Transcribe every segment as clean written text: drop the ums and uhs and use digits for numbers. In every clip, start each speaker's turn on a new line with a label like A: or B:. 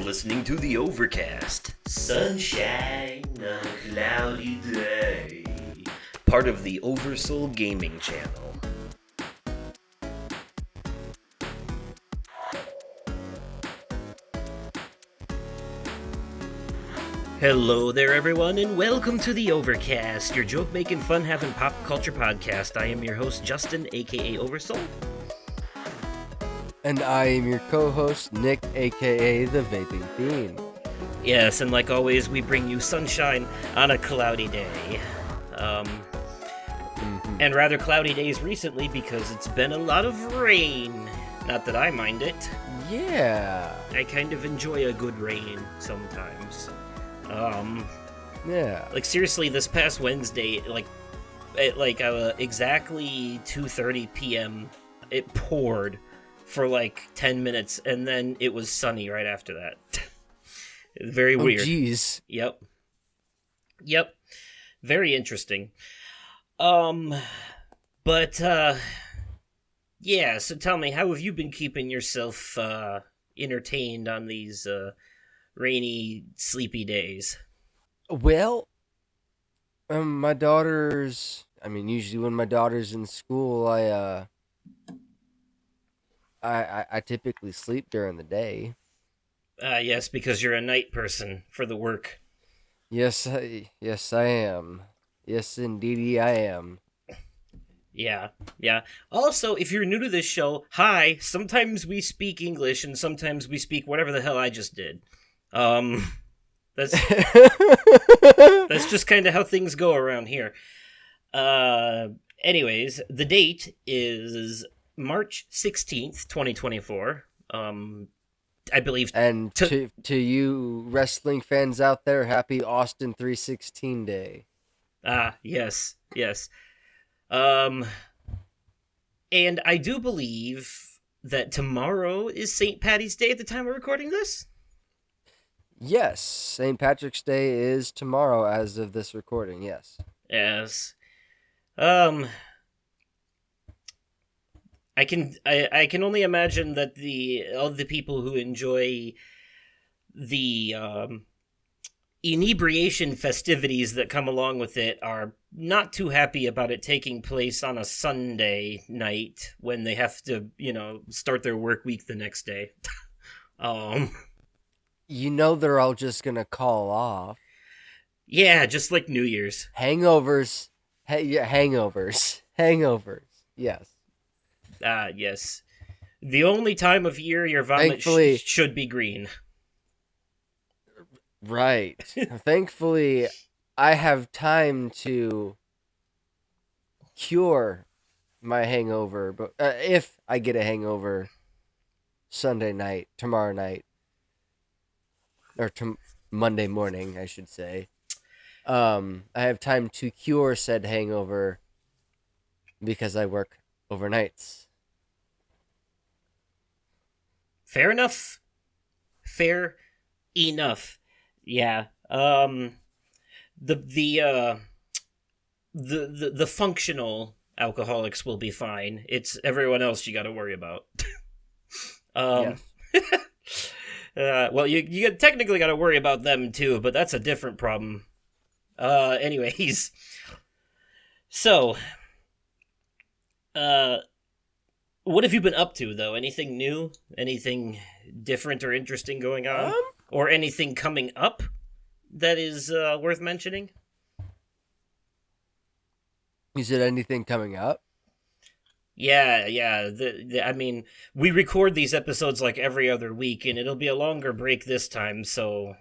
A: listening to the Overcast. Sunshine on a cloudy day. Part of the Oversoul Gaming channel. Hello there, everyone, and welcome to the Overcast, your joke-making, fun-having pop culture podcast. I am your host, Justin, aka Oversoul.
B: And I am your co-host, Nick, aka the Vaping Fiend.
A: Yes, and like always, we bring you sunshine on a cloudy day. And rather cloudy days recently because it's been a lot of rain. Not that I mind it.
B: Yeah.
A: I kind of enjoy a good rain sometimes.
B: Yeah.
A: Like seriously, this past Wednesday, at exactly 2:30 p.m., it poured for like 10 minutes, and then it was sunny right after that. Very weird.
B: Oh, jeez.
A: Yep. Very interesting. Yeah, so tell me, how have you been keeping yourself, entertained on these, rainy, sleepy days?
B: Well, usually when my daughter's in school, I typically sleep during the day.
A: Yes, because you're a night person for the work.
B: Yes, I am. Yes, indeedy, I am.
A: Yeah. Also, if you're new to this show, hi, sometimes we speak English and sometimes we speak whatever the hell I just did. That's just kind of how things go around here. Anyways, the date is March 16th, 2024. I believe.
B: And to you wrestling fans out there, happy Austin 316 Day.
A: Yes. And I do believe that tomorrow is St. Paddy's Day at the time we're recording this?
B: Yes, St. Patrick's Day is tomorrow as of this recording, yes.
A: Yes. I can only imagine that all the people who enjoy the inebriation festivities that come along with it are not too happy about it taking place on a Sunday night when they have to, start their work week the next day.
B: They're all just gonna call off.
A: Yeah, just like New Year's.
B: Hangovers. Hangovers. Yes.
A: Yes. The only time of year your vomit should be green.
B: Right. Thankfully, I have time to cure my hangover, but if I get a hangover Sunday night, tomorrow night, or Monday morning, I should say, I have time to cure said hangover because I work overnights.
A: Fair enough. Yeah. The functional alcoholics will be fine. It's everyone else you got to worry about.
B: Yes.
A: Well, you technically got to worry about them too, but that's a different problem. Anyways. So, what have you been up to, though? Anything new? Anything different or interesting going on? Or anything coming up that is worth mentioning?
B: You said anything coming up?
A: Yeah. I mean, we record these episodes like every other week, and it'll be a longer break this time. So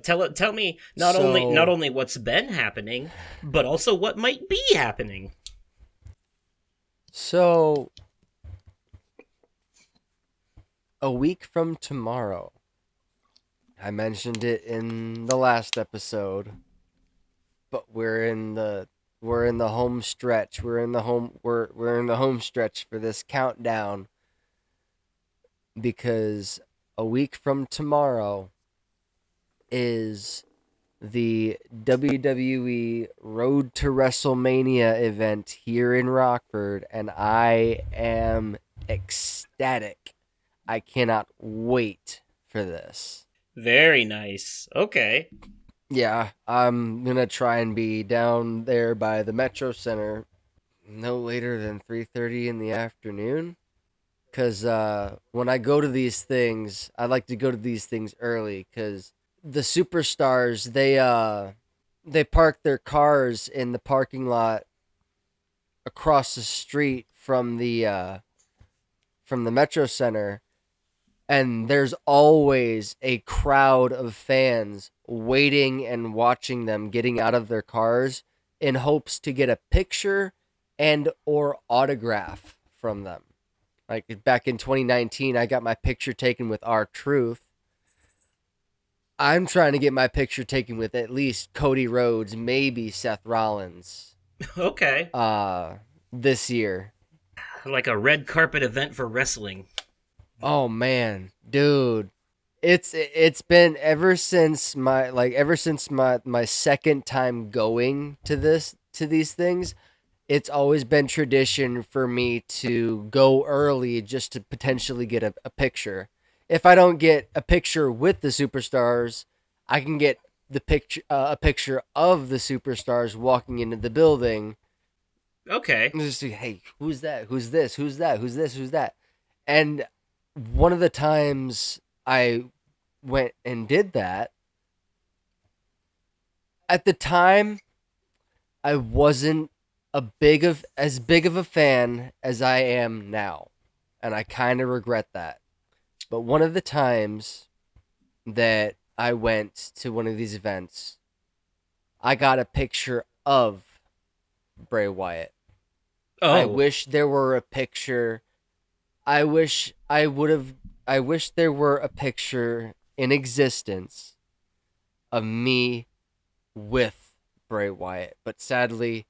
A: tell me not only what's been happening, but also what might be happening.
B: So, a week from tomorrow, I mentioned it in the last episode, but we're in the home stretch. We're in the home stretch for this countdown because a week from tomorrow is the WWE Road to WrestleMania event here in Rockford, and I am ecstatic. I cannot wait for this.
A: Very nice. Okay.
B: Yeah, I'm gonna try and be down there by the Metro Center no later than 3:30 in the afternoon. Cause when I go to these things, I like to go to these things early. Cause the superstars they park their cars in the parking lot across the street from the Metro Center, and there's always a crowd of fans waiting and watching them getting out of their cars in hopes to get a picture and or autograph from them. Like back in 2019, I got my picture taken with R-Truth. I'm trying to get my picture taken with at least Cody Rhodes, maybe Seth Rollins.
A: Okay.
B: This year.
A: Like a red carpet event for wrestling.
B: Oh man, dude. It's been ever since my second time going to these things. It's always been tradition for me to go early just to potentially get a picture. If I don't get a picture with the superstars, I can get the picture a picture of the superstars walking into the building.
A: Okay.
B: And just say, hey, who's that? Who's this? Who's that? Who's this? Who's that? And one of the times I went and did that, at the time, I wasn't as big of a fan as I am now, and I kind of regret that. But one of the times that I went to one of these events, I got a picture of Bray Wyatt.
A: Oh.
B: I wish there were a picture. I wish there were a picture in existence of me with Bray Wyatt, but sadly,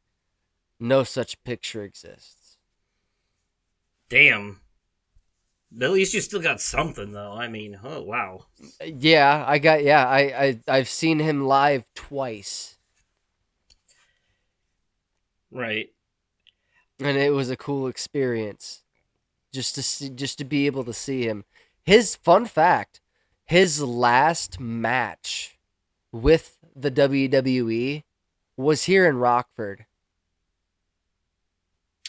B: no such picture exists.
A: Damn. At least you still got something, though. I mean, oh wow.
B: Yeah, I've seen him live twice,
A: Right.
B: and it was a cool experience just to be able to see him. His fun fact, his last match with the WWE was here in Rockford.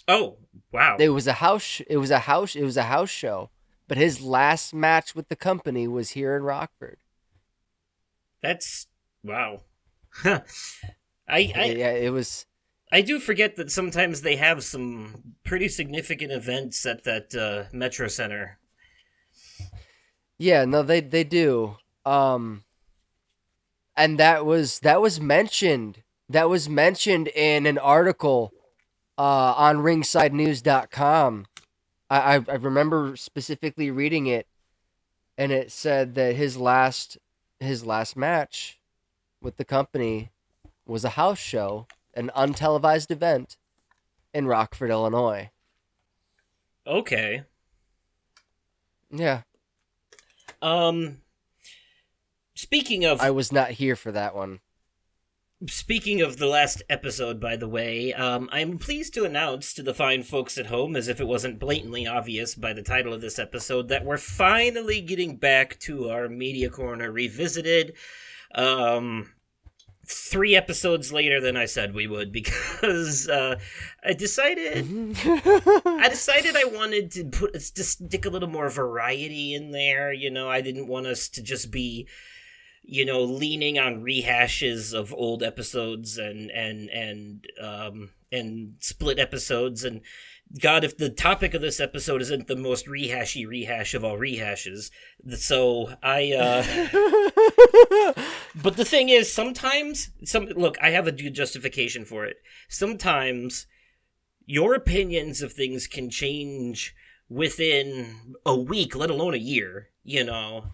A: Oh wow.
B: It was a house show, but his last match with the company was here in Rockford.
A: That's wow.
B: Yeah, it was.
A: I do forget that sometimes they have some pretty significant events at that Metro Center.
B: Yeah, no, they do. And that was mentioned. That was mentioned in an article on ringsidenews.com. I remember specifically reading it, and it said that his last match with the company was a house show, an untelevised event in Rockford, Illinois.
A: Okay.
B: Yeah.
A: Speaking of
B: I was not here for that one.
A: Speaking of the last episode, by the way, I'm pleased to announce to the fine folks at home, as if it wasn't blatantly obvious by the title of this episode, that we're finally getting back to our Media Corner Revisited. 3 episodes later than I said we would, because I decided I wanted to stick a little more variety in there. You know, I didn't want us to just be, you know, leaning on rehashes of old episodes and split episodes. And God, if the topic of this episode isn't the most rehash of all rehashes, so but the thing is, sometimes look, I have a good justification for it. Sometimes your opinions of things can change within a week, let alone a year. You know,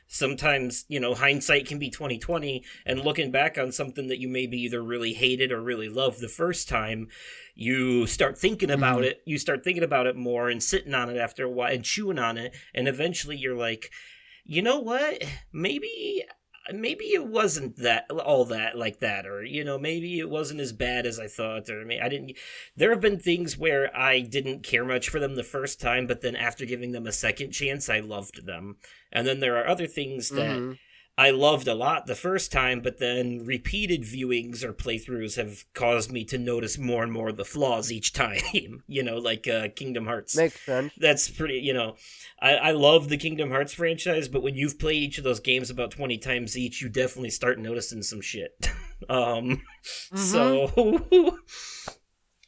A: sometimes, you know, hindsight can be 20/20, and looking back on something that you maybe either really hated or really loved the first time, you start thinking about it. You start thinking about it more and sitting on it after a while and chewing on it, and eventually you're like, you know what? Maybe maybe it wasn't that all that like that, or maybe it wasn't as bad as I thought, or I didn't. There have been things where I didn't care much for them the first time, but then after giving them a second chance, I loved them. And then there are other things that
B: Mm-hmm.
A: I loved a lot the first time, but then repeated viewings or playthroughs have caused me to notice more and more of the flaws each time. Like Kingdom Hearts.
B: Makes sense.
A: That's pretty, I love the Kingdom Hearts franchise, but when you've played each of those games about 20 times each, you definitely start noticing some shit. So,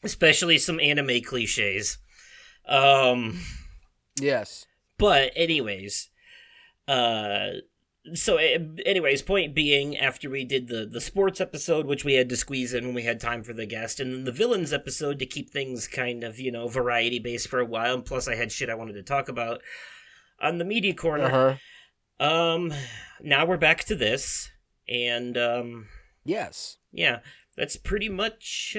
A: especially some anime cliches.
B: Yes.
A: But anyways, point being, after we did the sports episode, which we had to squeeze in when we had time for the guest, and then the villains episode to keep things kind of, variety based for a while, and plus I had shit I wanted to talk about on the media corner. Now we're back to this, and
B: yes.
A: Yeah, that's pretty much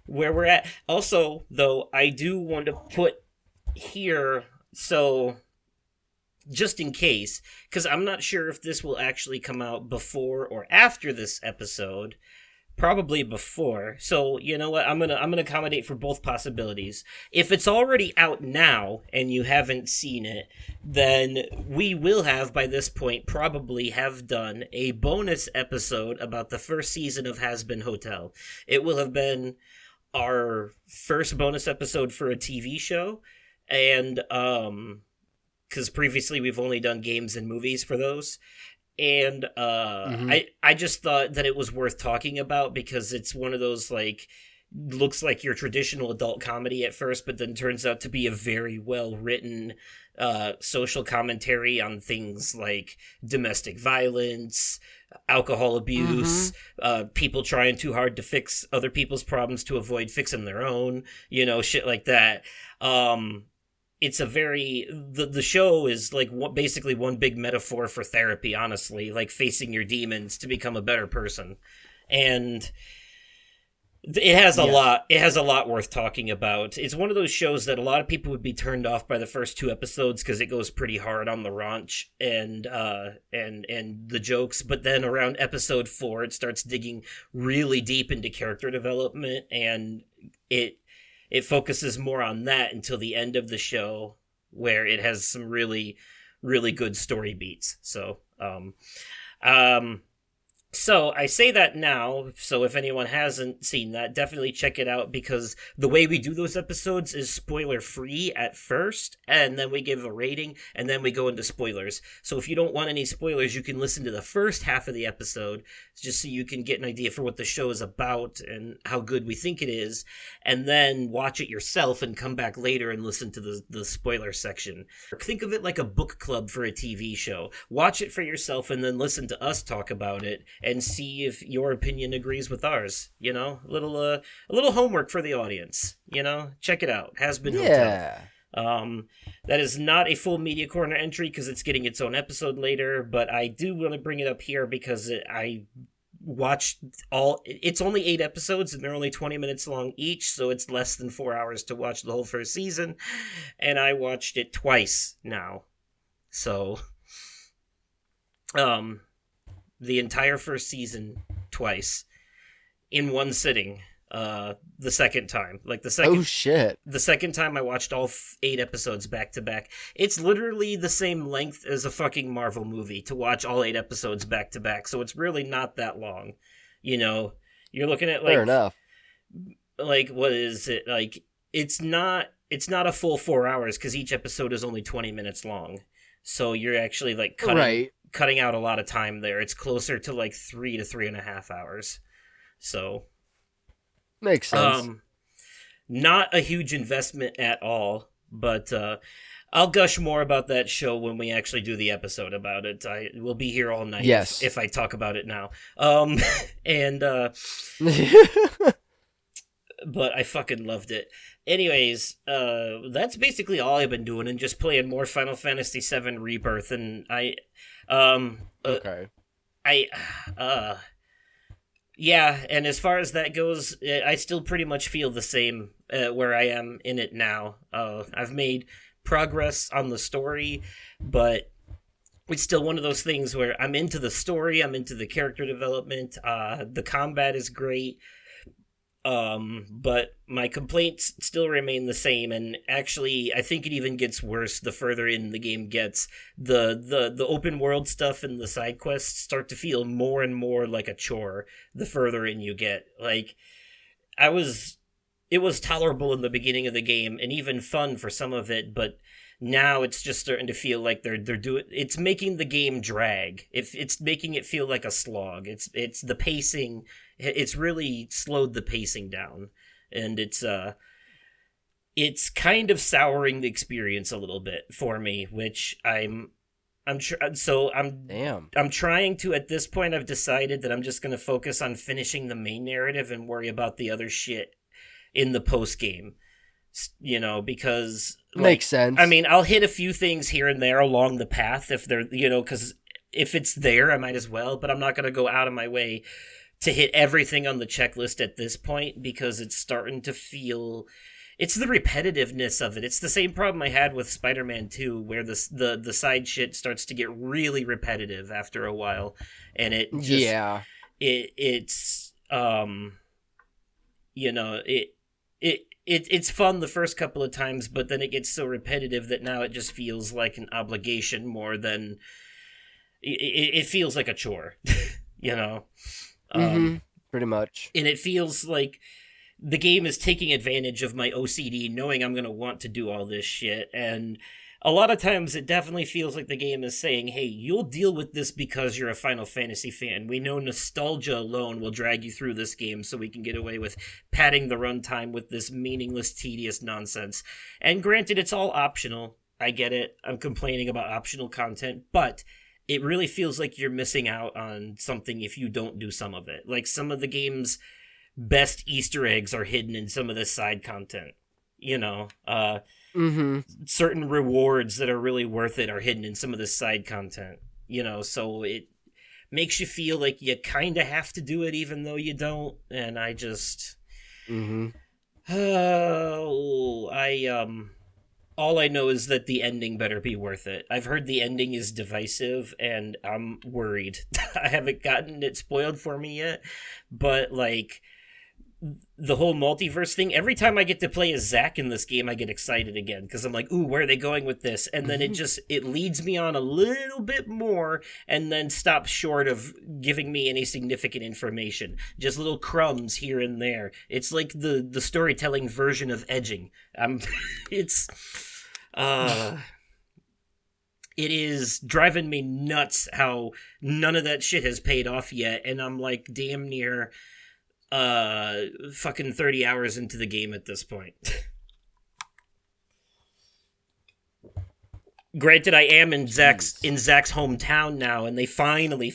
A: where we're at. Also, though, I do want to put here, so just in case, because I'm not sure if this will actually come out before or after this episode. Probably before. So, you know what? I'm gonna accommodate for both possibilities. If it's already out now and you haven't seen it, then we will have, by this point, probably have done a bonus episode about the first season of Has Been Hotel. It will have been our first bonus episode for a TV show, and because previously we've only done games and movies for those. And I just thought that it was worth talking about because it's one of those, like, looks like your traditional adult comedy at first, but then turns out to be a very well written social commentary on things like domestic violence, alcohol abuse, people trying too hard to fix other people's problems to avoid fixing their own, shit like that. It's a very the show is like basically one big metaphor for therapy, honestly, like facing your demons to become a better person. And it has a lot worth talking about. It's one of those shows that a lot of people would be turned off by the first 2 episodes because it goes pretty hard on the raunch and the jokes, but then around episode 4 it starts digging really deep into character development, and it focuses more on that until the end of the show, where it has some really, really good story beats. So I say that now, so if anyone hasn't seen that, definitely check it out, because the way we do those episodes is spoiler-free at first, and then we give a rating, and then we go into spoilers. So if you don't want any spoilers, you can listen to the first half of the episode, just so you can get an idea for what the show is about and how good we think it is, and then watch it yourself and come back later and listen to the spoiler section. Think of it like a book club for a TV show. Watch it for yourself and then listen to us talk about it, and see if your opinion agrees with ours. A little homework for the audience. Check it out. Has Been Hotel. That is not a full Media Corner entry because it's getting its own episode later, but I do want to bring it up here because I watched it's only 8 episodes and they're only 20 minutes long each, so it's less than 4 hours to watch the whole first season, and I watched it twice now. So, the entire first season twice in one sitting. The second time, the second time I watched all 8 episodes back to back. It's literally the same length as a fucking Marvel movie to watch all 8 episodes back to back. So it's really not that long. You're looking at like,
B: fair enough.
A: Like, what is it? Like, it's not a full 4 hours because each episode is only 20 minutes long. So you're actually like cutting out a lot of time there. It's closer to like 3 to 3.5 hours. So
B: makes sense.
A: Not a huge investment at all, but I'll gush more about that show when we actually do the episode about it. I will be here all night if I talk about it now. But I fucking loved it. Anyways, that's basically all I've been doing, and just playing more Final Fantasy VII Rebirth, and yeah, and as far as that goes, I still pretty much feel the same where I am in it now. I've made progress on the story, but it's still one of those things where I'm into the story, I'm into the character development, the combat is great. But my complaints still remain the same, and actually, I think it even gets worse the further in the game gets. The open world stuff and the side quests start to feel more and more like a chore the further in you get. Like, I was, it was tolerable in the beginning of the game and even fun for some of it, but now it's just starting to feel like they're doing. It's making the game drag. If it's making it feel like a slog. It's the pacing. It's really slowed the pacing down, and it's kind of souring the experience a little bit for me, which
B: Damn.
A: I'm trying to, at this point I've decided that I'm just going to focus on finishing the main narrative and worry about the other shit in the post game. Because
B: Makes sense.
A: I mean, I'll hit a few things here and there along the path if they're, cuz if it's there I might as well, but I'm not going to go out of my way to hit everything on the checklist at this point because it's starting to feel. It's the repetitiveness of it. It's the same problem I had with Spider-Man 2, where the side shit starts to get really repetitive after a while, and it just
B: Yeah.
A: it's it's fun the first couple of times, but then it gets so repetitive that now it just feels like an obligation more than it feels like a chore, you know.
B: Pretty much.
A: And it feels like the game is taking advantage of my OCD, knowing I'm going to want to do all this shit. And a lot of times it definitely feels like the game is saying, hey, you'll deal with this because you're a Final Fantasy fan. We know nostalgia alone will drag you through this game, so we can get away with padding the runtime with this meaningless, tedious nonsense. And granted, it's all optional. I get it. I'm complaining about optional content, but it really feels like you're missing out on something if you don't do some of it. Like, some of the game's best Easter eggs are hidden in some of the side content. Certain rewards that are really worth it are hidden in some of the side content. So it makes you feel like you kind of have to do it even though you don't. And I just... all I know is that the ending better be worth it. I've heard the ending is divisive, and I'm worried. I haven't gotten it spoiled for me yet, but, like, the whole multiverse thing, every time I get to play as Zack in this game, I get excited again, because I'm like, ooh, where are they going with this? And then it leads me on a little bit more, and then stops short of giving me any significant information. Just little crumbs here and there. It's like the storytelling version of edging. It's... it is driving me nuts how none of that shit has paid off yet, and I'm like damn near fucking 30 hours into the game at this point. Granted, I am in Zack's hometown now, and they finally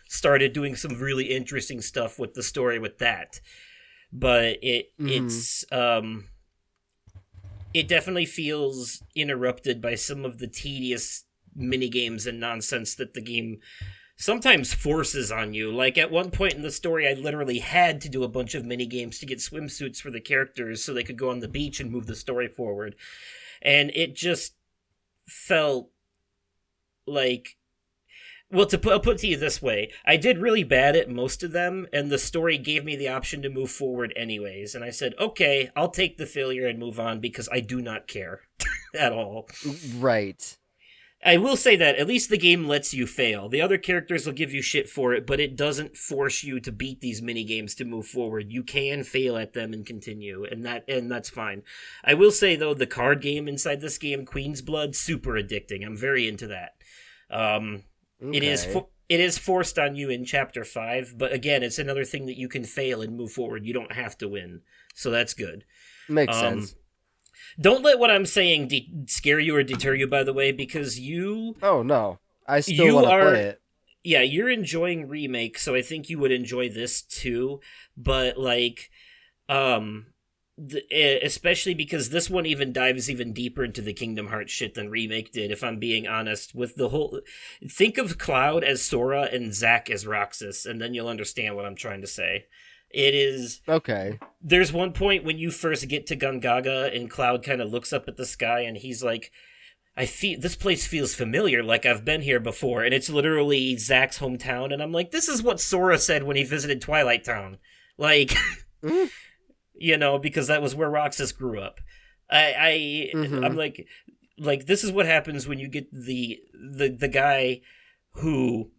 A: started doing some really interesting stuff with the story with that. But it's it definitely feels interrupted by some of the tedious minigames and nonsense that the game sometimes forces on you. Like, at one point in the story, I literally had to do a bunch of minigames to get swimsuits for the characters so they could go on the beach and move the story forward. And it just felt like... Well, I'll put it to you this way. I did really bad at most of them, and the story gave me the option to move forward anyways. And I said, okay, I'll take the failure and move on because I do not care at all.
B: Right.
A: I will say that at least the game lets you fail. The other characters will give you shit for it, but it doesn't force you to beat these minigames to move forward. You can fail at them and continue, and that's fine. I will say, though, the card game inside this game, Queen's Blood, super addicting. I'm very into that. Okay. It is forced on you in Chapter 5, but again, it's another thing that you can fail and move forward. You don't have to win, so that's good.
B: Makes sense.
A: Don't let what I'm saying scare you or deter you, by the way, because you...
B: Oh, no. I still want to play it.
A: Yeah, you're enjoying Remake, so I think you would enjoy this too, but, like, especially because this one even dives even deeper into the Kingdom Hearts shit than Remake did, if I'm being honest. With the whole... Think of Cloud as Sora and Zack as Roxas, and then you'll understand what I'm trying to say. It is...
B: Okay.
A: There's one point when you first get to Gungaga, and Cloud kind of looks up at the sky, and he's like, I feel this place feels familiar, like I've been here before, and it's literally Zach's hometown, and I'm like, this is what Sora said when he visited Twilight Town. Like,
B: Mm-hmm.
A: because that was where Roxas grew up. I'm
B: Mm-hmm.
A: like this is what happens when you get the guy who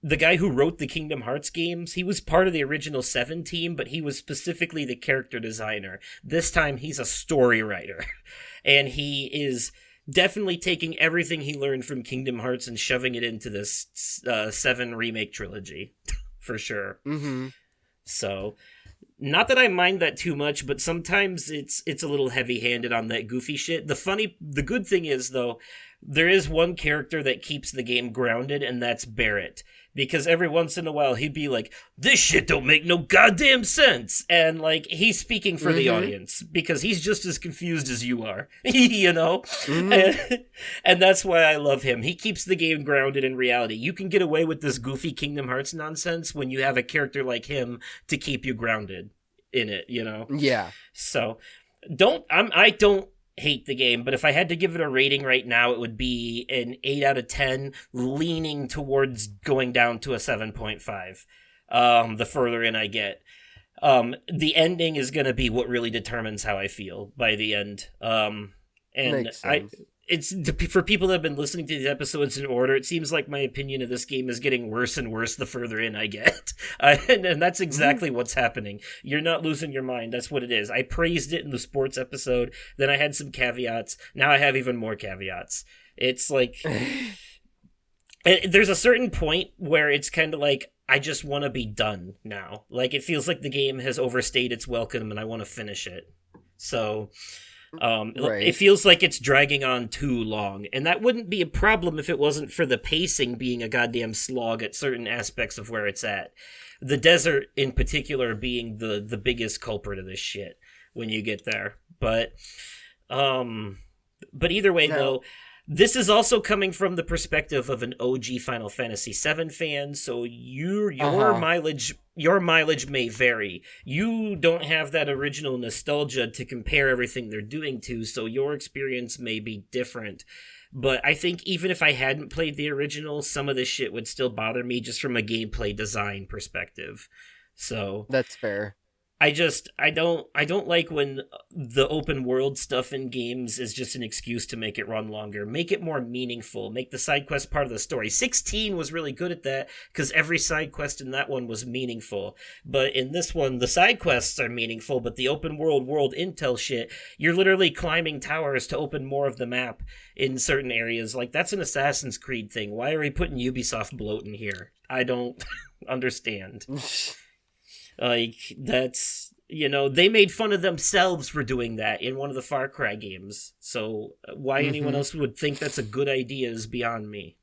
A: the guy who wrote the Kingdom Hearts games. He was part of the original 7 team, but he was specifically the character designer. This time he's a story writer. And he is definitely taking everything he learned from Kingdom Hearts and shoving it into this 7 remake trilogy for sure.
B: Mm-hmm.
A: So, not that I mind that too much, but sometimes it's a little heavy-handed on that goofy shit. The good thing is though, there is one character that keeps the game grounded, and that's Barrett. Because every once in a while he'd be like, "This shit don't make no goddamn sense," and like he's speaking for the
B: Mm-hmm.
A: audience because he's just as confused as you are, you know.
B: Mm-hmm.
A: And that's why I love him. He keeps the game grounded in reality. You can get away with this goofy Kingdom Hearts nonsense when you have a character like him to keep you grounded in it, you know?
B: Yeah.
A: So I don't hate the game, but if I had to give it a rating right now, it would be an 8 out of 10, leaning towards going down to a 7.5. The further in I get. The ending is going to be what really determines how I feel by the end. And
B: Makes sense.
A: it's for people that have been listening to these episodes in order. It seems like my opinion of this game is getting worse and worse the further in I get, and that's exactly what's happening. You're not losing your mind. That's what it is. I praised it in the sports episode. Then I had some caveats. Now I have even more caveats. It's like there's a certain point where it's kind of like I just want to be done now. Like it feels like the game has overstayed its welcome, and I want to finish it. So it
B: Right.
A: feels like it's dragging on too long, and that wouldn't be a problem if it wasn't for the pacing being a goddamn slog at certain aspects of where it's at. The desert, in particular, being the biggest culprit of this shit when you get there. Um, but either way,
B: Now.
A: though, this is also coming from the perspective of an OG Final Fantasy VII fan, so
B: Uh
A: your
B: huh.
A: mileage may vary. You don't have that original nostalgia to compare everything they're doing to, so your experience may be different. But I think even if I hadn't played the original, some of this shit would still bother me just from a gameplay design perspective. So
B: That's fair.
A: I don't like when the open world stuff in games is just an excuse to make it run longer. Make it more meaningful. Make the side quest part of the story. 16 was really good at that because every side quest in that one was meaningful. But in this one, the side quests are meaningful, but the open world intel shit, you're literally climbing towers to open more of the map in certain areas. Like that's an Assassin's Creed thing. Why are we putting Ubisoft bloat in here? I don't understand. Like, that's, they made fun of themselves for doing that in one of the Far Cry games. So, why anyone
B: Mm-hmm.
A: else would think that's a good idea is beyond me.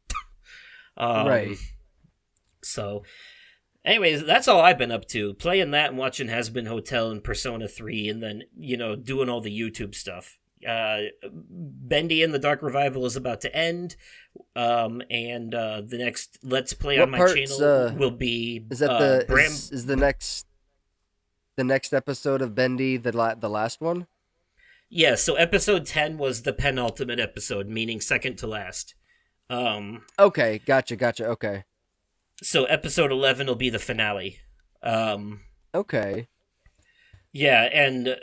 A: Um,
B: Right.
A: so, anyways, that's all I've been up to. Playing that and watching Has Been Hotel and Persona 3, and then, doing all the YouTube stuff. Bendy and the Dark Revival is about to end. And the next Let's Play on
B: What
A: my
B: parts?
A: channel will be
B: Is that the
A: Bram.
B: is the next episode of Bendy the last one?
A: Yeah, so episode 10 was the penultimate episode, meaning second to last. Um,
B: Okay, gotcha. Okay.
A: so episode 11 will be the finale. Um,
B: Okay.
A: yeah, and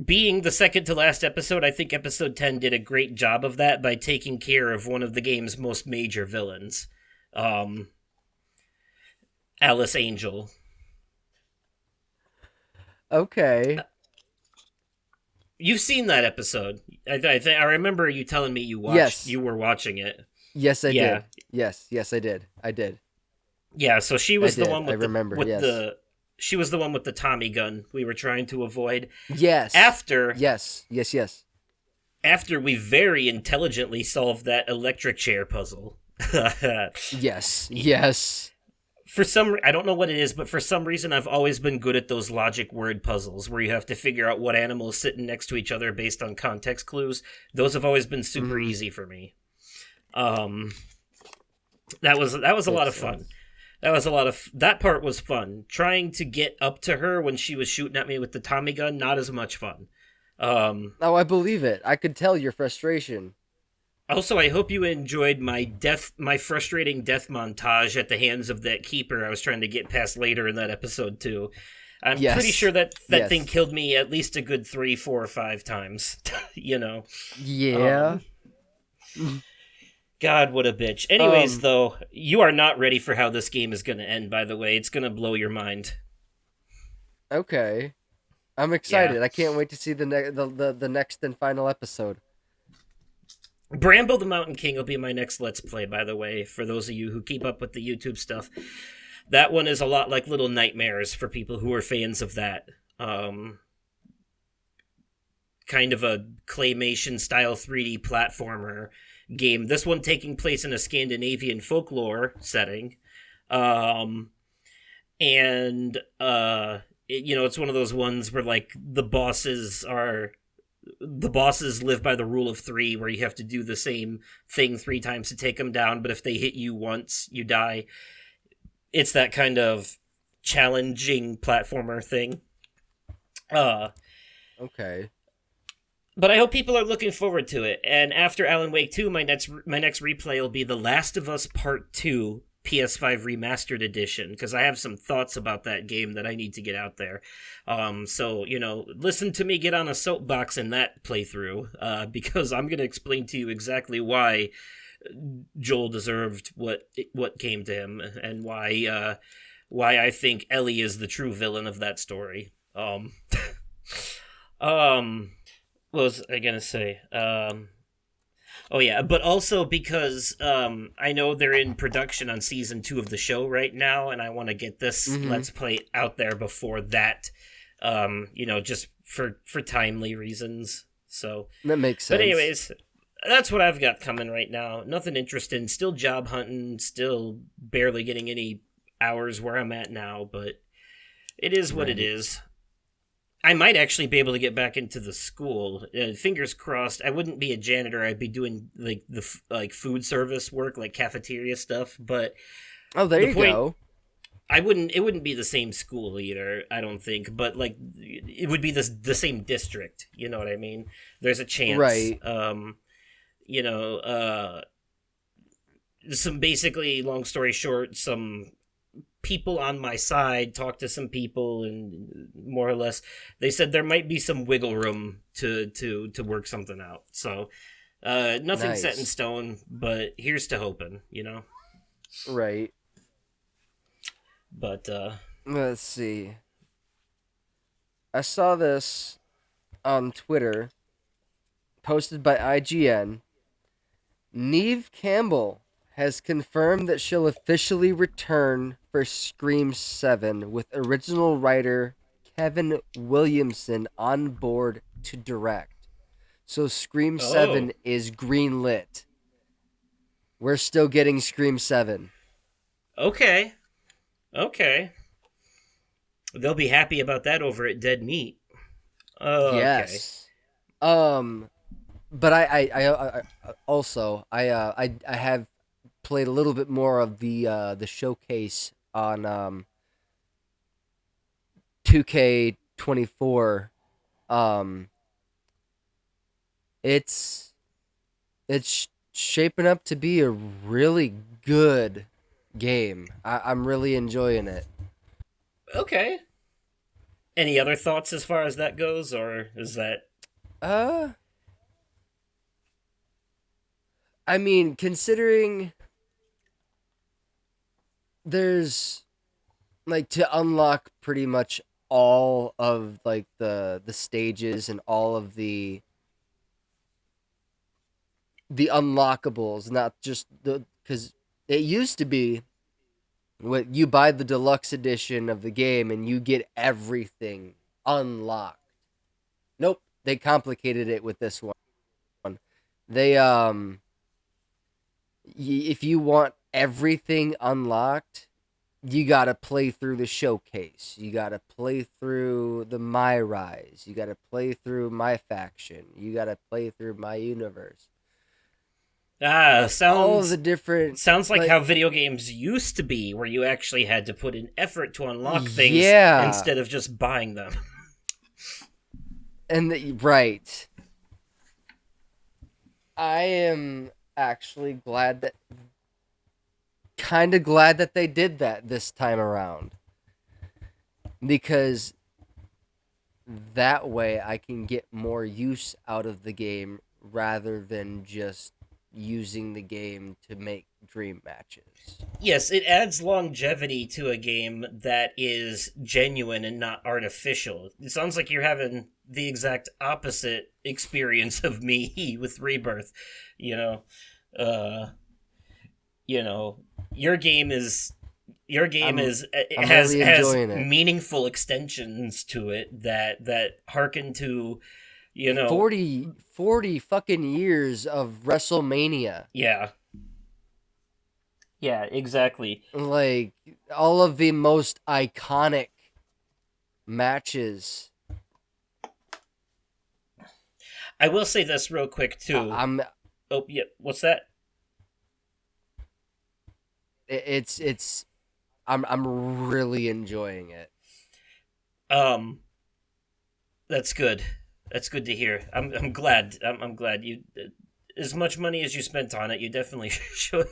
A: being the second to last episode, I think episode 10 did a great job of that by taking care of one of the game's most major villains, um, Alice Angel.
B: Okay.
A: You've seen that episode. I remember you telling me
B: Yes.
A: you were watching it.
B: Yes, I
A: Yeah.
B: did. Yes, I did. I did.
A: Yeah, so she
B: I
A: was the
B: did.
A: one
B: I
A: with the
B: remember.
A: with
B: Yes.
A: the she was the one with the Tommy gun we were trying to avoid.
B: Yes.
A: After
B: Yes.
A: after we very intelligently solved that electric chair puzzle.
B: Yes.
A: For some I don't know what it is, but for some reason I've always been good at those logic word puzzles where you have to figure out what animal is sitting next to each other based on context clues. Those have always been super
B: Mhm.
A: easy for me. Um that was a lot
B: Makes
A: of fun.
B: sense.
A: That part was fun. Trying to get up to her when she was shooting at me with the Tommy gun, not as much fun. Um
B: Oh, I believe it. I could tell your frustration.
A: Also, I hope you enjoyed my frustrating death montage at the hands of that keeper I was trying to get past later in that episode too. I'm pretty sure
B: Yes.
A: that thing
B: Yes.
A: killed me at least a good 3, 4, or 5 times. you know.
B: Yeah.
A: Um, God, what a bitch. Anyways,
B: Um.
A: though, you are not ready for how this game is going to end. By the way, it's going to blow your mind.
B: Okay. I'm
A: Yeah.
B: excited. I can't wait to see the next and final episode.
A: Bramble the Mountain King will be my next Let's Play, by the way, for those of you who keep up with the YouTube stuff. That one is a lot like Little Nightmares for people who are fans of that. Kind of a claymation style 3D platformer game. This one taking place in a Scandinavian folklore setting. Um, and, it's one of those ones where, like, the bosses live by the rule of three, where you have to do the same thing 3 times to take them down, but if they hit you once, you die. It's that kind of challenging platformer thing. Uh,
B: Okay.
A: but I hope people are looking forward to it. And after Alan Wake 2, my next replay will be The Last of Us Part 2 PS5 Remastered Edition, because I have some thoughts about that game that I need to get out there. So, listen to me get on a soapbox in that playthrough, because I'm going to explain to you exactly why Joel deserved what came to him, and why I think Ellie is the true villain of that story. Um, what was I gonna say? Oh yeah, but also because I know they're in production on season 2 of the show right now, and I want to get this
B: Mm-hmm.
A: Let's Play out there before that. Just for timely reasons. So,
B: That makes
A: but
B: sense.
A: anyways, that's what I've got coming right now. Nothing interesting. Still job hunting. Still barely getting any hours where I'm at now, but it is what it
B: Right.
A: is. I might actually be able to get back into the school. Fingers crossed. I wouldn't be a janitor. I'd be doing like like food service work, like cafeteria stuff. But
B: Oh, there
A: the
B: you
A: point,
B: go.
A: I wouldn't. It wouldn't be the same school either. I don't think. But like, it would be the same district. You know what I mean? There's a chance.
B: Right.
A: You know. Some basically, long story short, some people on my side talked to some people, and more or less they said there might be some wiggle room to work something out. So nothing set in
B: Nice.
A: stone, but here's to hoping.
B: Right.
A: But
B: Let's see. I saw this on Twitter, posted by IGN. Neve Campbell has confirmed that she'll officially return for Scream 7 with original writer Kevin Williamson on board to direct. So Scream
A: oh,
B: 7 is greenlit. We're still getting Scream 7.
A: okay, okay, they'll be happy about that over at Dead Meat. Okay.
B: Yes. Um but I also I have played a little bit more of the showcase on 2K24. Um, it's it's shaping up to be a really good game. I'm really enjoying it.
A: Okay. Any other thoughts as far as that goes, or is that
B: Uh, I mean, considering there's like to unlock pretty much all of like the stages and all of the unlockables, not just the because it used to be what you buy the deluxe edition of the game and you get everything unlocked. Nope, they complicated it with this one. They if you want everything unlocked, you gotta play through the showcase. You gotta play through the My Rise. You gotta play through My Faction. You gotta play through My Universe. All of the
A: sounds
B: different
A: sounds like
B: like
A: how video games used to be, where you actually had to put in effort to unlock things
B: yeah,
A: instead of just buying them.
B: right. I am. actually kind of glad that they did that this time around, because that way I can get more use out of the game rather than just using the game to make dream matches.
A: Yes, it adds longevity to a game that is genuine and not artificial. It sounds like you're having the exact opposite experience of me with Rebirth. You know, uh, you know, your game is it
B: I'm
A: has
B: really enjoying it.
A: meaningful extensions to it that harken to, you know,
B: 40 fucking years of WrestleMania.
A: yeah, yeah, exactly.
B: Like, all of the most iconic matches.
A: I will say this real quick too.
B: I'm
A: Oh, yeah, what's that?
B: it's I'm really enjoying it.
A: Um, that's good. That's good to hear. I'm glad. I'm glad you. As much money as you spent on it, you definitely should.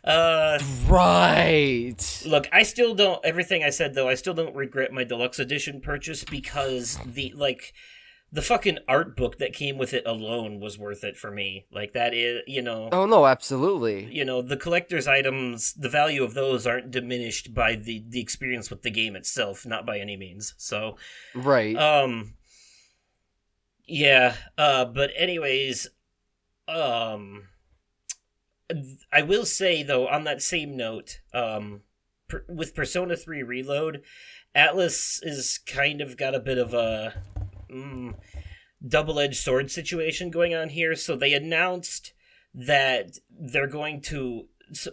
A: Uh,
B: Right.
A: Look, I still don't. Everything I said though, I still don't regret my deluxe edition purchase because the fucking art book that came with it alone was worth it for me. Like that is,
B: Oh no, absolutely.
A: the collector's items, the value of those aren't diminished by the experience with the game itself, not by any means. So,
B: Right.
A: yeah. But anyways, um, I will say though, on that same note, with Persona 3 Reload, Atlas is kind of got a bit of a double-edged sword situation going on here. So they announced that they're going to,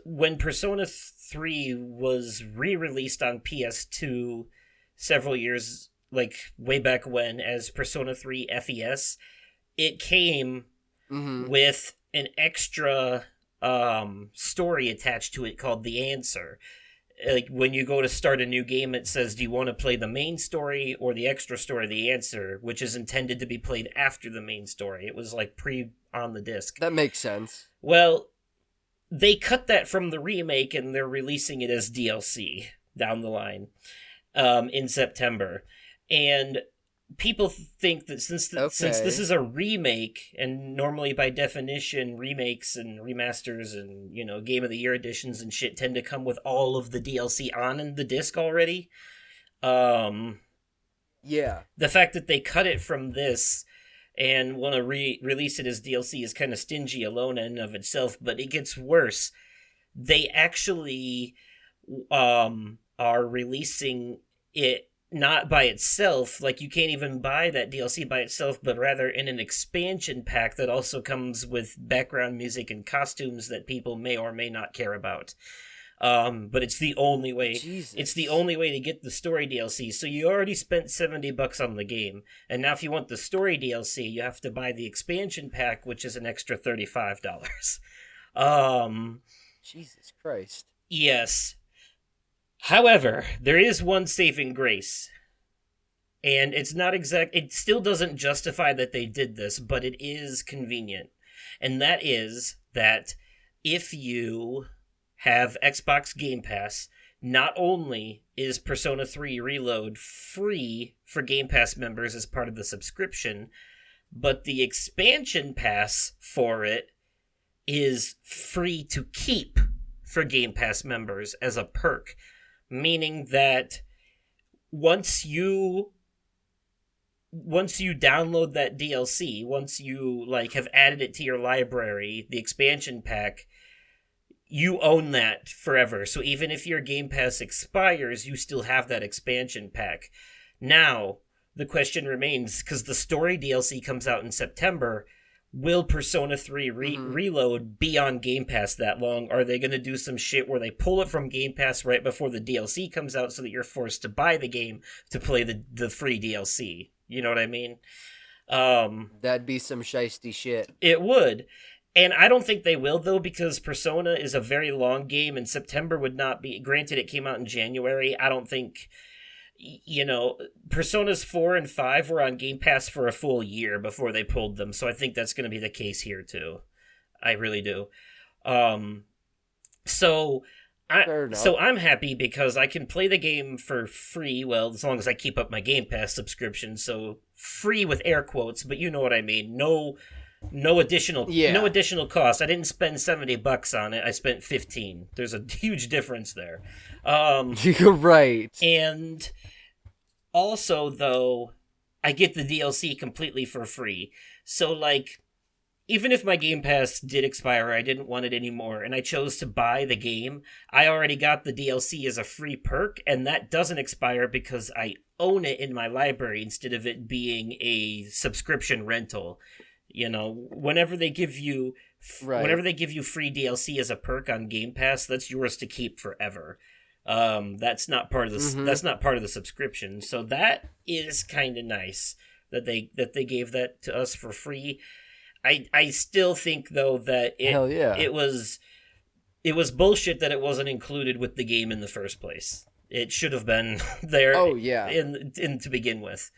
A: when Persona 3 was re-released on PS2 several years, like way back when, as Persona 3 FES, it came with an extra story attached to it called The Answer. Like when you go to start a new game, it says, do you want to play the main story or the extra story, The Answer, which is intended to be played after the main story. It was like pre on the disc.
B: That makes sense.
A: Well, they cut that from the remake and they're releasing it as DLC down the line in September. And people think that since this is a remake, and normally by definition remakes and remasters and game of the year editions and shit tend to come with all of the DLC on in the disc already,
B: Yeah.
A: the fact that they cut it from this and want to release it as DLC is kind of stingy alone in and of itself. But it gets worse. They actually are releasing it not by itself, like you can't even buy that DLC by itself, but rather in an expansion pack that also comes with background music and costumes that people may or may not care about. But it's the only way.
B: Jesus.
A: It's the only way to get the story DLC. So you already spent $70 on the game, and now if you want the story DLC, you have to buy the expansion pack, which is an extra $35.
B: Jesus Christ.
A: Yes. However, there is one saving grace. And it's not it still doesn't justify that they did this, but it is convenient. And that is that if you have Xbox Game Pass, not only is Persona 3 Reload free for Game Pass members as part of the subscription, but the expansion pass for it is free to keep for Game Pass members as a perk. Meaning that once you download that DLC, once you have added it to your library, the expansion pack, you own that forever. So even if your Game Pass expires, you still have that expansion pack. Now, the question remains, because the story DLC comes out in September, will Persona 3 Reload be on Game Pass that long? Are they going to do some shit where they pull it from Game Pass right before the DLC comes out so that you're forced to buy the game to play the free DLC? You know what I mean?
B: That'd be some shiesty shit.
A: It would. And I don't think they will, though, because Persona is a very long game, and September would not be... Granted, it came out in January. I don't think... Personas 4 and 5 were on Game Pass for a full year before they pulled them, so I think that's going to be the case here, too. I really do. Um, so
B: Fair enough.
A: so I'm happy because I can play the game for free. Well, as long as I keep up my Game Pass subscription, so free with air quotes, but you know what I mean. No
B: Yeah,
A: additional cost. I didn't spend $70 on it. I spent 15. There's a huge difference there.
B: you're right.
A: And also though, I get the DLC completely for free. So like even if my Game Pass did expire, or I didn't want it anymore, and I chose to buy the game, I already got the DLC as a free perk, and that doesn't expire because I own it in my library instead of it being a subscription rental. You know,
B: Right.
A: whenever they give you free DLC as a perk on Game Pass, that's yours to keep forever.
B: Mm-hmm.
A: That's not part of the subscription, so that is kind of nice that they gave that to us for free. I still think though that
B: Hell yeah.
A: it was bullshit that it wasn't included with the game in the first place. It should have been there
B: Oh yeah.
A: in to begin with.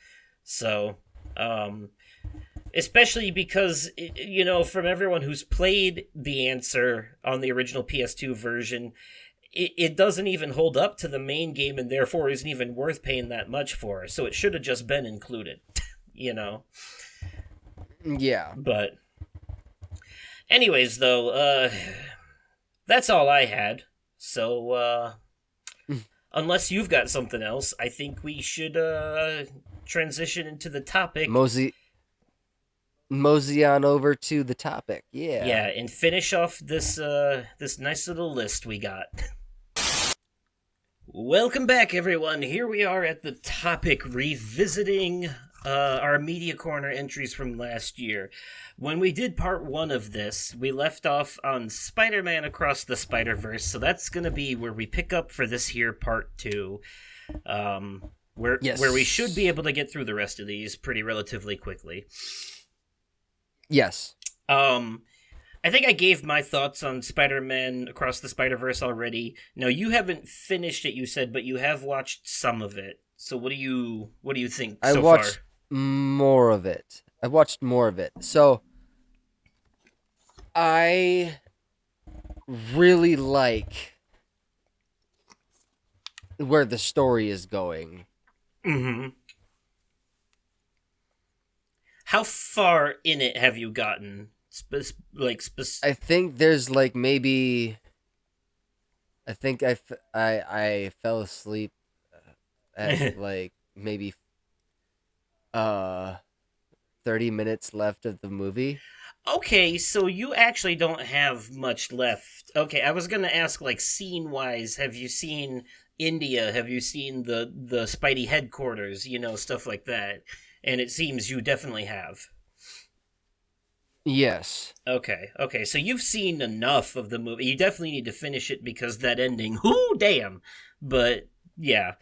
A: So, um, especially because you know, from everyone who's played the answer on the original PS2 version, it doesn't even hold up to the main game, and therefore isn't even worth paying that much for. So it should have just been included. You know,
B: Yeah.
A: but anyways, though, that's all I had. So, unless you've got something else, I think we should transition into the topic.
B: Mosey mosey on over to the topic. Yeah.
A: Yeah, and finish off this nice little list we got. Welcome back, everyone. Here we are at the topic revisiting our Media Corner entries from last year. When we did part one of this, we left off on Spider Man Across the Spider Verse, so that's going to be where we pick up for this here part two.
B: Yes.
A: Where we should be able to get through the rest of these pretty relatively quickly.
B: Yes.
A: I think I gave my thoughts on Spider-Man Across the Spider-Verse already. No, you haven't finished it, you said, but you have watched some of it. So what do you think
B: I
A: so far?
B: watched more of it. I watched more of it. So I really like where the story is going.
A: Mm-hmm. How far in it have you gotten?
B: I think there's like maybe I think I fell asleep at like maybe uh 30 minutes left of the movie.
A: Okay, so you actually don't have much left. Okay, I was gonna ask, like, scene wise, have you seen India? Have you seen the Spidey headquarters? You know, stuff like that. And it seems you definitely have.
B: Yes.
A: Okay, so you've seen enough of the movie. You definitely need to finish it because that ending, whoo, damn. But yeah,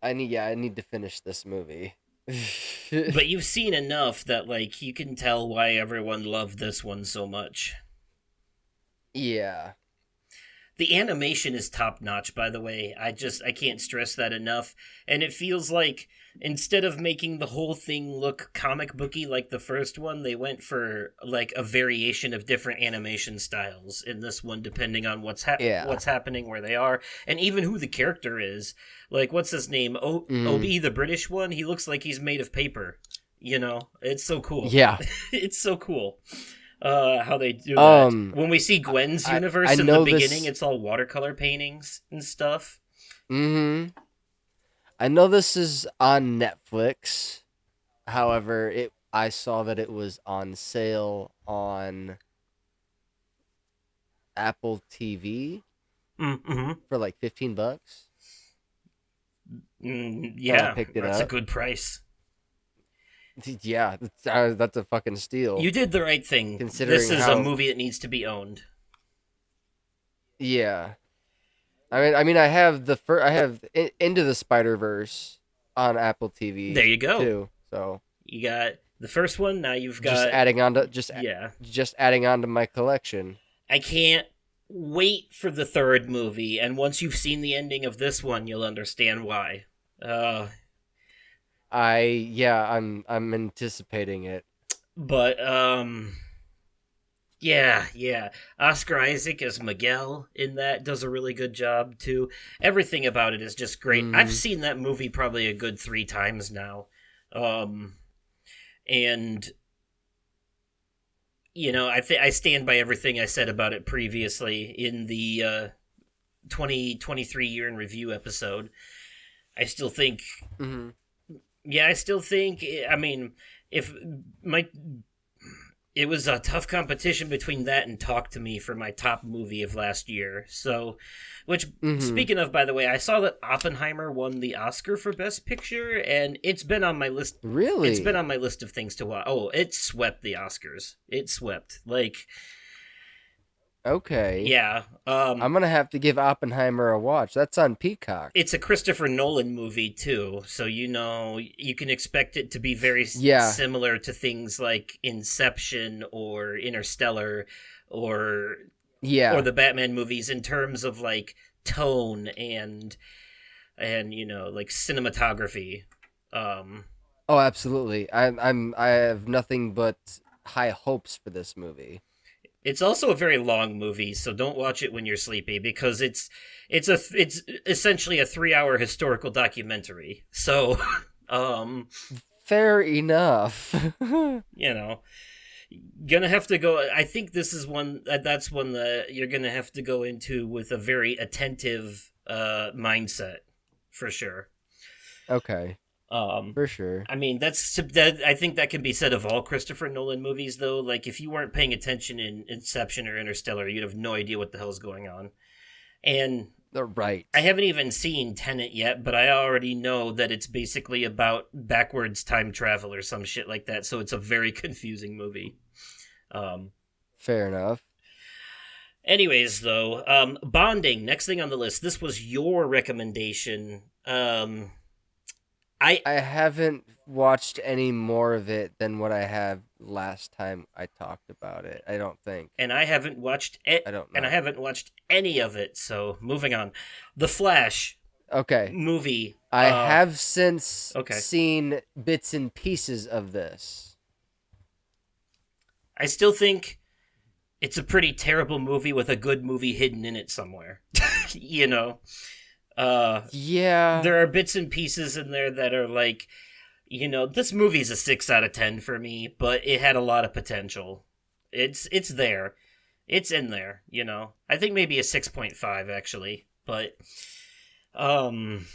B: I need to finish this movie.
A: but you've seen enough that like you can tell why everyone loved this one so much.
B: Yeah.
A: The animation is top notch, by the way. I can't stress that enough. And it feels like instead of making the whole thing look comic booky like the first one, they went for like a variation of different animation styles in this one, depending on
B: Yeah.
A: what's happening, where they are, and even who the character is. Like, what's his name?
B: Mhm.
A: Obi, the British one. He looks like he's made of paper. You know, it's so cool.
B: Yeah.
A: It's so cool. How they do that.
B: Um
A: When we see Gwen's
B: I
A: universe in the
B: know
A: beginning,
B: this
A: it's all watercolor paintings and stuff.
B: Mhm. I know this is on Netflix. However, it I saw that it was on sale on Apple TV
A: Mm-hmm.
B: for like $15. And I
A: Yeah,
B: picked it
A: that's a
B: up.
A: good price.
B: Yeah, that's a fucking steal.
A: You did the right thing. This
B: Considering
A: is a
B: how
A: movie that needs to be owned.
B: yeah. I mean I have I have Into the Spider-Verse on Apple
A: There
B: TV
A: you go.
B: too. So,
A: You got the first one, now you've
B: just
A: got.
B: adding on to
A: Yeah.
B: just adding on to my collection.
A: I can't wait for the third movie, and once you've seen the ending of this one, you'll understand why. Uh,
B: I'm anticipating it.
A: but, Yeah. Oscar Isaac as Miguel in that does a really good job too. Everything about it is just great. I've
B: Mm,
A: seen that movie probably a good 3 times now. Um and I stand by everything I said about it previously in the 2023 year in review episode. I still think
B: mm-hmm.
A: I still think I mean if my it was a tough competition between that and Talk to Me for my top movie of last year. So, which,
B: Mm-hmm.
A: speaking of, by the way, I saw that Oppenheimer won the Oscar for Best Picture, and it's been on my list. It's been
B: Really?
A: on my list of things to watch. Oh, it swept the Oscars. It swept. Like,
B: Okay.
A: yeah.
B: I'm gonna have to give Oppenheimer a watch. That's on Peacock.
A: It's a Christopher Nolan movie too, so you can expect it to be very
B: Yeah,
A: similar to things like Inception or Interstellar or
B: yeah.
A: the Batman movies in terms of like tone and like cinematography. Um
B: Oh, absolutely. I have nothing but high hopes for this movie.
A: it's also a very long movie, so don't watch it when you're sleepy because it's essentially a 3-hour historical documentary. So um
B: Fair enough.
A: you know gonna have to go. I think this is one that's one that you're gonna have to go into with a very attentive mindset for sure.
B: Okay,
A: um
B: for sure.
A: I mean, that. I think that can be said of all Christopher Nolan movies, though. Like, if you weren't paying attention in Inception or Interstellar, you'd have no idea what the hell's going on. And I
B: Right.
A: haven't even seen Tenet yet, but I already know that it's basically about backwards time travel or some shit like that. So it's a very confusing movie. Um,
B: Fair enough.
A: Anyways, though, bonding. Next thing on the list. This was your recommendation. I
B: I haven't watched any more of it than what I have last time I talked about it. I don't think.
A: and I haven't watched it,
B: I don't
A: and I
B: know.
A: haven't watched any of it. So moving on, the Flash
B: Okay.
A: movie.
B: I have since
A: Okay.
B: seen bits and pieces of this.
A: I still think it's a pretty terrible movie with a good movie hidden in it somewhere. you know, uh,
B: Yeah.
A: there are bits and pieces in there that are like, this movie's a 6 out of 10 for me, but it had a lot of potential. It's there, it's in there. I think maybe a 6.5 actually, but um,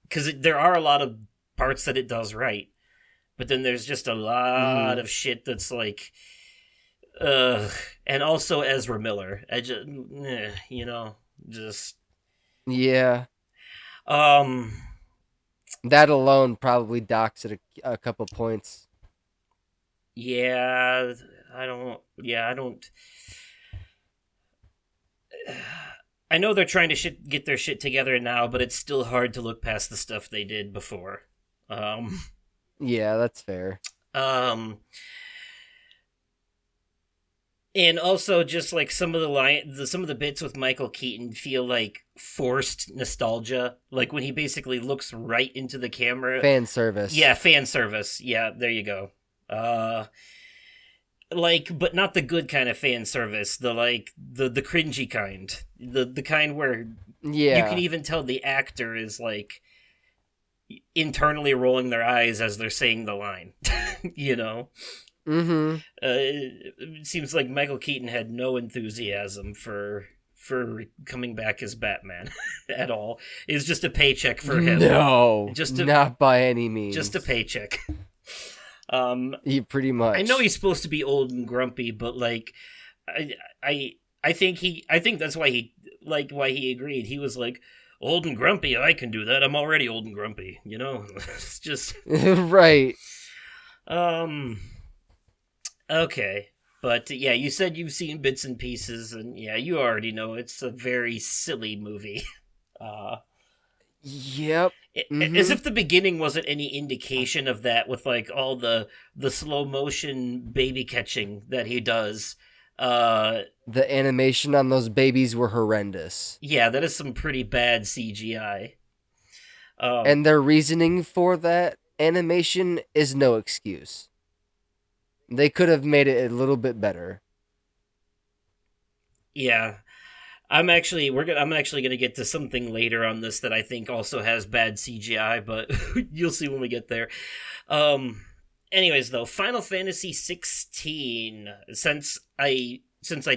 A: because there are a lot of parts that it does right, but then there's just a lot
B: Mhm.
A: of shit that's like, ugh. And also Ezra Miller, I just, just
B: Yeah.
A: um,
B: That alone probably docks it a couple points.
A: yeah, I don't. I know they're trying to get their shit together now, but it's still hard to look past the stuff they did before. Um,
B: Yeah, that's fair.
A: um, and also just like some of the bits with Michael Keaton feel like forced nostalgia, like when he basically looks right into the camera.
B: Fan
A: Yeah,
B: service.
A: fan service. Yeah, there you go. Like, but not the good kind of fan service, the cringy kind, the kind where you can
B: Yeah.
A: even tell the actor is like internally rolling their eyes as they're saying the line. you know
B: Mhm.
A: it seems like Michael Keaton had no enthusiasm for coming back as Batman at all. It's just a paycheck for him.
B: No,
A: just a
B: not by any
A: just a
B: means.
A: paycheck. um
B: Pretty
A: I know
B: much.
A: he's supposed to be old and grumpy, but like, I I I think that's why he agreed. He was like, old and grumpy, I can do that. I'm already old and grumpy. It's just
B: Right.
A: um okay. But yeah, you said you've seen bits and pieces, and yeah, you already know it's a very silly movie. Uh,
B: Yep.
A: as
B: Mhm.
A: if the beginning wasn't any indication of that, with like all the slow motion baby catching that he does. Uh,
B: The animation on those babies were horrendous.
A: yeah, that is some pretty bad CGI. Um,
B: And their reasoning for that animation is no excuse. They could have made it a little bit better.
A: Yeah. I'm actually gonna get to something later on this that I think also has bad CGI, but you'll see when we get there. Um Anyways though, Final Fantasy 16, since I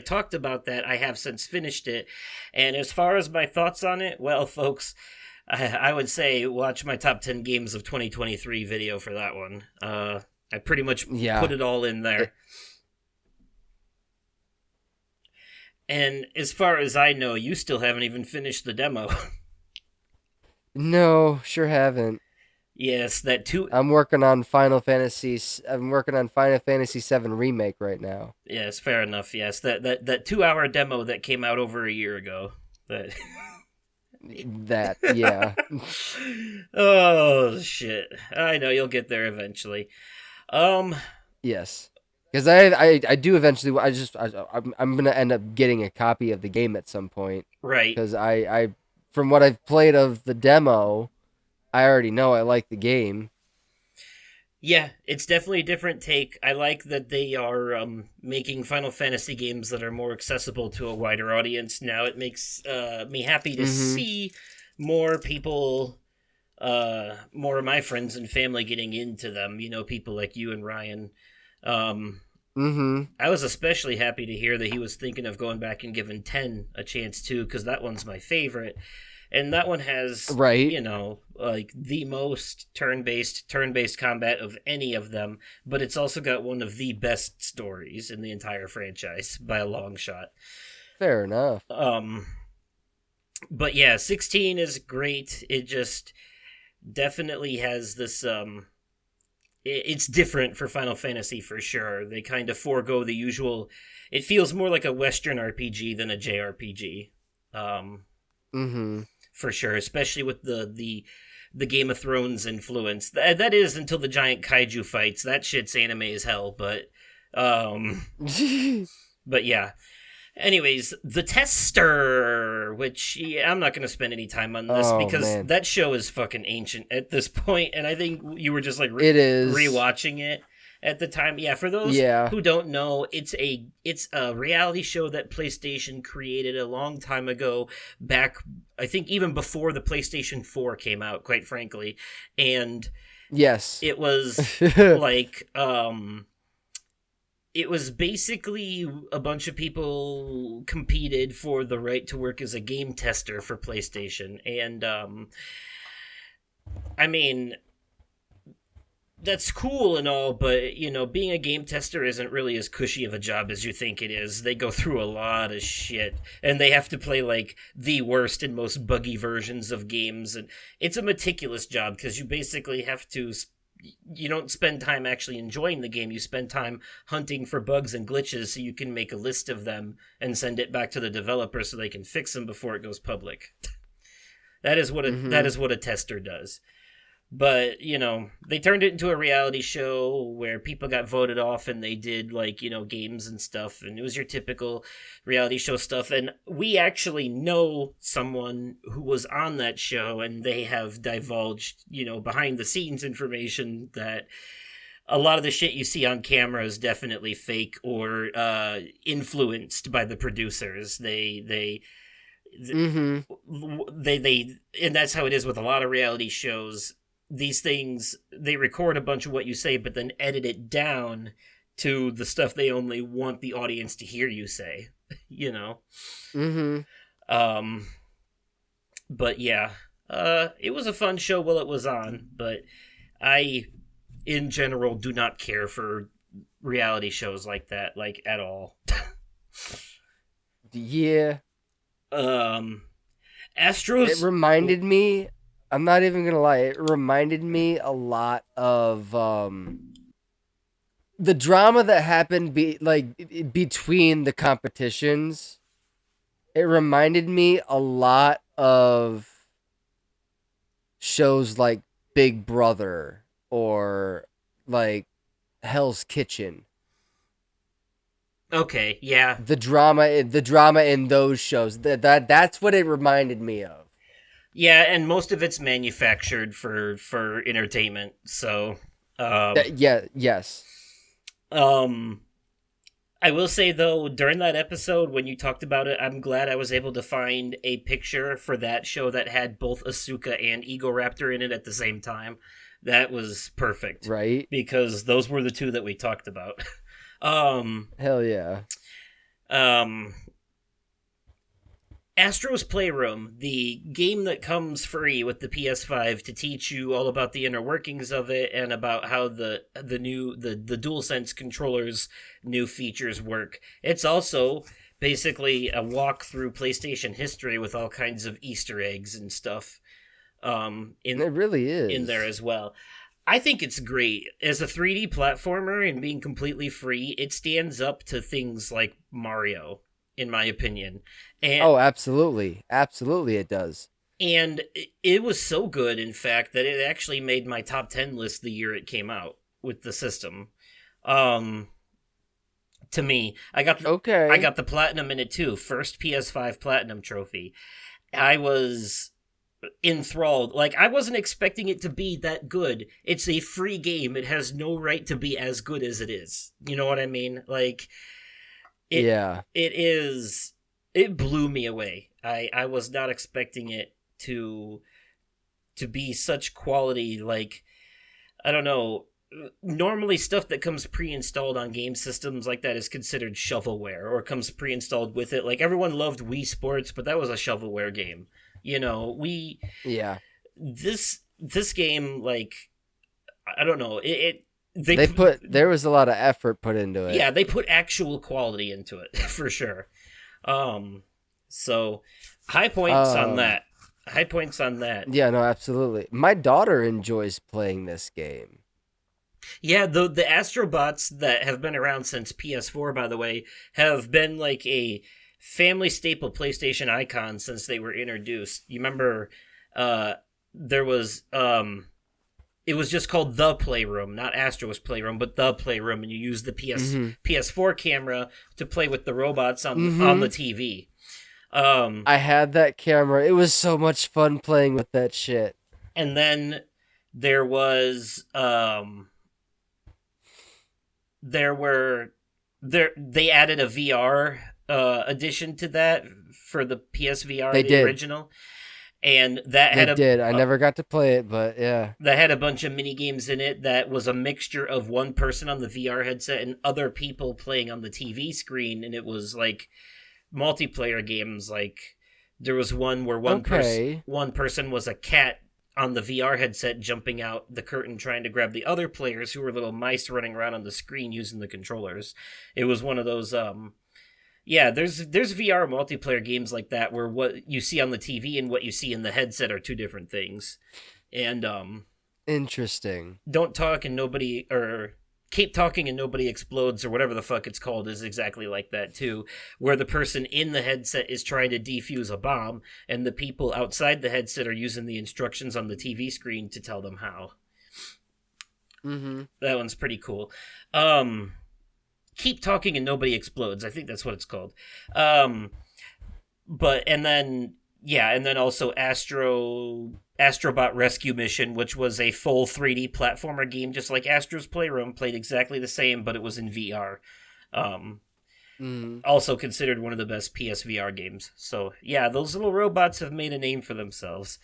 A: talked about that, I have since finished it. And as far as my thoughts on it, well folks, I would say watch my top 10 games of 2023 video for that one. I pretty much put
B: Yeah.
A: it all in there. And as far as I know, you still haven't even finished the demo.
B: No, sure haven't.
A: Yes, that two.
B: I'm working on Final Fantasy. I'm working on Final Fantasy 7 remake right now.
A: Yes, fair enough. Yes, that 2 hour demo that came out over a year ago. That.
B: That, yeah.
A: Oh shit! I know you'll get there eventually. Um.
B: Yes. Because I do eventually. I'm gonna end up getting a copy of the game at some point.
A: Right.
B: Because I from what I've played of the demo, I already know I like the game.
A: Yeah, it's definitely a different take. I like that they are making Final Fantasy games that are more accessible to a wider audience. Now it makes me happy to see more people, more of my friends and family getting into them. You know, people like you and Ryan. I was especially happy to hear that he was thinking of going back and giving 10 a chance too, because that one's my favorite. And that one has,
B: Right.
A: you know, like the most turn-based combat of any of them, but it's also got one of the best stories in the entire franchise by a long shot.
B: Fair enough.
A: But yeah, 16 is great. It just definitely has this it's different for Final Fantasy for sure. They kind of forego the usual. It feels more like a Western RPG than a JRPG. For sure, especially with the Game of Thrones influence. That is until the giant kaiju fights. That shit's anime as hell, but but yeah. Anyways, The Tester, which I'm not going to spend any time on this because that show is fucking ancient at this point, and I think you were just like
B: it is
A: rewatching it at the time. Yeah, for those who don't know, it's a reality show that PlayStation created a long time ago, back I think even before the PlayStation 4 came out, quite frankly. And
B: yes,
A: it was like it was basically a bunch of people competed for the right to work as a game tester for PlayStation. And I mean, that's cool and all, but you know, being a game tester isn't really as cushy of a job as you think it is. They go through a lot of shit, and they have to play like the worst and most buggy versions of games, and it's a meticulous job because you basically have to. You don't spend time actually enjoying the game. You spend time hunting for bugs and glitches so you can make a list of them and send it back to the developer so they can fix them before it goes public. That is what a tester does. But, you know, they turned it into a reality show where people got voted off and they did, like, you know, games and stuff. And it was your typical reality show stuff. And we actually know someone who was on that show, and they have divulged, you know, behind the scenes information that a lot of the shit you see on camera is definitely fake or influenced by the producers. They and that's how it is with a lot of reality shows. These things, they record a bunch of what you say, but then edit it down to the stuff they only want the audience to hear you say, you know? But yeah, it was a fun show while it was on, but I, in general, do not care for reality shows like that, like, at all.
B: Yeah.
A: Astros...
B: It reminded me... I'm not even gonna lie. It reminded me a lot of the drama that happened between the competitions. It reminded me a lot of shows like Big Brother or like Hell's Kitchen.
A: Okay, yeah.
B: The drama in those shows. That's what it reminded me of.
A: Yeah, and most of it's manufactured for entertainment, so...
B: Yes.
A: Um, I will say though, during that episode when you talked about it, I'm glad I was able to find a picture for that show that had both Asuka and Egoraptor in it at the same time. That was perfect
B: Right?
A: because those were the two that we talked about. um,
B: Hell yeah.
A: um, Astro's Playroom, the game that comes free with the PS5 to teach you all about the inner workings of it and about how the DualSense controller's new features work. It's also basically a walk through PlayStation history with all kinds of Easter eggs and stuff. In
B: It really
A: in there
B: is.
A: as well. I think it's great as a 3D platformer and being completely free. It stands up to things like Mario, in my opinion. And
B: Oh, absolutely. Absolutely it does.
A: and it was so good, in fact, that it actually made my top 10 list the year it came out with the system. Um, to me, I
B: Okay.
A: got the platinum in it too. First PS5 platinum trophy. I was enthralled. Like I wasn't expecting it to be that good. It's a free game. It has no right to be as good as it is. You know what I mean? Like it
B: Yeah.
A: it is it blew me away. I was not expecting it to be such quality. Like I don't know, normally stuff that comes pre-installed on game systems like that is considered shovelware or comes pre-installed with it. Like everyone loved Wii Sports, but that was a shovelware game. You know, we
B: Yeah.
A: this game, like I don't know, it they
B: There was a lot of effort put into it.
A: yeah, they put actual quality into it for sure. Um, so high points on
B: Um
A: that. High points on that.
B: yeah, no, absolutely. My daughter enjoys playing this game.
A: Yeah, the Astrobots that have been around since PS4, by the way, have been like a family staple PlayStation icon since they were introduced. You remember, there was it was just called the Playroom, not Astro's Playroom, but the Playroom, and you use the
B: Mhm.
A: PS4 camera to play with the robots on the
B: Mhm.
A: TV.
B: I had that camera. It was so much fun playing with that shit.
A: And then there was there were they added a VR addition to that for the PSVR,
B: They
A: the
B: did.
A: original, and that
B: They
A: had
B: did. I never got to play it, but yeah.
A: that had a bunch of mini games in it that was a mixture of one person on the VR headset and other people playing on the TV screen, and it was like multiplayer games. Like there was one where
B: Okay.
A: one person was a cat on the VR headset jumping out the curtain trying to grab the other players who were little mice running around on the screen using the controllers. It was one of those yeah, there's VR multiplayer games like that where what you see on the TV and what you see in the headset are two different things. And
B: Interesting.
A: don't talk and nobody or keep talking and nobody explodes or whatever the fuck it's called is exactly like that too, where the person in the headset is trying to defuse a bomb and the people outside the headset are using the instructions on the TV screen to tell them how.
B: Mhm.
A: That one's pretty cool. um Keep talking and nobody explodes, I think that's what it's called. um but and then yeah, and then also Astrobot Rescue Mission, which was a full 3D platformer game, just like Astro's Playroom, played exactly the same, but it was in VR. Um,
B: Mhm.
A: Also considered one of the best PSVR games. So yeah, those little robots have made a name for themselves.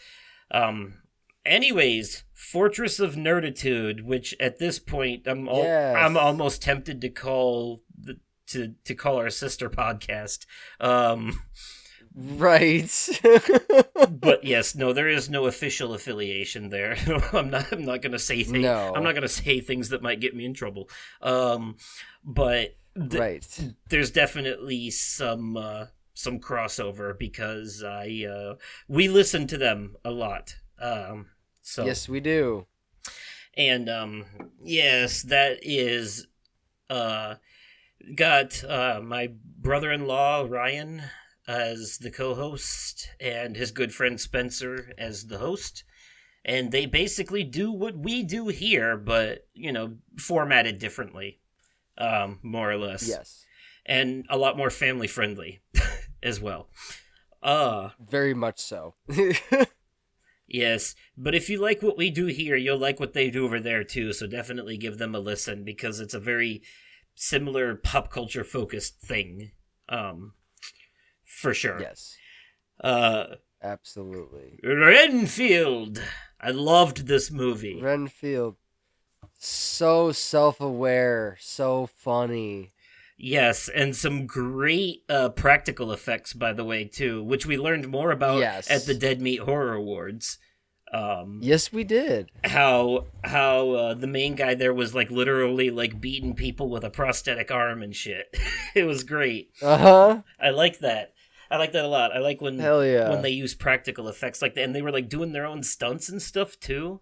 A: Um, Anyways, Fortress of Nerditude, which at this point I'm
B: Yes.
A: almost tempted to call to call our sister podcast. Um,
B: Right.
A: but yes, no, there is no official affiliation there. I'm not gonna say things. I'm
B: No.
A: not gonna say things that might get me in trouble. But
B: Right.
A: there's definitely some crossover because I we listen to them a lot. So
B: Yes, we do.
A: and yes, that is uh got my brother-in-law Ryan as the co-host and his good friend Spencer as the host, and they basically do what we do here, but formatted differently, more or less,
B: Yes.
A: and a lot more family friendly as well. uh
B: Very much so.
A: yes, but if you like what we do here, you'll like what they do over there too, so definitely give them a listen because it's a very similar pop culture focused thing. For sure.
B: Yes.
A: Uh,
B: Absolutely.
A: Renfield. I loved this movie.
B: Renfield. So self-aware, so funny.
A: Yes, and some great practical effects, by the way, too, which we learned more about at the
B: Yes.
A: Dead Meat Horror Awards.
B: Yes, we did.
A: How the main guy there was like literally like beating people with a prosthetic arm and shit. It was great.
B: Uh-huh.
A: I like that. I like that a lot. I like
B: Hell
A: when
B: yeah.
A: they use practical effects like that, and they were like doing their own stunts and stuff too.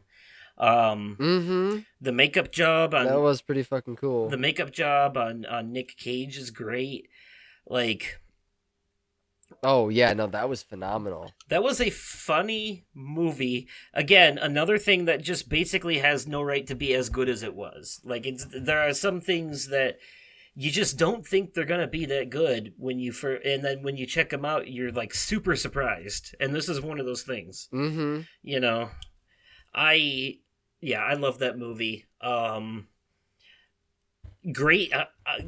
B: Mm-hmm.
A: The makeup job
B: That
A: on
B: was pretty fucking cool.
A: on Nick Cage is great. Like,
B: Oh, yeah, no, that was phenomenal.
A: that was a funny movie. Again, another thing that just basically has no right to be as good as it was. Like, there are some things that you just don't think they're gonna be that good and then when you check them out, you're like super surprised. And this is one of those things.
B: Mm-hmm.
A: You know, I I love that movie. Great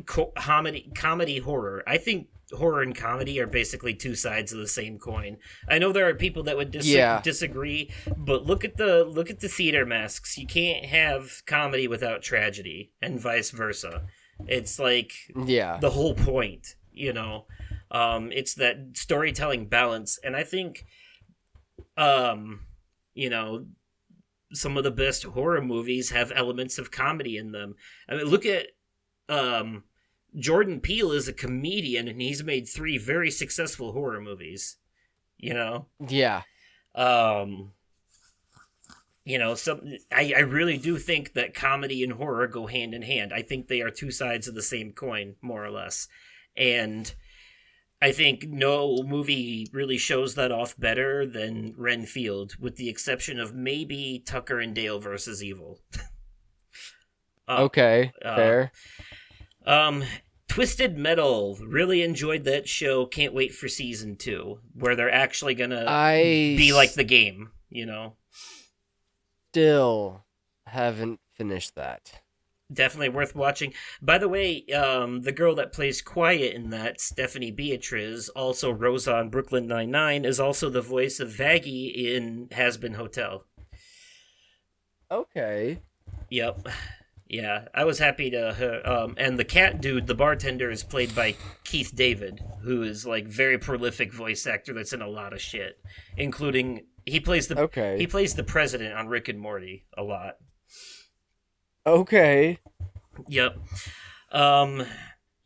A: comedy horror. I think horror and comedy are basically two sides of the same coin. I know there are people that would disagree, but look at the theater masks. You can't have comedy without tragedy, and vice versa. It's like
B: Yeah.
A: the whole point, you know. It's that storytelling balance, and I think, you know, some of the best horror movies have elements of comedy in them. I mean, look at Jordan Peele is a comedian, and he's made 3 very successful horror movies. You know,
B: Yeah.
A: you know, I really do think that comedy and horror go hand in hand. I think they are two sides of the same coin, more or less. And I think no movie really shows that off better than Renfield, with the exception of maybe Tucker and Dale versus Evil.
B: Okay, fair.
A: Twisted Metal, really enjoyed that show. Can't wait for season 2, where they're actually gonna be like the game, you know.
B: Still haven't finished that.
A: Definitely worth watching. By the way, the girl that plays Quiet in that, Stephanie Beatriz, also Rosa on Brooklyn Nine-Nine, is also the voice of Vaggie in Has Been Hotel.
B: Okay.
A: Yep. Yeah, I was happy to. And the cat dude, the bartender, is played by Keith David, who is like very prolific voice actor that's in a lot of shit, including he plays the president on Rick and Morty a lot.
B: Okay.
A: Yep.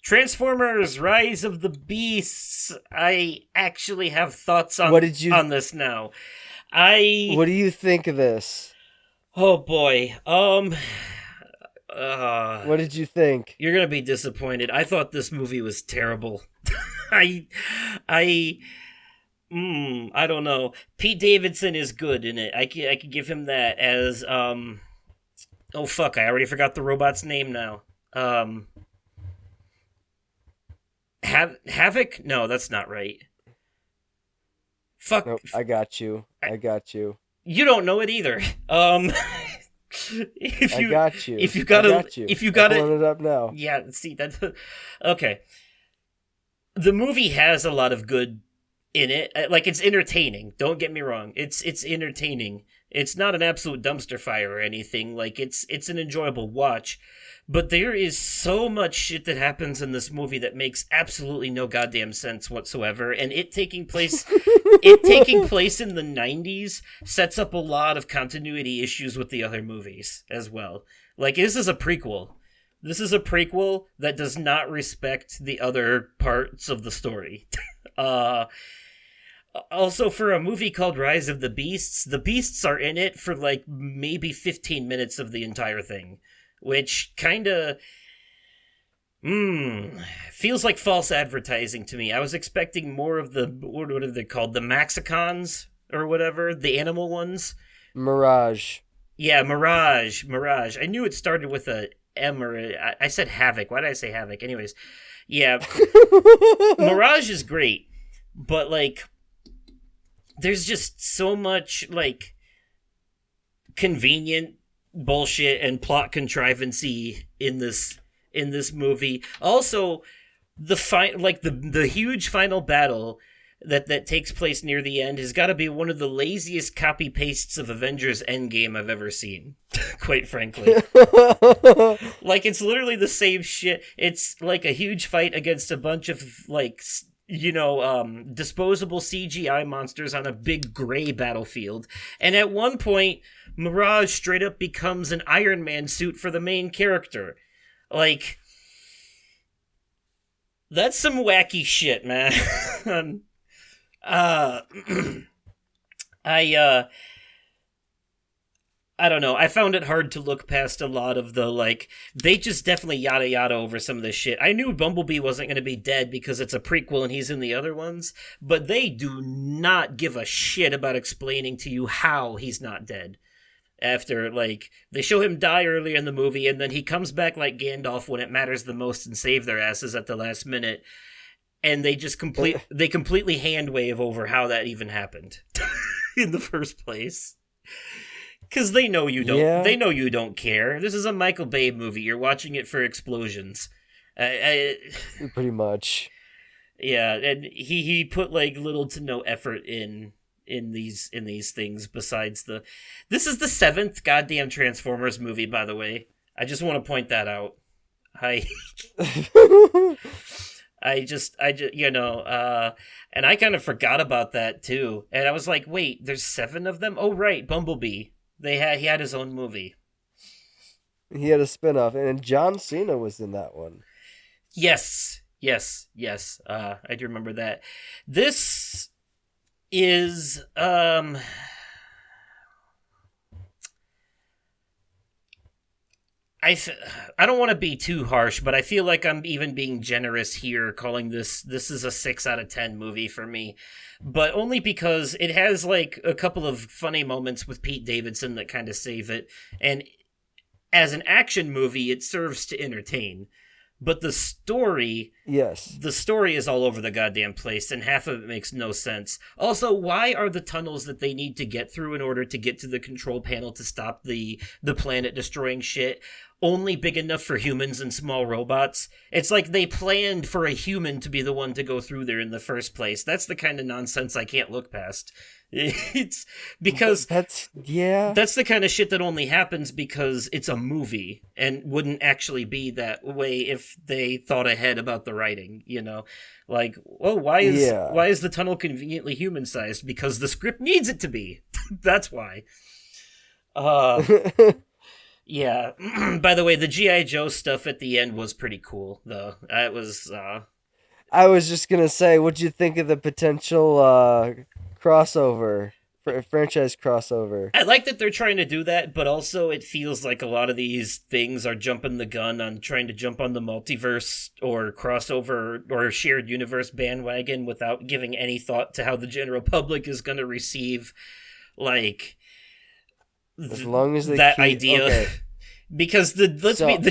A: Transformers: Rise of the Beasts. I actually have thoughts on on this now.
B: What do you think of this?
A: Oh boy.
B: What did you think?
A: You're gonna be disappointed. I thought this movie was terrible. I don't know. Pete Davidson is good in it. I could give him that as oh fuck! I already forgot the robot's name now. Havoc? No, that's not right. Fuck.
B: Nope, I got you.
A: You don't know it either.
B: I got you.
A: If you got it,
B: pulling it up now.
A: Yeah, see that. Okay. The movie has a lot of good in it. Like, it's entertaining. Don't get me wrong. It's entertaining. It's not an absolute dumpster fire or anything. Like, it's an enjoyable watch. But there is so much shit that happens in this movie that makes absolutely no goddamn sense whatsoever. And it taking place in the 90s sets up a lot of continuity issues with the other movies as well. Like, this is a prequel. This is a prequel that does not respect the other parts of the story. Also, for a movie called Rise of the Beasts are in it for like maybe 15 minutes of the entire thing, which kind of feels like false advertising to me. I was expecting more of the, what are they called, the Maxicons or whatever, the animal ones.
B: Mirage.
A: Yeah, Mirage. I knew it started with a M, or I said Havoc. Why did I say Havoc? Anyways, yeah, Mirage is great, but like, there's just so much like convenient bullshit and plot contrivancy in this in this movie. Also, the huge final battle that takes place near the end has got to be one of the laziest copy pastes of Avengers Endgame I've ever seen. Quite frankly, like it's literally the same shit. It's like a huge fight against a bunch of like disposable CGI monsters on a big gray battlefield, and at one point, Mirage straight up becomes an Iron Man suit for the main character. Like, that's some wacky shit, man. uh, I don't know. I found it hard to look past a lot of the, like, they just definitely yada yada over some of this shit. I knew Bumblebee wasn't going to be dead because it's a prequel and he's in the other ones, but they do not give a shit about explaining to you how he's not dead. After, like, they show him die earlier in the movie, and then he comes back like Gandalf when it matters the most and save their asses at the last minute, and they just completely hand wave over how that even happened in the first place. Because they know you don't. Yeah. They know you don't care. This is a Michael Bay movie. You're watching it for explosions.
B: Pretty much.
A: Yeah, and he put like little to no effort in these things. Besides this is the 7th goddamn Transformers movie, by the way. I just want to point that out. I just and I kind of forgot about that too. And I was like, wait, there's 7 of them? Oh right, Bumblebee. He had his own movie.
B: He had a spinoff, and John Cena was in that one.
A: Yes. I do remember that. This is I don't want to be too harsh, but I feel like I'm even being generous here calling this is a 6 out of 10 movie for me. But only because it has like a couple of funny moments with Pete Davidson that kind of save it. And as an action movie, it serves to entertain. But the story is all over the goddamn place, and half of it makes no sense. Also, why are the tunnels that they need to get through in order to get to the control panel to stop the planet destroying shit only big enough for humans and small robots? It's like they planned for a human to be the one to go through there in the first place. That's the kind of nonsense I can't look past. It's because
B: that's
A: the kind of shit that only happens because it's a movie and wouldn't actually be that way if they thought ahead about the writing, like, why is the tunnel conveniently human sized? Because the script needs it to be. That's why. Yeah. By the way, the G.I. Joe stuff at the end was pretty cool, though. It was
B: I was just gonna say, what'd you think of the potential crossover, franchise crossover?
A: I like that they're trying to do that, but also it feels like a lot of these things are jumping the gun on trying to jump on the multiverse or crossover or shared universe bandwagon without giving any thought to how the general public is going to receive, like,
B: as long as they
A: that idea. Okay. Because the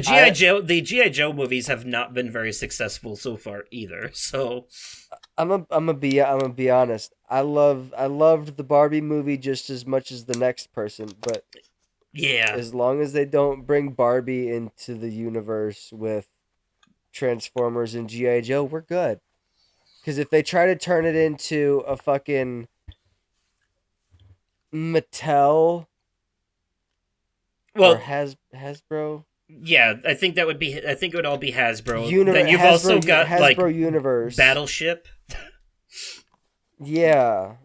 A: G.I. Joe movies have not been very successful so far either. So
B: I'm gonna be honest. I loved the Barbie movie just as much as the next person, but
A: yeah,
B: as long as they don't bring Barbie into the universe with Transformers and G.I. Joe, we're good. Because if they try to turn it into a fucking Mattel. Well, Hasbro.
A: Yeah, I think it would all be Hasbro. Then you've also got Hasbro like
B: Universe,
A: Battleship.
B: Yeah.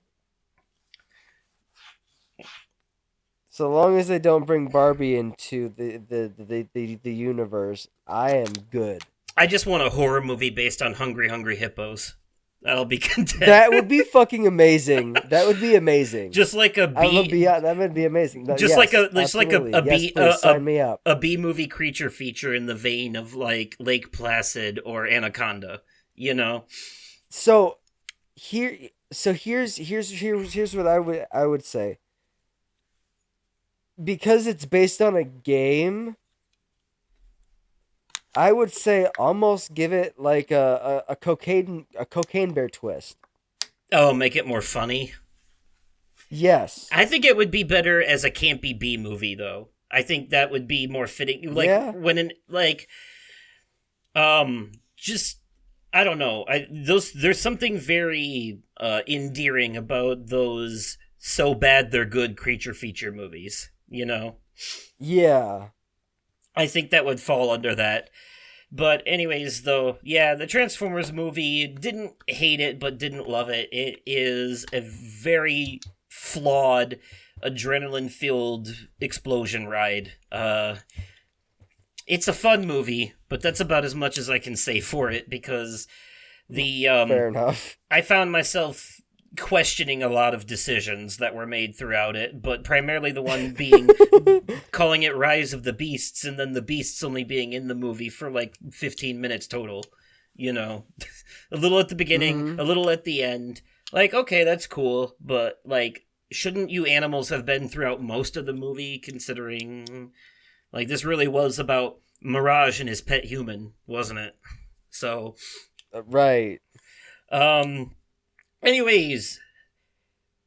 B: So long as they don't bring Barbie into the universe, I am good.
A: I just want a horror movie based on Hungry Hungry Hippos. I'll be content.
B: That would be fucking amazing. That would be amazing.
A: Just like a B.
B: That would be amazing.
A: Sign me up. A B movie creature feature in the vein of like Lake Placid or Anaconda.
B: So here's what I would say. Because it's based on a game, I would say almost give it like a cocaine bear twist.
A: Oh, make it more funny?
B: Yes.
A: I think it would be better as a campy B movie, though. I think that would be more fitting. Like, Just I don't know. There's something very endearing about those so bad they're good creature feature movies. You know,
B: Yeah.
A: I think that would fall under that. But anyways, though, yeah, the Transformers movie, didn't hate it, but didn't love it. It is a very flawed, adrenaline-filled explosion ride. It's a fun movie, but that's about as much as I can say for it because the
B: Fair enough.
A: I found myself questioning a lot of decisions that were made throughout it, but primarily the one being calling it Rise of the Beasts and then the Beasts only being in the movie for like 15 minutes total. You know, a little at the beginning,
B: Mm-hmm.
A: a little at the end. Like, okay, that's cool, but like, shouldn't you animals have been throughout most of the movie considering like this really was about Mirage and his pet human, wasn't it? So,
B: Right.
A: um anyways,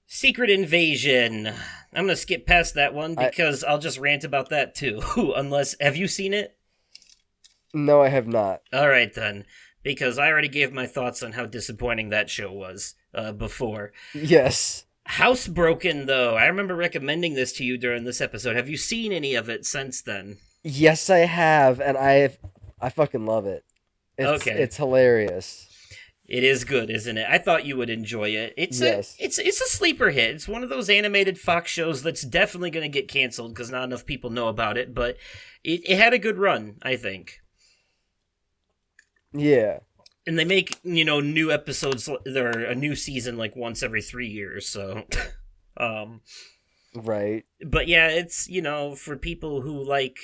A: Secret Invasion. I'm gonna skip past that one
B: I
A: because I'll just rant about that too. Unless, have you seen it?
B: No, I have not.
A: All right then, because I already gave my thoughts on how disappointing that show was before.
B: Yes.
A: Housebroken, though, I remember recommending this to you during this episode. Have you seen any of it since then?
B: Yes, I have, and I fucking love it.
A: Okay,
B: It's hilarious.
A: it is good, isn't it? I thought you would enjoy it.
B: Yes.
A: It's a sleeper hit. It's one of those animated Fox shows that's definitely going to get canceled because not enough people know about it. But it had a good run, I think.
B: Yeah.
A: And they make new episodes or a new season like once every 3 years. So, um,
B: Right.
A: but yeah, it's for people who like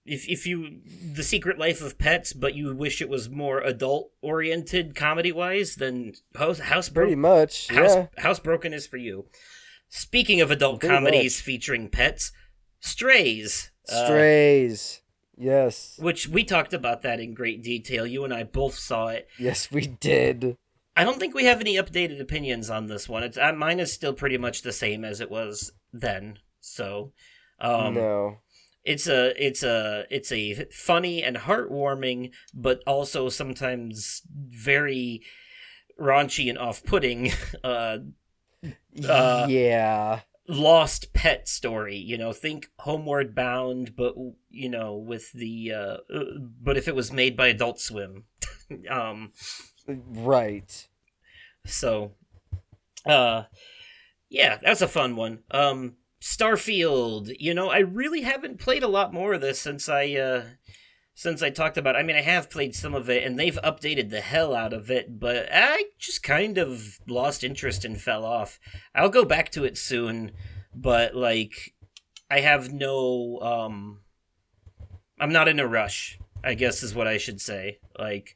A: if you the Secret Life of Pets, but you wish it was more adult oriented comedy wise, then
B: Pretty much. Yeah.
A: Housebroken is for you. Speaking of adult
B: Pretty
A: comedies
B: much.
A: featuring pets, Strays.
B: Strays. Yes.
A: Which we talked about that in great detail. You and I both saw it.
B: Yes, we did.
A: I don't think we have any updated opinions on this one. Mine is still pretty much the same as it was then. So,
B: No.
A: it's a funny and heartwarming, but also sometimes very raunchy and off-putting
B: Yeah.
A: lost pet story. Think Homeward Bound, but with the but if it was made by Adult Swim.
B: Right.
A: So, yeah, that's a fun one. Starfield. I really haven't played a lot more of this since I talked about it. I mean, I have played some of it, and they've updated the hell out of it, but I just kind of lost interest and fell off. I'll go back to it soon, but, like, I have I'm not in a rush, I guess is what I should say. Like,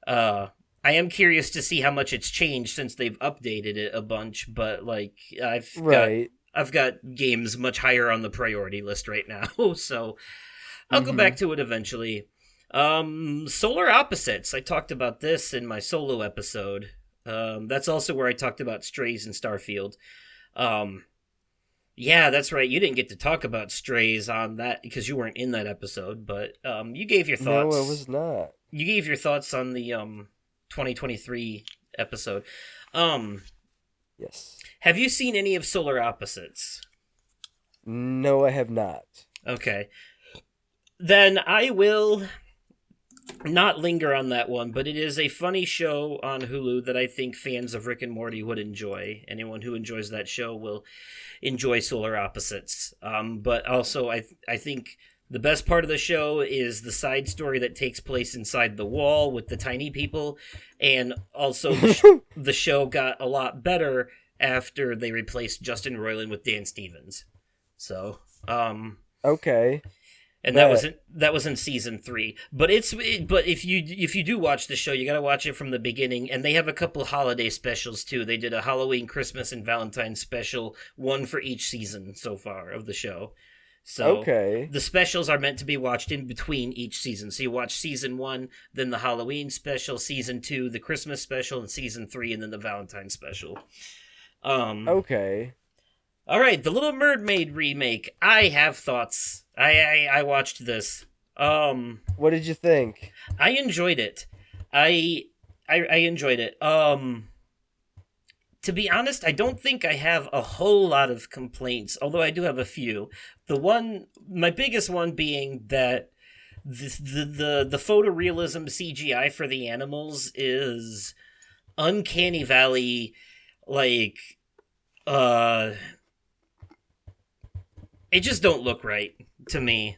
A: I am curious to see how much it's changed since they've updated it a bunch, but, like,
B: Right.
A: I've got games much higher on the priority list right now, so I'll go back to it eventually. Solar Opposites. I talked about this in my solo episode. That's also where I talked about Strays and Starfield. Yeah, that's right. You didn't get to talk about Strays on that because you weren't in that episode, but you gave your
B: No,
A: thoughts.
B: I was not.
A: You gave your thoughts on the 2023 episode.
B: Yes.
A: Have you seen any of Solar Opposites?
B: No, I have not.
A: Okay. Then I will not linger on that one, but it is a funny show on Hulu that I think fans of Rick and Morty would enjoy. Anyone who enjoys that show will enjoy Solar Opposites. But also, I think the best part of the show is the side story that takes place inside the wall with the tiny people, and also the show got a lot better after they replaced Justin Roiland with Dan Stevens. So,
B: Okay.
A: and that was in season 3. But if you do watch the show, you got to watch it from the beginning. And they have a couple holiday specials too. They did a Halloween, Christmas, and Valentine's special, one for each season so far of the show. So
B: Okay.
A: the specials are meant to be watched in between each season. So you watch season 1, then the Halloween special, season 2, the Christmas special, and season 3, and then the Valentine's special.
B: Okay.
A: All right, the Little Mermaid remake. I have thoughts. I watched this.
B: What did you think?
A: I enjoyed it. I enjoyed it. To be honest, I don't think I have a whole lot of complaints, although I do have a few. My biggest one being that the photorealism CGI for the animals is uncanny valley, like uh it just don't look right to me.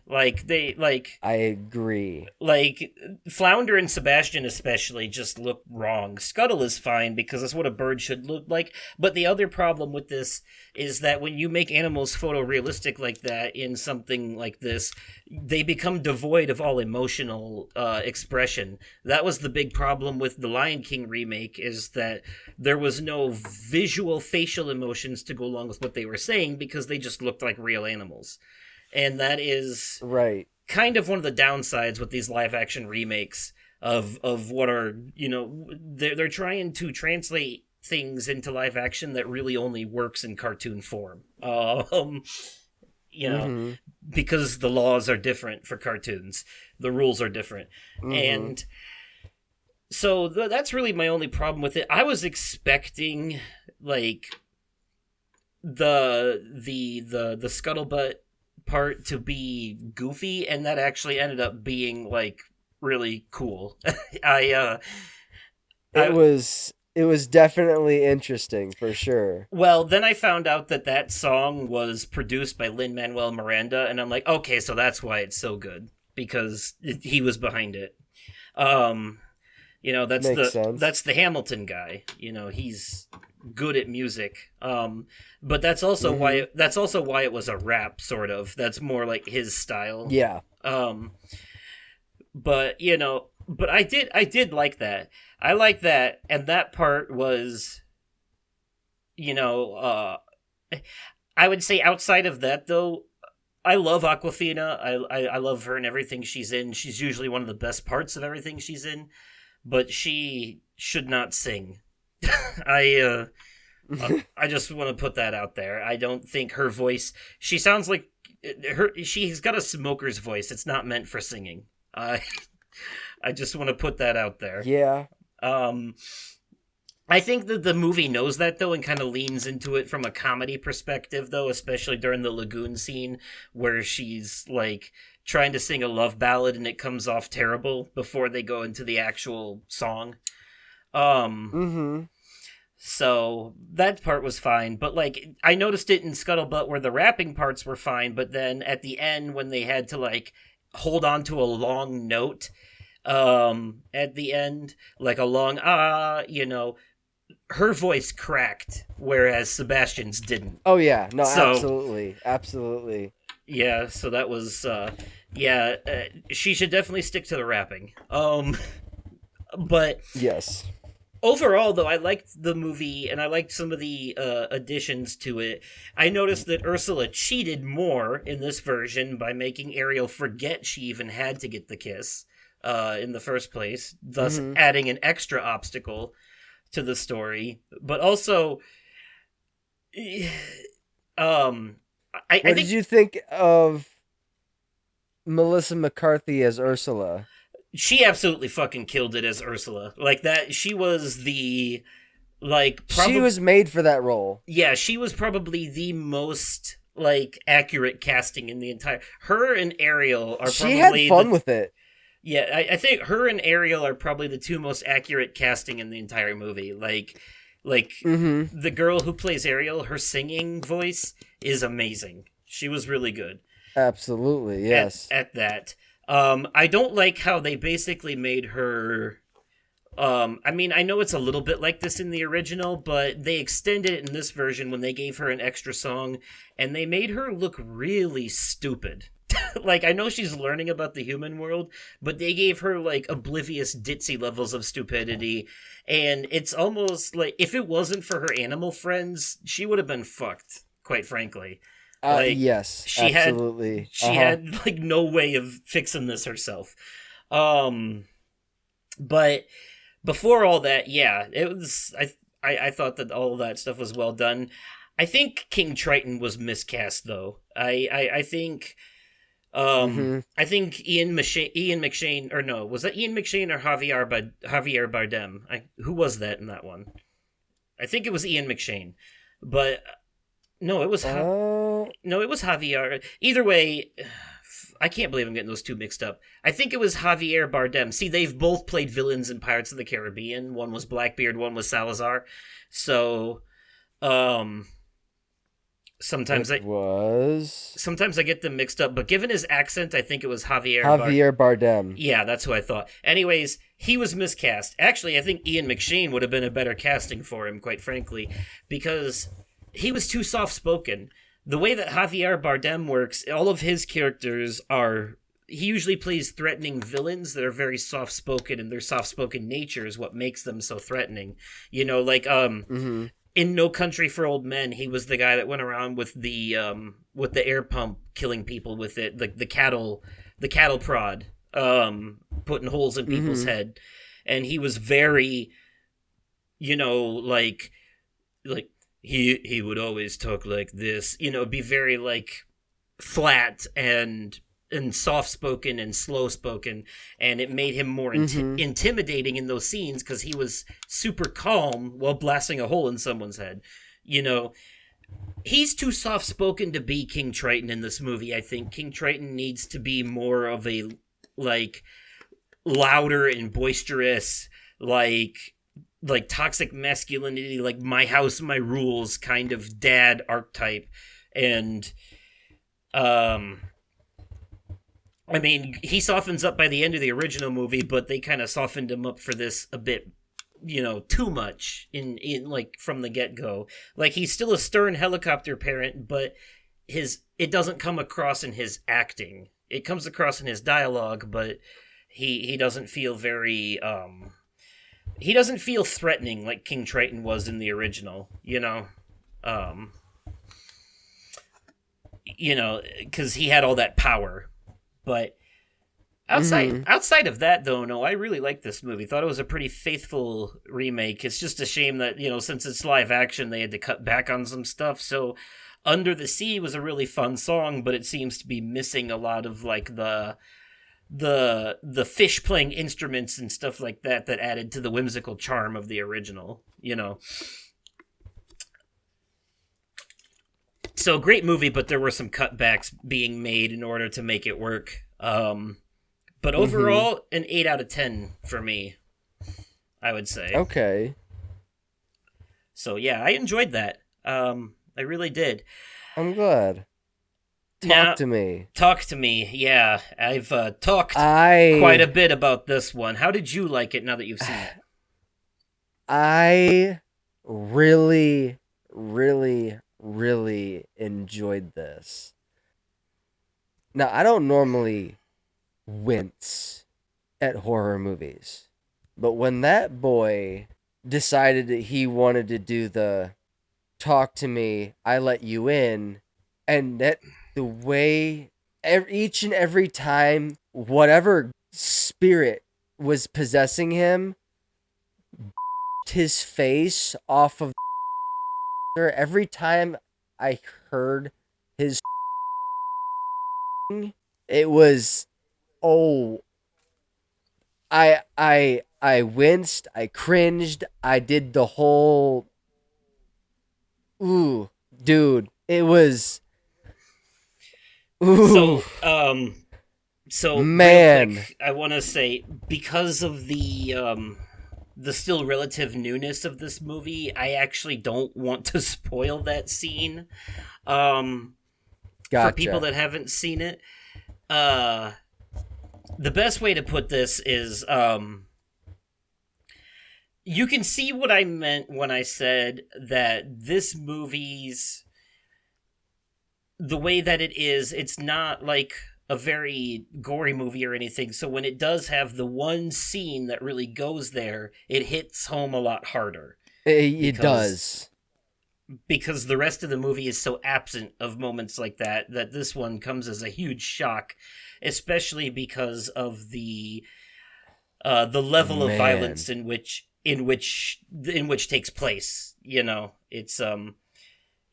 B: I agree.
A: Like Flounder and Sebastian especially just look wrong. Scuttle is fine because that's what a bird should look like. But the other problem with this is that when you make animals photorealistic like that in something like this, they become devoid of all emotional expression. That was the big problem with the Lion King remake, is that there was no visual facial emotions to go along with what they were saying because they just looked like real animals. And that is
B: Right.
A: kind of one of the downsides with these live action remakes of what are, they're trying to translate things into live action that really only works in cartoon form. You know,
B: Mm-hmm.
A: because the laws are different for cartoons, the rules are different,
B: Mm-hmm.
A: and so that's really my only problem with it. I was expecting like the scuttlebutt part to be goofy, and that actually ended up being like really cool. I
B: It
A: I
B: was it was definitely interesting for sure.
A: Well, then I found out that that song was produced by Lin-Manuel Miranda, and I'm like, okay, so that's why it's so good, because he was behind it. Um,
B: Makes sense.
A: that's the Hamilton guy. He's good at music. But that's also why it was a rap, sort of. That's more like his style.
B: Yeah.
A: Um, but I did like that. I like that, and that part was, you know, I would say outside of that though, I love Aquafina. I love her and everything she's in. She's usually one of the best parts of everything she's in, but she should not sing. I I just want to put that out there. I don't think her voice. She sounds like she's got a smoker's voice. It's not meant for singing. I I just want to put that out there.
B: Yeah.
A: Um, I think that the movie knows that though, and kind of leans into it from a comedy perspective though, especially during the lagoon scene where she's like trying to sing a love ballad and it comes off terrible before they go into the actual song. Um,
B: Mm-hmm.
A: so that part was fine, but like I noticed it in Scuttlebutt where the rapping parts were fine, but then at the end when they had to like hold on to a long note at the end, like a long her voice cracked, whereas Sebastian's didn't.
B: Oh yeah. No,
A: So
B: absolutely. Absolutely.
A: yeah, so that was she should definitely stick to the rapping. But
B: Yes.
A: overall, though, I liked the movie and I liked some of the additions to it. I noticed that Ursula cheated more in this version by making Ariel forget she even had to get the kiss in the first place, thus
B: Mm-hmm.
A: adding an extra obstacle to the story. But also, um, I
B: What did
A: think
B: you think of Melissa McCarthy as Ursula?
A: she absolutely fucking killed it as Ursula. Like that, she was the like
B: She
A: probably
B: was made for that role.
A: yeah, she was probably the most like accurate casting in the entire. Her and Ariel are
B: She had
A: probably
B: fun with it.
A: yeah. I think her and Ariel are probably the two most accurate casting in the entire movie. Like
B: Mm-hmm.
A: the girl who plays Ariel, her singing voice is amazing. She was really good
B: Absolutely. Yes.
A: at that. I don't like how they basically made her. I mean, I know it's a little bit like this in the original, but they extended it in this version when they gave her an extra song, and they made her look really stupid. Like, I know she's learning about the human world, but they gave her, like, oblivious ditzy levels of stupidity, and it's almost like, if it wasn't for her animal friends, she would have been fucked, quite frankly. Like,
B: Yes.
A: she had
B: Absolutely.
A: she had like no way of fixing this herself. Um but before all that, yeah, it was I thought that all of that stuff was well done. I think King Triton was miscast though. I think
B: Mm-hmm.
A: I think Ian McShane, or no, was that Ian McShane or Javier Bardem? Who was that in that one? I think it was Ian McShane, but no,
B: Uh,
A: it was Javier. Either way, I can't believe I'm getting those two mixed up. I think it was Javier Bardem. See, they've both played villains in Pirates of the Caribbean. One was Blackbeard, one was Salazar. So, um, sometimes
B: it was
A: sometimes I get them mixed up. But given his accent, I think it was
B: Javier Bardem.
A: Yeah, that's who I thought. Anyways, he was miscast. Actually, I think Ian McShane would have been a better casting for him, quite frankly, because he was too soft spoken. The way that Javier Bardem works, all of his characters are. He usually plays threatening villains that are very soft spoken, and their soft spoken nature is what makes them so threatening. You know, like
B: Mm-hmm.
A: in No Country for Old Men, he was the guy that went around with the air pump, killing people with it, the cattle prod, putting holes in people's
B: Mm-hmm.
A: head, and he was very, like he would always talk like this, be very like flat and soft spoken and slow spoken, and it made him more
B: Mm-hmm.
A: intimidating in those scenes because he was super calm while blasting a hole in someone's head. You know, he's too soft spoken to be King Triton in this movie. I think King Triton needs to be more of a like louder and boisterous, like toxic masculinity, like my house, my rules kind of dad archetype. And I mean, he softens up by the end of the original movie, but they kind of softened him up for this a bit, too much in like from the get go. Like he's still a stern helicopter parent, but it doesn't come across in his acting. It comes across in his dialogue, but he doesn't feel very he doesn't feel threatening like King Triton was in the original. Um, because he had all that power. But outside of that, though, no, I really like this movie. Thought it was a pretty faithful remake. It's just a shame that since it's live action, they had to cut back on some stuff. So, Under the Sea was a really fun song, but it seems to be missing a lot of like the fish playing instruments and stuff like that added to the whimsical charm of the original. So great movie, but there were some cutbacks being made in order to make it work. But overall, an 8 out of 10 for me, I would say.
B: Okay.
A: So yeah, I enjoyed that. I really did.
B: I'm glad. Talk to me.
A: Talk to me. Yeah, I've talked
B: I
A: quite a bit about this one. How did you like it now that you've seen it?
B: I really, really, really enjoyed this. Now, I don't normally wince at horror movies, but when that boy decided that he wanted to do the talk to me, I let you in, and that the way each and every time whatever spirit was possessing him, his face off of every time I heard his it was I winced, I cringed, I did the whole dude, it was
A: So
B: man,
A: real quick, I want to say because of the still relative newness of this movie, I actually don't want to spoil that scene. For people that haven't seen it, the best way to put this is you can see what I meant when I said that this movie's the way that it is, it's not like a very gory movie or anything. So when it does have the one scene that really goes there, it hits home a lot harder.
B: It does.
A: Because the rest of the movie is so absent of moments like that this one comes as a huge shock, especially because of the level of violence in which takes place.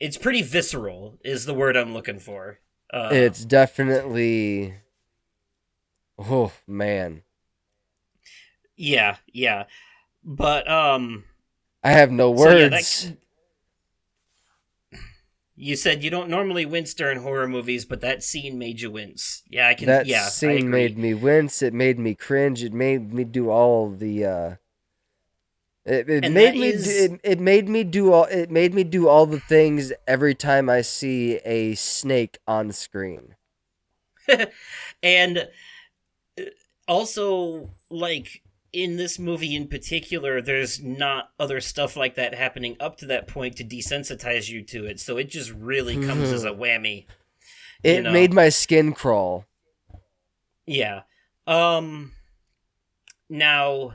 A: It's pretty visceral is the word I'm looking for.
B: It's definitely. Oh man,
A: Yeah, yeah. But
B: I have no
A: so yeah, that
B: words.
A: you said you don't normally wince during horror movies, but that scene made you wince. Yeah, I can.
B: That
A: Yeah, I
B: scene
A: agree.
B: made me wince. It made me cringe. It made me do all the. It
A: And
B: made
A: that
B: me
A: is
B: it made me do all it made me do all the things every time I see a snake on screen.
A: and also like in this movie in particular, there's not other stuff like that happening up to that point to desensitize you to it. So it just really comes as a whammy, you
B: It
A: know.
B: made my skin crawl.
A: Yeah. Um Now,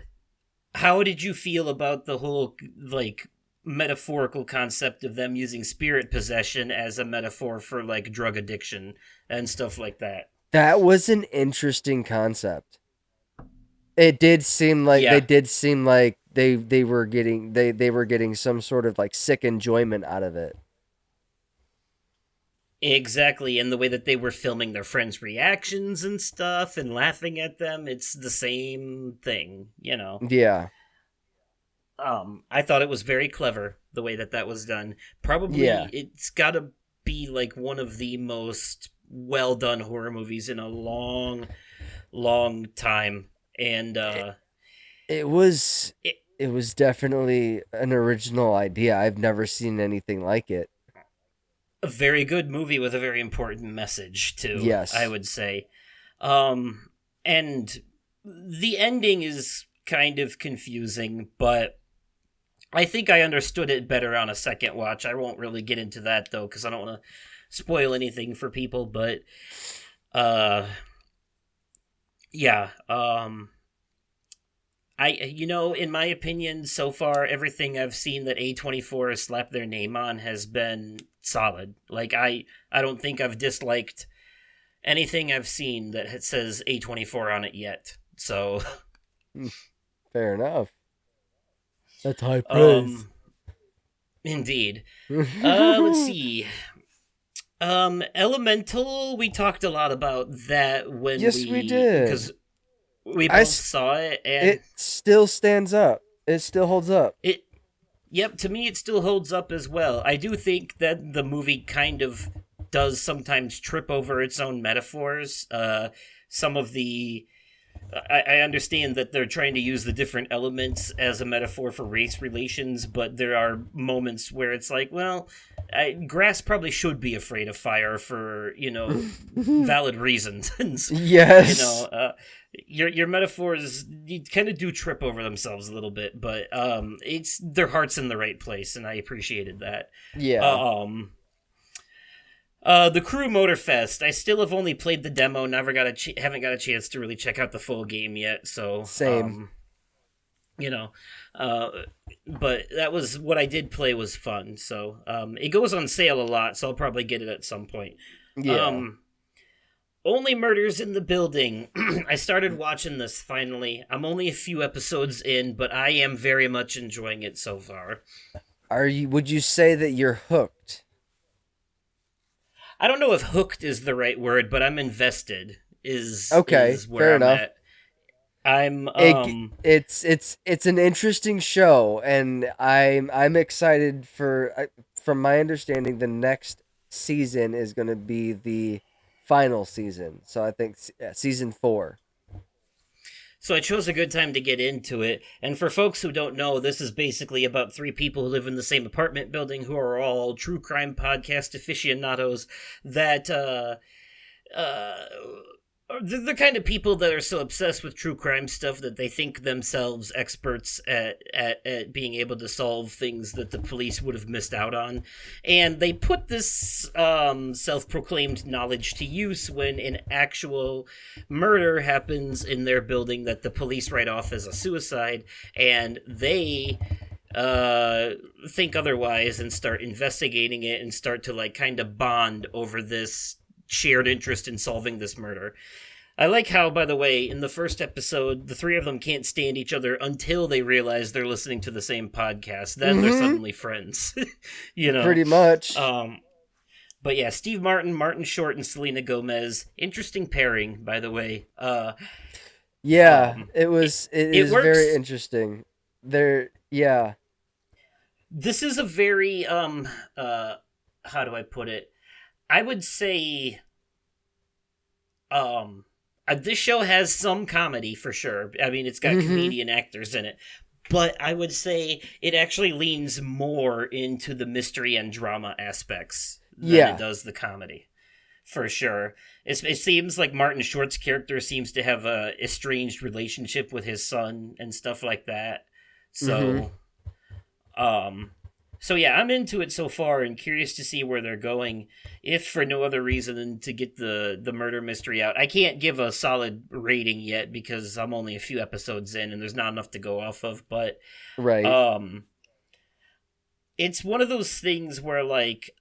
A: how did you feel about the whole like metaphorical concept of them using spirit possession as a metaphor for like drug addiction and stuff like that?
B: That was an interesting concept. It did seem like
A: Yeah,
B: they were getting they were getting some sort of like sick enjoyment out of it.
A: exactly. And the way that they were filming their friends' reactions and stuff and laughing at them, it's the same thing, you know.
B: Yeah.
A: I thought it was very clever the way that that was done. Probably
B: Yeah.
A: it's got to be like one of the most well done horror movies in a long time. And
B: It was
A: it,
B: it was definitely an original idea. I've never seen anything like it.
A: a very good movie with a very important message too, I
B: Yes.
A: would say. And the ending is kind of confusing, but I think I understood it better on a second watch. I won't really get into that though cuz I don't want to spoil anything for people, but uh yeah, in my opinion, so far, everything I've seen that A24 has slapped their name on has been solid. Like, I don't think I've disliked anything I've seen that says A24 on it yet. So,
B: Mm, fair enough. That's high praise.
A: um, indeed. Let's see. Elemental, we talked a lot about that when
B: Yes, we did.
A: because we
B: I
A: both saw it, and
B: it still stands up. It still holds up.
A: it Yep, to me it still holds up as well. I do think that the movie kind of does sometimes trip over its own metaphors. Some of the I understand that they're trying to use the different elements as a metaphor for race relations, but there are moments where it's like, well, grass probably should be afraid of fire for valid reasons, you know.
B: Yes.
A: Your metaphors you kind of do trip over themselves a little bit, but it's their heart's in the right place, and I appreciated that.
B: Yeah.
A: Um, the Crew Motorfest. I still have only played the demo. Never got haven't got a chance to really check out the full game yet. So,
B: Same.
A: you know, uh, but that was what I did play was fun. So, it goes on sale a lot, so I'll probably get it at some point.
B: Yeah.
A: Um, Only Murders in the Building. I started watching this finally. I'm only a few episodes in, but I am very much enjoying it so far.
B: Would you say that you're hooked?
A: I don't know if hooked is the right word, but I'm invested.
B: Okay,
A: Is where
B: fair
A: I'm
B: enough.
A: at. I'm
B: It it's an interesting show, and I'm excited for. From my understanding, the next season is going to be the final season. So I think season 4.
A: So I chose a good time to get into it. And for folks who don't know, this is basically about three people who live in the same apartment building who are all true crime podcast aficionados that uh they're the kind of people that are so obsessed with true crime stuff that they think themselves experts at being able to solve things that the police would have missed out on. And they put this self-proclaimed knowledge to use when an actual murder happens in their building that the police write off as a suicide, and they think otherwise and start investigating it and start to like kind of bond over this shared interest in solving this murder. I like how, by the way, in the first episode, the three of them can't stand each other until they realize they're listening to the same podcast. Then they're
B: Mm-hmm.
A: suddenly friends. you know.
B: Pretty much.
A: Um, But yeah, Steve Martin, Martin Short, and Selena Gomez. Interesting pairing, by the way.
B: Yeah,
A: Um,
B: it
A: it
B: was. It
A: it
B: is very
A: works.
B: interesting. There, yeah,
A: This is a very uh, how do I put it? I would say um this show has some comedy for sure. I mean, it's got
B: hmm
A: comedian actors in it, but I would say it actually leans more into the mystery and drama aspects than it
B: yeah,
A: does the comedy. For sure. It seems like Martin Short's character seems to have a estranged relationship with his son and stuff like that.
B: hmm
A: So, um, so yeah, I'm into it so far and curious to see where they're going. If for no other reason than to get the murder mystery out. I can't give a solid rating yet because I'm only a few episodes in and there's not enough to go off of. But
B: right.
A: um, it's one of those things where like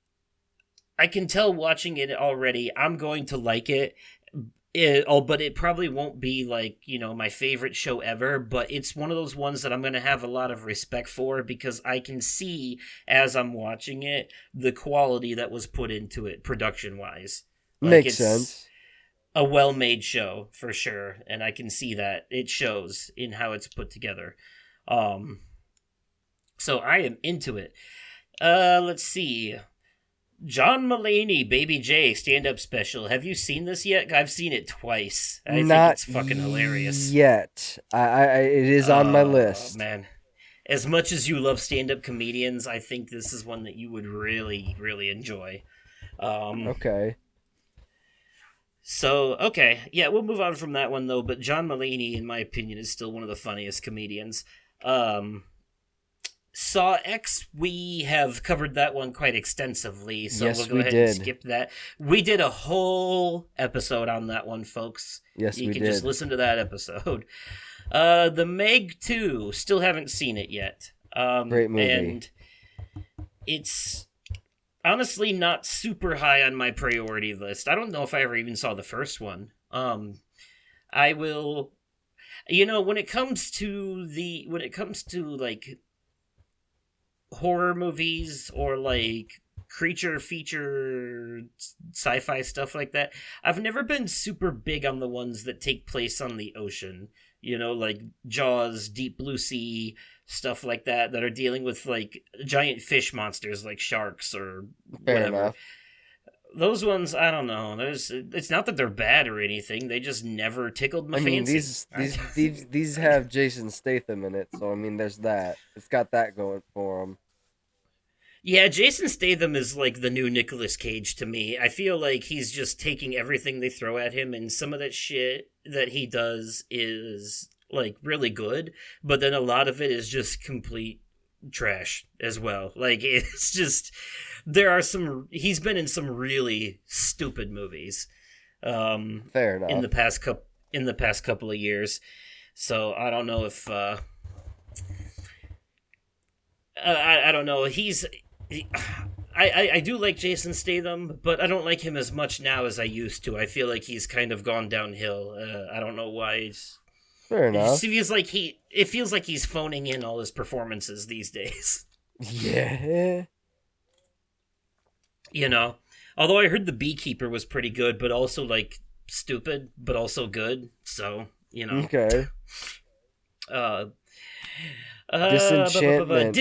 A: I can tell watching it already. I'm going to like it. But it probably won't be like my favorite show ever. But it's one of those ones that I'm going to have a lot of respect for because I can see as I'm watching it the quality that was put into it production wise. Like
B: Makes
A: it's
B: sense.
A: a well-made show for sure, and I can see that it shows in how it's put together. Um, so I am into it. Let's see. John Mulaney, Baby J, stand up special. Have you seen this yet? I've seen it twice. I think
B: Not
A: it's fucking hilarious.
B: yet. It is on my list.
A: Man. As much as you love stand up comedians, I think this is one that you would really, really enjoy. Um,
B: Okay.
A: so, okay. Yeah, we'll move on from that one, though. But John Mulaney, in my opinion, is still one of the funniest comedians. Um, Saw X, we have covered that one quite extensively, so we'll
B: Yes,
A: go
B: we
A: ahead and
B: did.
A: skip that. We did a whole episode on that one, folks.
B: Yes,
A: You
B: we
A: can just
B: did.
A: listen to that episode. The Meg 2, still haven't seen it yet.
B: Great movie.
A: And it's honestly not super high on my priority list. I don't know if I ever even saw the first one. I will when it comes to like horror movies or like creature feature sci-fi stuff like that, I've never been super big on the ones that take place on the ocean, like Jaws, Deep Blue Sea, stuff like that are dealing with like giant fish monsters like sharks or
B: Fair
A: whatever.
B: enough.
A: Those ones, I don't know. It's not that they're bad or anything, they just never tickled my
B: I mean,
A: fancy.
B: these have Jason Statham in it, so I mean, there's that. It's got that going for him.
A: Yeah, Jason Statham is like the new Nicolas Cage to me. I feel like he's just taking everything they throw at him, and some of that shit that he does is like really good, but then a lot of it is just complete trash as well. Like it's just he's been in some really stupid movies
B: Fair
A: in
B: enough.
A: the past couple of years. So I don't know if I don't know. I do like Jason Statham, but I don't like him as much now as I used to. I feel like he's kind of gone downhill. I don't know why.
B: Fair
A: It just
B: enough.
A: feels like it feels like he's phoning in all his performances these days.
B: Yeah.
A: You know, although I heard The Beekeeper was pretty good, but also like stupid, but also good. So
B: Okay.
A: uh,
B: Disenchantment.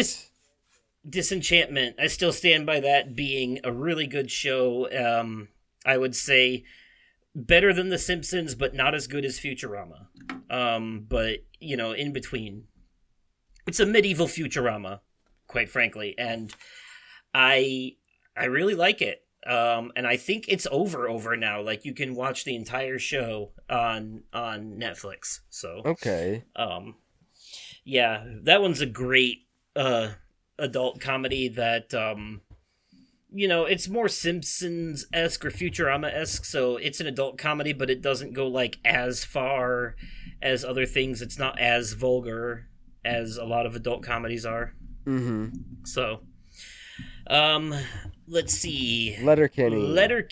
A: Disenchantment. I still stand by that being a really good show. I would say better than The Simpsons, but not as good as Futurama. But in between, it's a medieval Futurama, quite frankly, and I I really like it. And I think it's over now. Like you can watch the entire show on Netflix. So,
B: Okay.
A: um, yeah, that one's a great adult comedy that it's more Simpsons esque or Futurama esque, so it's an adult comedy, but it doesn't go like as far as other things. It's not as vulgar as a lot of adult comedies are.
B: Mm-hmm.
A: So, um, let's see,
B: Letterkenny.
A: letter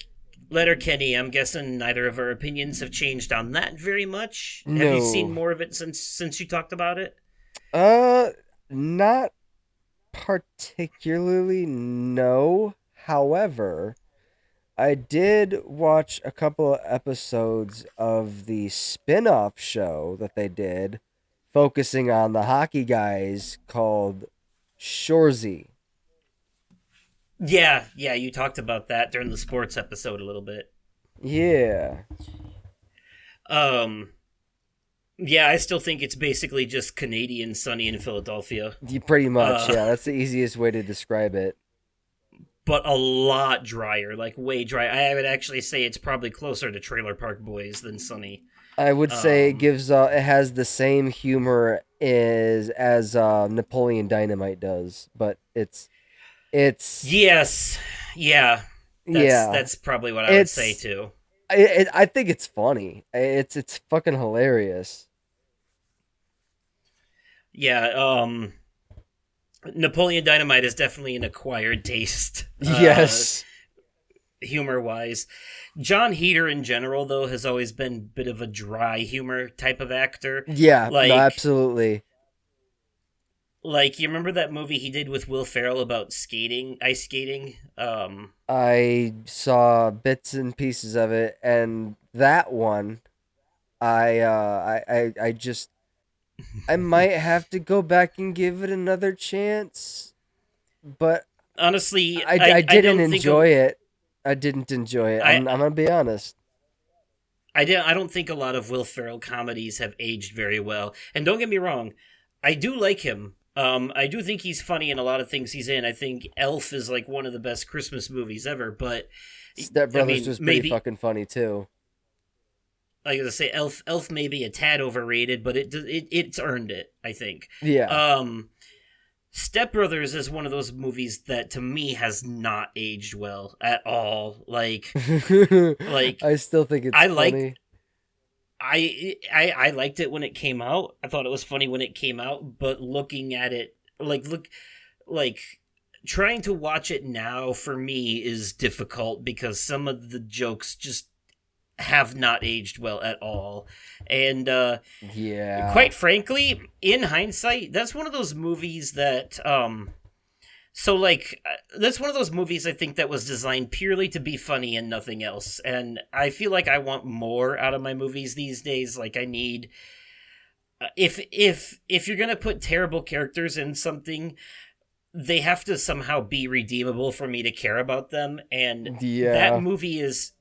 A: Letter Kenny. I'm guessing neither of our opinions have changed on that very much. Have you seen
B: No.
A: more of it since you talked about it?
B: Uh, not particularly, no. However, I did watch a couple of episodes of the spin-off show that they did, focusing on the hockey guys called Shorzy.
A: Yeah, you talked about that during the sports episode a little bit.
B: Yeah.
A: Um, yeah, I still think it's basically just Canadian Sunny in Philadelphia.
B: Pretty much,
A: Uh,
B: yeah. That's the easiest way to describe it.
A: but a lot drier, like way dry. I would actually say it's probably closer to Trailer Park Boys than Sunny.
B: I would say it
A: Um,
B: gives it has the same humor as Napoleon Dynamite does, but it's
A: yes, yeah, that's
B: yeah,
A: that's probably what I would say
B: it's
A: too.
B: I think it's funny. It's fucking hilarious.
A: Yeah, Napoleon Dynamite is definitely an acquired taste,
B: Yes.
A: humor wise. John Heater in general, though, has always been a bit of a dry humor type of actor.
B: Yeah, no,
A: Like,
B: absolutely.
A: like you remember that movie he did with Will Ferrell about skating, ice skating?
B: I saw bits and pieces of it, and that one, I just I might have to go back and give it another chance, but
A: Honestly,
B: I
A: I
B: didn't
A: don't think a,
B: enjoy it. I didn't enjoy it.
A: I
B: I'm gonna be honest.
A: I don't think a lot of Will Ferrell comedies have aged very well. And don't get me wrong, I do like him. I do think he's funny in a lot of things he's in. I think Elf is like one of the best Christmas movies ever. But
B: Step
A: I
B: Brothers
A: mean,
B: was pretty
A: maybe
B: fucking funny too.
A: like I say, Elf may be a tad overrated, but it's earned it. I think.
B: Yeah.
A: Step Brothers is one of those movies that to me has not aged well at all. Like
B: I still think it's
A: I liked
B: funny.
A: I liked it when it came out. I thought it was funny when it came out, but looking at it like trying to watch it now for me is difficult because some of the jokes just have not aged well at all. And
B: Yeah.
A: quite frankly, in hindsight, that's one of those movies that that's one of those movies I think that was designed purely to be funny and nothing else. And I feel like I want more out of my movies these days. Like I need if you're gonna put terrible characters in something, they have to somehow be redeemable for me to care about them. And that
B: Yeah.
A: movie is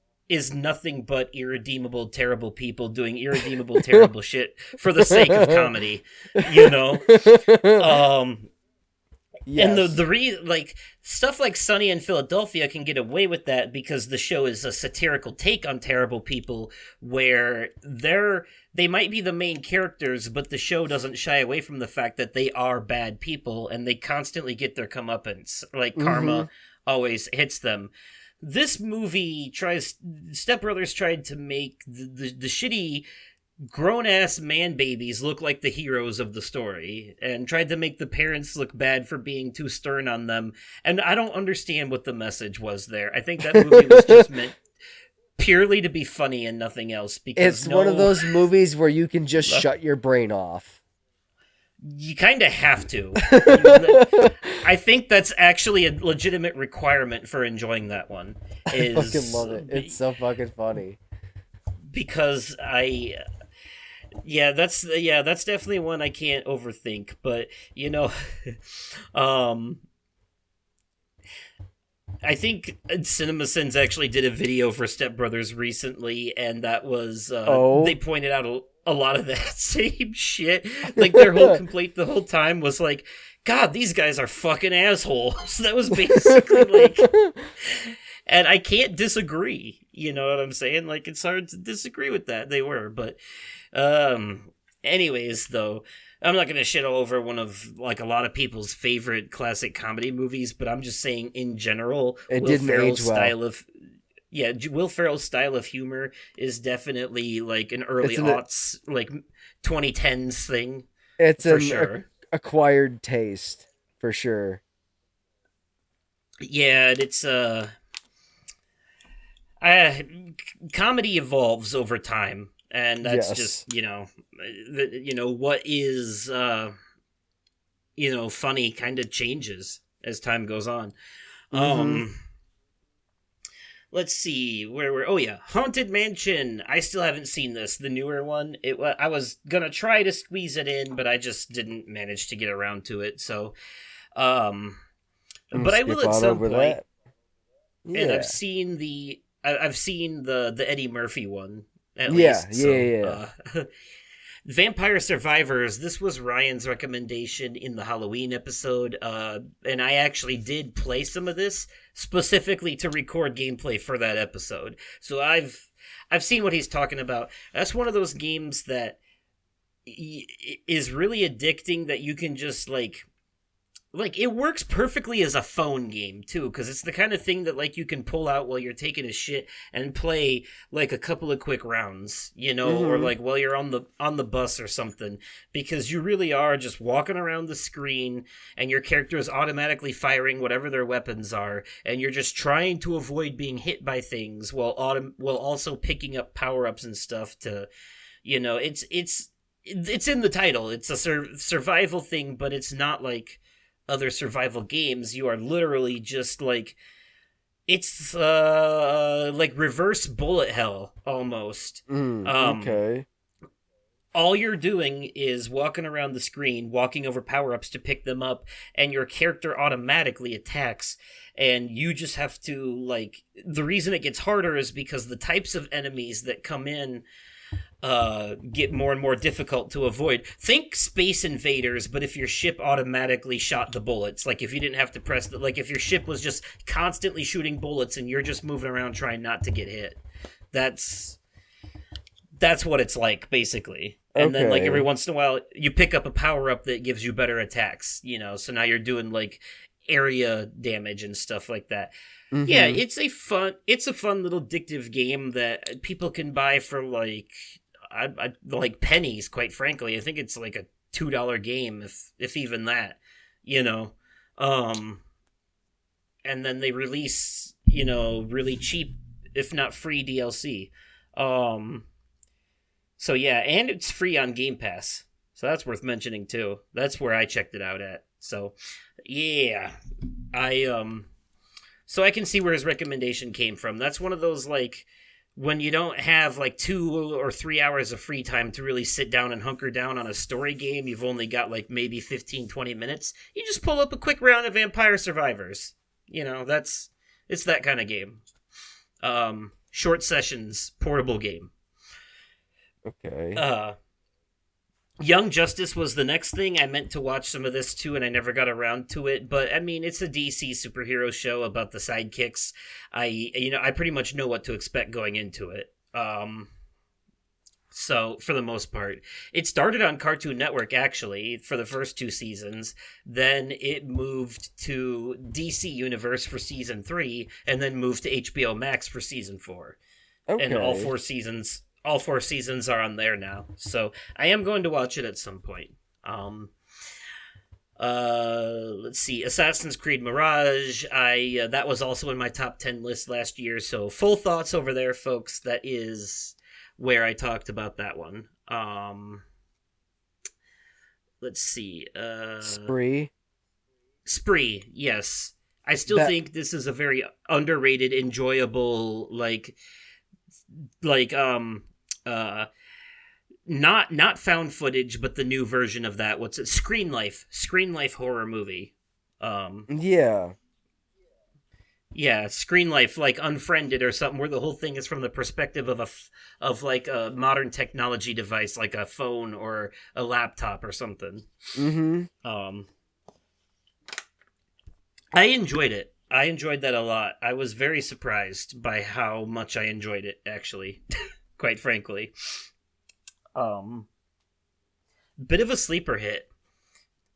A: nothing but irredeemable, terrible people doing irredeemable, terrible shit for the sake of comedy. You know. Um, and
B: Yes.
A: like stuff like Sunny in Philadelphia can get away with that because the show is a satirical take on terrible people where they might be the main characters, but the show doesn't shy away from the fact that they are bad people and they constantly get their comeuppance. Like
B: Mm-hmm.
A: karma always hits them. This movie tries Step Brothers tried to make the shitty grown ass man babies look like the heroes of the story and tried to make the parents look bad for being too stern on them. And I don't understand what the message was there. I think that movie was just meant purely to be funny and nothing else because
B: It's one of
A: no,
B: those movies where you can just shut your brain off.
A: you kind of have to. I think that's actually a legitimate requirement for enjoying that one
B: I fucking
A: is
B: love it. It's so fucking funny.
A: because that's definitely one I can't overthink. But um, I think CinemaSins actually did a video for Step Brothers recently, and that was they
B: Oh.
A: pointed out a lot of that same shit. Like their whole complaint the whole time was like, "God, these guys are fucking assholes." That was basically like, and I can't disagree. You know what I'm saying? Like it's hard to disagree with that. They were, but anyways, though, I'm not gonna shit all over one of like a lot of people's favorite classic comedy movies, but I'm just saying in general,
B: It didn't age well.
A: Will Ferrell's style of humor is definitely like an early
B: It's an
A: aughts, like 2010s thing
B: it's
A: for
B: an
A: sure.
B: acquired taste for sure.
A: Yeah, and it's uh, comedy evolves over time, and that's
B: Yes.
A: just what is funny kind of changes as time goes on.
B: Mm-hmm.
A: Um, let's see where we're. Oh yeah, Haunted Mansion. I still haven't seen this, the newer one. I was gonna try to squeeze it in, but I just didn't manage to get around to it. So, um,
B: I'm
A: but I will
B: skip
A: at
B: on
A: some
B: over
A: point.
B: that.
A: And
B: Yeah.
A: I've seen the Eddie Murphy one at
B: Yeah,
A: least.
B: yeah,
A: So,
B: yeah.
A: Vampire Survivors. This was Ryan's recommendation in the Halloween episode, and I actually did play some of this specifically to record gameplay for that episode. So I've seen what he's talking about. That's one of those games that is really addicting. That you can just like it works perfectly as a phone game too, because it's the kind of thing that like you can pull out while you're taking a shit and play like a couple of quick rounds, or
B: Mm-hmm.
A: like while you're on the bus or something, because you really are just walking around the screen and your character is automatically firing whatever their weapons are, and you're just trying to avoid being hit by things while also picking up power ups and stuff to, it's in the title. It's a survival thing, but it's not like other survival games. You are literally just like it's like reverse bullet hell almost. Um
B: Okay.
A: all you're doing is walking around the screen, walking over power-ups to pick them up, and your character automatically attacks, and you just have to like the reason it gets harder is because the types of enemies that come in get more and more difficult to avoid. Think Space Invaders, but if your ship automatically shot the bullets, like if you didn't have to press the, like if your ship was just constantly shooting bullets and you're just moving around trying not to get hit. That's that's what it's like basically. And then like every
B: Okay.
A: once in a while you pick up a power up that gives you better attacks, so now you're doing like area damage and stuff like that. Yeah,
B: Mm-hmm.
A: it's a fun little addictive game that people can buy for like like pennies. Quite frankly, I think it's like a $2 game, if even that, you know. Um, and then they release really cheap, if not free DLC. Um, so yeah, and it's free on Game Pass, so that's worth mentioning too. That's where I checked it out at. So yeah, I so I can see where his recommendation came from. That's one of those like when you don't have like 2 or 3 hours of free time to really sit down and hunker down on a story game, you've only got like maybe 15, 20 minutes. You just pull up a quick round of Vampire Survivors. That's it's that kind of game. Short sessions, portable game.
B: Okay.
A: Uh Young Justice was the next thing. I meant to watch some of this too, and I never got around to it. But I mean, it's a DC superhero show about the sidekicks. I pretty much know what to expect going into it. So for the most part, it started on Cartoon Network actually for the first 2 seasons. Then it moved to DC Universe for season 3, and then moved to HBO Max for season 4. And all
B: Okay.
A: 4 seasons are on there now. So I am going to watch it at some point. Let's see, Assassin's Creed Mirage. I That was also in my top 10 list last year. So full thoughts over there, folks. That is where I talked about that one. Let's see.
B: Spree.
A: Spree. Yes, I still
B: That
A: think this is a very underrated, enjoyable, like uh not found footage, but the new version of that. What's it? Screen Life horror movie. Um,
B: yeah.
A: yeah, Screen Life, like Unfriended or something, where the whole thing is from the perspective of like a modern technology device, like a phone or a laptop or something.
B: Mm-hmm.
A: Um, I enjoyed it. I enjoyed that a lot. I was very surprised by how much I enjoyed it, actually. Quite frankly. Um, Bit of a sleeper hit.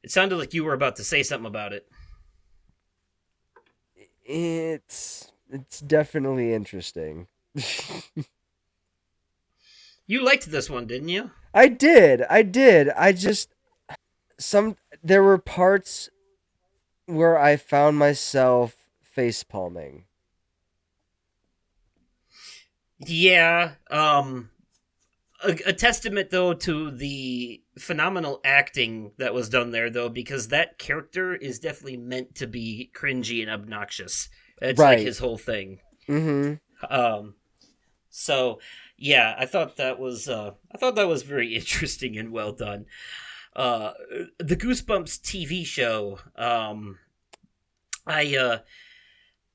A: It sounded like you were about to say something about it.
B: It's definitely interesting.
A: You liked this one, didn't you?
B: I did. I did. I just some there were parts where I found myself face palming.
A: Yeah. A testament though to the phenomenal acting that was done there, though, because that character is definitely meant to be cringy and obnoxious. It's like
B: Right.
A: his whole thing.
B: Mm-hmm.
A: So yeah, I thought that was very interesting and well done. Uh, the Goosebumps TV show. I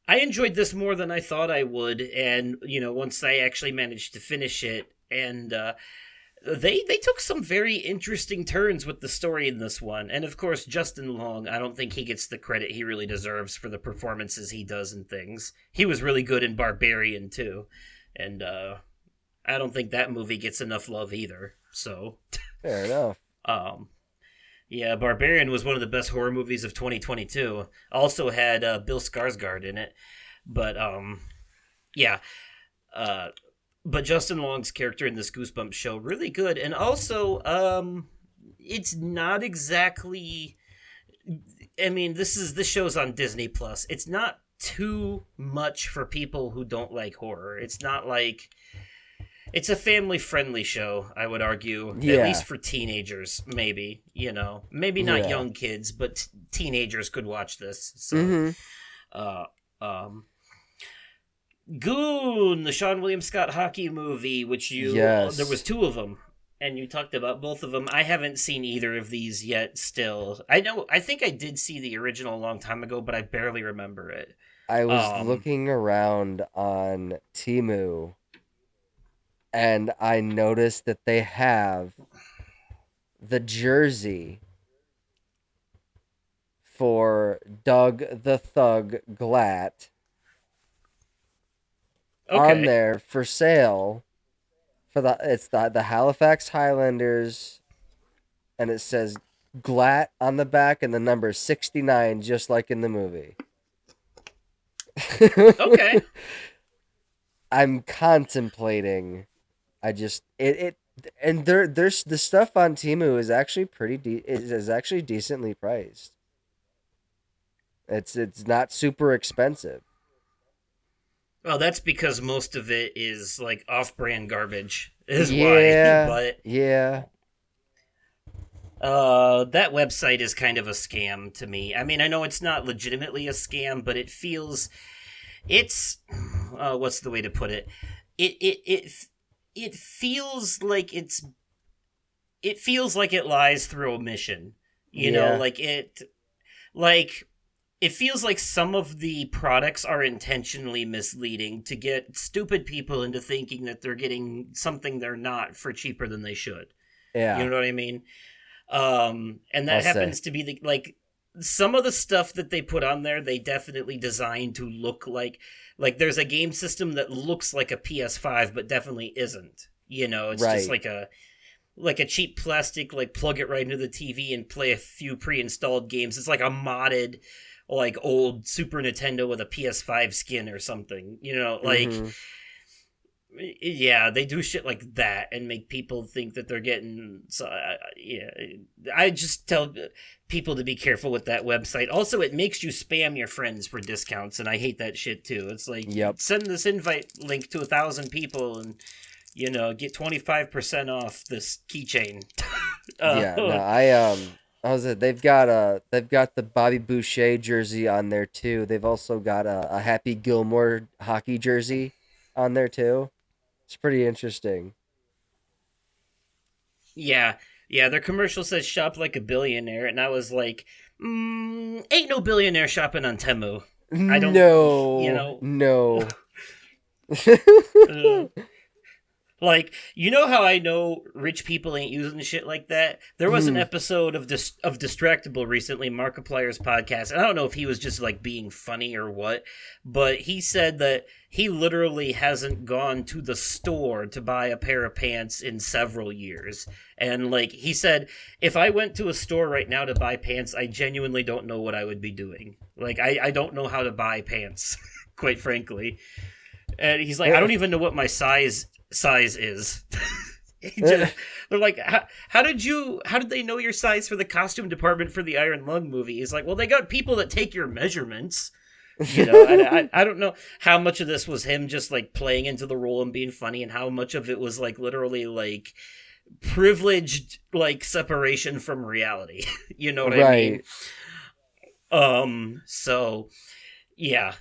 A: I enjoyed this more than I thought I would, and once I actually managed to finish it, and they took some very interesting turns with the story in this one, and of course Justin Long. I don't think he gets the credit he really deserves for the performances he does in things. He was really good in Barbarian too, and I don't think that movie gets enough love either. So,
B: Fair enough.
A: um, yeah, Barbarian was one of the best horror movies of 2022. Also had Bill Skarsgård in it, but yeah, uh, but Justin Long's character in this Goosebumps show really good, and also it's not exactly. I mean, this show's on Disney Plus. It's not too much for people who don't like horror. It's not like it's a family friendly show, I would argue, at
B: Yeah.
A: least for teenagers, maybe. Maybe not
B: Yeah.
A: young kids, but teenagers could watch this. So,
B: Mm-hmm.
A: uh, um, Goon, the Sean William Scott hockey movie, which there was
B: Yes.
A: two of them, and you talked about both of them. I haven't seen either of these yet. Still, I think I did see the original a long time ago, but I barely remember it.
B: I was
A: Um,
B: looking around on Temu and I noticed that they have the jersey for Doug the Thug Glatt on
A: okay,
B: there for sale for the Halifax Highlanders, and it says Glatt on the back and the number 69 just like in the movie.
A: okay.
B: I'm contemplating. I just it and there's the stuff on Temu is actually is actually decently priced. It's not super expensive.
A: Well, that's because most of it is like off-brand garbage, is why.
B: Yeah,
A: But
B: yeah,
A: that website is kind of a scam to me. I mean, I know it's not legitimately a scam, but it's what's the way to put it? It feels like it feels like it lies through omission.
B: yeah,
A: Like it feels like some of the products are intentionally misleading to get stupid people into thinking that they're getting something they're not for cheaper than they should. You
B: yeah.
A: know what I mean? And
B: I'll
A: that
B: say,
A: happens to be some of the stuff that they put on there. They definitely designed to look like there's a game system that looks like a PS5, but definitely isn't. It's just
B: right.
A: like a cheap plastic, like plug it right into the TV and play a few pre-installed games. It's like a modded like old Super Nintendo with a PS5 skin or something.
B: Mm-hmm.
A: Yeah, they do shit like that and make people think that they're getting. So yeah, I just tell people to be careful with that website. Also, it makes you spam your friends for discounts, and I hate that shit too. It's like
B: Yep.
A: send this invite link to 1,000 people and get 25% off this keychain.
B: Yeah. No,
A: uh,
B: I was it. They've got the Bobby Boucher jersey on there too. They've also got a Happy Gilmore hockey jersey on there too. It's pretty interesting.
A: yeah, yeah. Their commercial says "shop like a billionaire," and I was like, "Ain't no billionaire shopping on Temu." I don't, you
B: No,
A: know.
B: no.
A: uh, Like, how I know rich people ain't using shit like that? There was an
B: Hmm.
A: episode of Distractable recently, Markiplier's podcast. And I don't know if he was just like being funny or what, but he said that he literally hasn't gone to the store to buy a pair of pants in several years. And like he said, if I went to a store right now to buy pants, I genuinely don't know what I would be doing. Like I don't know how to buy pants, quite frankly. And he's like, I don't even know what my size is. They're like, how did they know your size for the costume department for the Iron Lung movie? He's like, well, they got people that take your measurements. I don't know how much of this was him just like playing into the role and being funny, and how much of it was like literally like privileged like separation from reality. You know what I mean?
B: Right.
A: So yeah.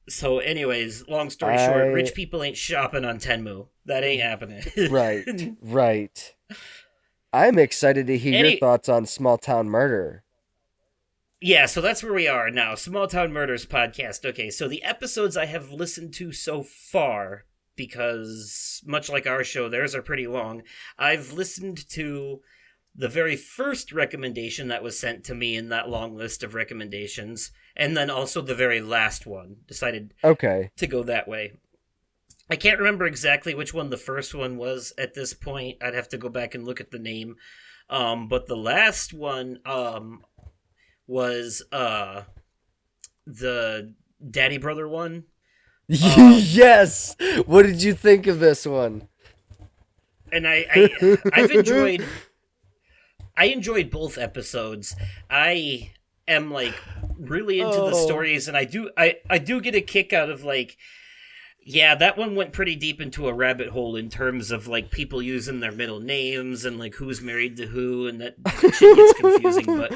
A: So, anyways, long story short,
B: I
A: rich people ain't shopping on Tenmu. That ain't happening.
B: right, right. I'm excited to hear your
A: Any
B: thoughts on Small Town Murder.
A: Yeah, so that's where we are now. Small Town Murders podcast. Okay, so the episodes I have listened to so far, because much like our show, theirs are pretty long. I've listened to the very first recommendation that was sent to me in that long list of recommendations, and then also the very last one. Decided
B: Okay.
A: to go that way. I can't remember exactly which one the first one was at this point. I'd have to go back and look at the name. But the last one was the Daddy Brother one.
B: Yes. What did you think of this one?
A: And I enjoyed both episodes. I am like really into the stories, and I do get a kick out of like, yeah, that one went pretty deep into a rabbit hole in terms of like people using their middle names and like who's married to who, and that shit gets confusing. But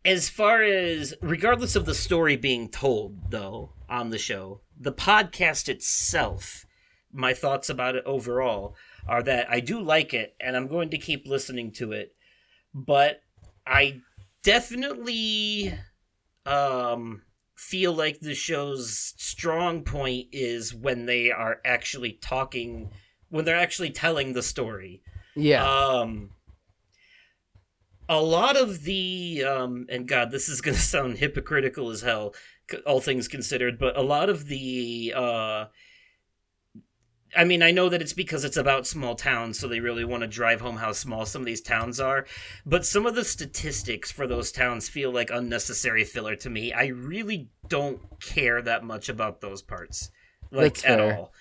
A: as far as, regardless of the story being told, though, on the show, the podcast itself, my thoughts about it overall are that I do like it, and I'm going to keep listening to it, but I definitely feel like the show's strong point is when they are actually talking, when they're actually telling the story.
B: Yeah.
A: A lot of the and God, this is gonna sound hypocritical as hell, all things considered, but a lot of the I mean, I know that it's because it's about small towns, so they really want to drive home how small some of these towns are, but some of the statistics for those towns feel like unnecessary filler to me. I really don't care that much about those parts, like,
B: That's
A: at
B: fair.
A: all.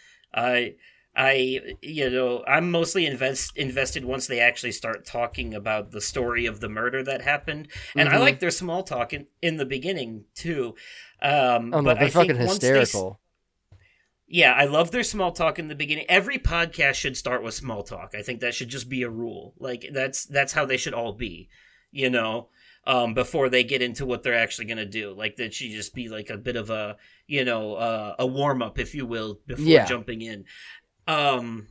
A: I'm mostly invested once they actually start talking about the story of the murder that happened, and I
B: Mm-hmm.
A: like their small talk in the beginning too.
B: Oh no,
A: But
B: they're
A: I
B: fucking
A: think
B: hysterical.
A: yeah, I love their small talk in the beginning. Every podcast should start with small talk. I think that should just be a rule. Like that's how they should all be, you know. Before they get into what they're actually gonna do, like that should just be like a bit of a, a warm up, if you will, before
B: Yeah.
A: jumping in. Um,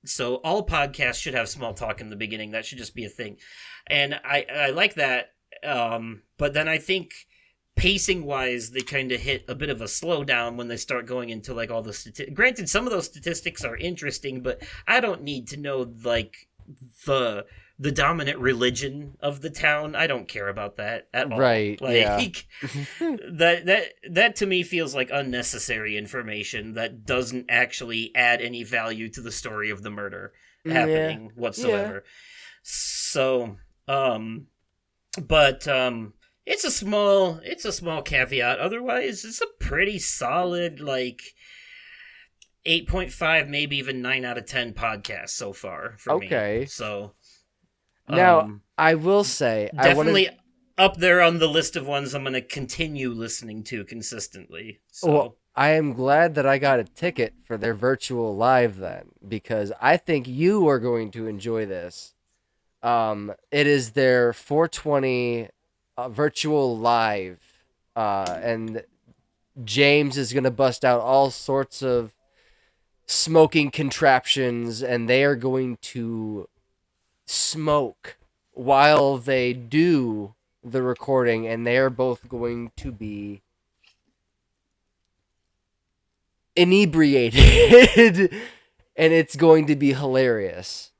A: so all podcasts should have small talk in the beginning. That should just be a thing, and I like that. But then I think pacing wise, they kind of hit a bit of a slowdown when they start going into like all the granted, some of those statistics are interesting, but I don't need to know like the the dominant religion of the town. I don't care about that at all.
B: Right. Yeah.
A: Like that to me feels like unnecessary information that doesn't actually add any value to the story of the murder
B: Yeah.
A: happening
B: Yeah.
A: whatsoever. So, but it's a small caveat. Otherwise, it's a pretty solid like 8.5, maybe even 9 out of 10 podcast so far for me.
B: Okay.
A: So,
B: Now,
A: um
B: I will say, I wanted.
A: definitely up there on the list of ones I'm going to continue listening to consistently.
B: Well,
A: So,
B: I am glad that I got a ticket for their virtual live then, because I think you are going to enjoy this. It is their 420 virtual live, and James is gonna bust out all sorts of smoking contraptions, and they are going to smoke while they do the recording, and they are both going to be inebriated, and it's going to be hilarious.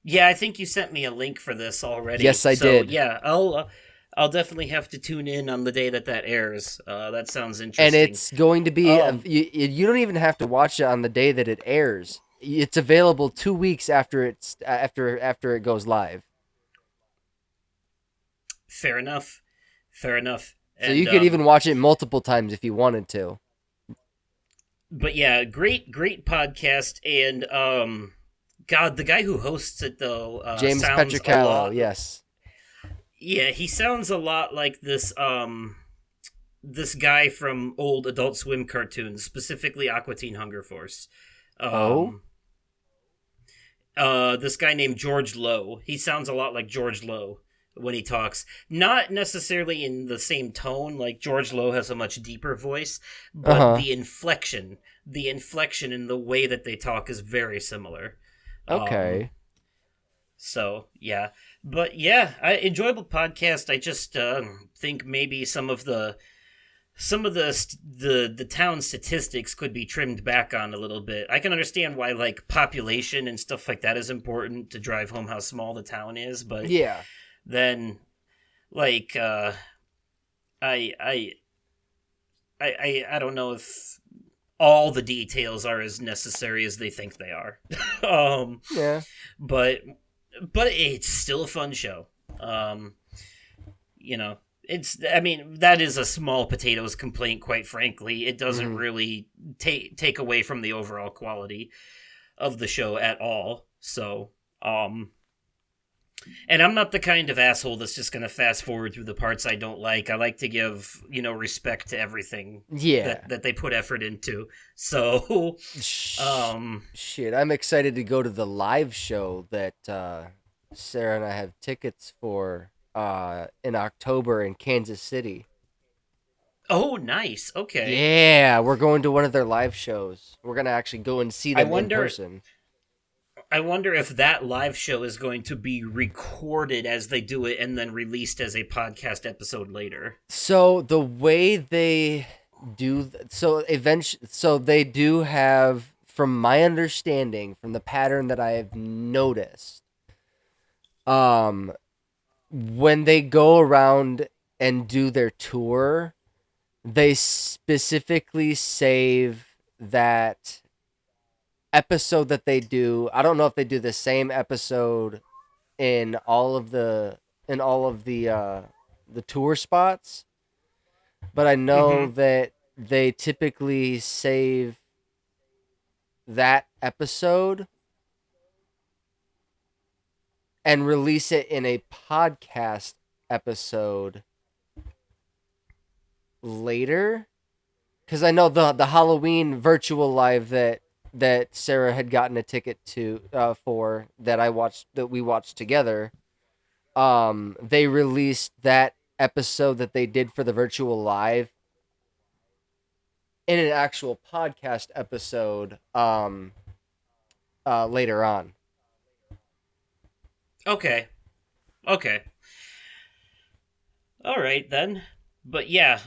A: yeah, I think you sent me a link for this already.
B: Yes, I
A: So,
B: did.
A: yeah, I'll definitely have to tune in on the day that airs. That sounds
B: And
A: interesting.
B: it's going to be
A: Um,
B: you don't even have to watch it on the day that it airs. It's available 2 weeks after it goes live.
A: Fair enough. Fair enough.
B: So
A: And
B: you could even watch it multiple times if you wanted to.
A: but yeah, great podcast. And God, the guy who hosts it though
B: James
A: sounds a
B: Petricalo,
A: lot.
B: yes.
A: Yeah, he sounds a lot like this guy from old Adult Swim cartoons, specifically Aqua Teen Hunger Force.
B: Oh?
A: Um, this guy named George Lowe. He sounds a lot like George Lowe. when he talks. Not necessarily in the same tone, like George Lowe has a much deeper voice, but
B: Uh-huh.
A: the inflection in the way that they talk is very similar. Um,
B: Okay.
A: so yeah, but yeah, enjoyable podcast. I just think maybe some of the town statistics could be trimmed back on a little bit. I can understand why like population and stuff like that is important to drive home how small the town is, but
B: Yeah.
A: then like I I I don't know if all the details are as necessary as they think they are. um
B: Yeah.
A: but it's still a fun show. Um you know, I mean, that is a small potatoes complaint, quite frankly. It doesn't
B: Mhm.
A: really take away from the overall quality of the show at all. So and I'm not the kind of asshole that's just going to fast forward through the parts I don't like. I like to give, respect to everything
B: Yeah.
A: that they put effort into. So
B: Sh-
A: um
B: Shit, I'm excited to go to the live show that Sarah and I have tickets for in October in Kansas City.
A: oh, nice. Okay.
B: Yeah, we're going to one of their live shows. We're gonna actually go and see
A: I
B: them in
A: wonder
B: person.
A: I wonder if that live show is going to be recorded as they do it and then released as a podcast episode later.
B: So the way they so they do have, from my understanding, from the pattern that I have noticed, um, when they go around and do their tour, they specifically save that episode that they do. I don't know if they do the same episode in all of the tour spots, but I know
A: Mm-hmm.
B: that they typically save that episode and release it in a podcast episode later, because I know the Halloween virtual live that Sarah had gotten a ticket to for that we watched together. They released that episode that they did for the virtual live in an actual podcast episode later on.
A: Okay. Okay. All right then. But yeah,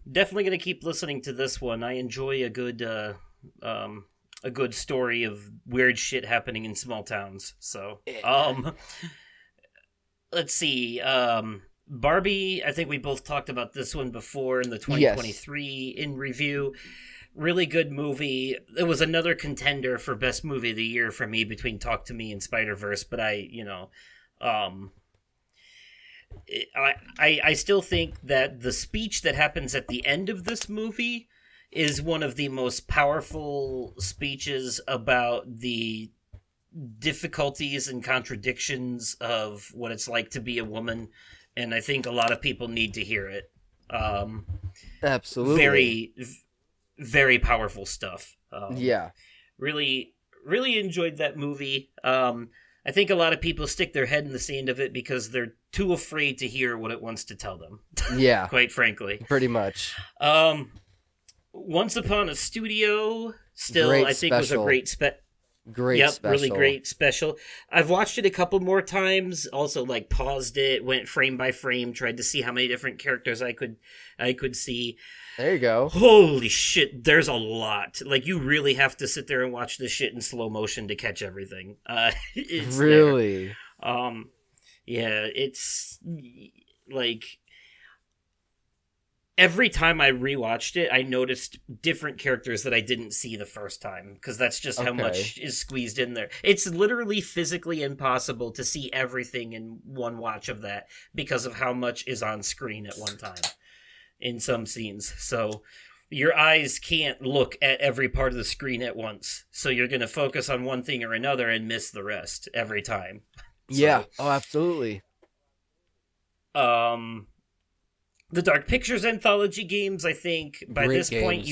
A: definitely gonna keep listening to this one. I enjoy um, a good story of weird shit happening in small towns. So, let's see. Barbie. I think we both talked about this one before in the
B: Yes.
A: 2023 in review. Really good movie. It was another contender for best movie of the year for me between Talk to Me and Spider Verse. But um, I still think that the speech that happens at the end of this movie is one of the most powerful speeches about the difficulties and contradictions of what it's like to be a woman, and I think a lot of people need to hear it. Um,
B: Absolutely.
A: very, very powerful stuff.
B: Yeah.
A: Really, really enjoyed that movie. I think a lot of people stick their head in the sand of it because they're too afraid to hear what it wants to tell them.
B: Yeah.
A: Quite frankly.
B: Pretty much.
A: Um, Once Upon a Studio, still,
B: Great
A: I think was a
B: special.
A: great
B: Great
A: Yep, really
B: special.
A: great special. I've watched it a couple more times. Also, like paused it, went frame by frame, tried to see how many different characters I could see.
B: There you go.
A: Holy shit, there's a lot. Like you really have to sit there and watch this shit in slow motion to catch everything. It's there.
B: Really.
A: Um, yeah, it's like every time I rewatched it, I noticed different characters that I didn't see the first time because that's just how
B: Okay.
A: much is squeezed in there. It's literally physically impossible to see everything in one watch of that because of how much is on screen at one time in some scenes. So your eyes can't look at every part of the screen at once. So you're going to focus on one thing or another and miss the rest every time.
B: Yeah.
A: So,
B: Oh, absolutely.
A: um the Dark Pictures anthology games, I think by
B: Great
A: this point
B: games.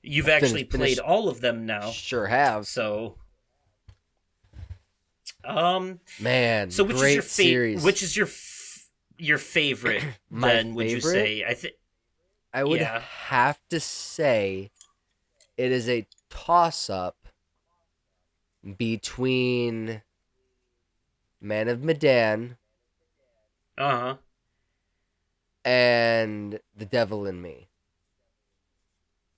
A: you've actually played
B: Finished.
A: all of them now.
B: Sure have.
A: So um
B: Man,
A: so
B: great series.
A: which is your your favorite,
B: My
A: then, would you
B: favorite?
A: say? I think,
B: I would
A: yeah.
B: have to say it is a toss-up between Man of Medan
A: Uh-huh.
B: and The Devil in Me.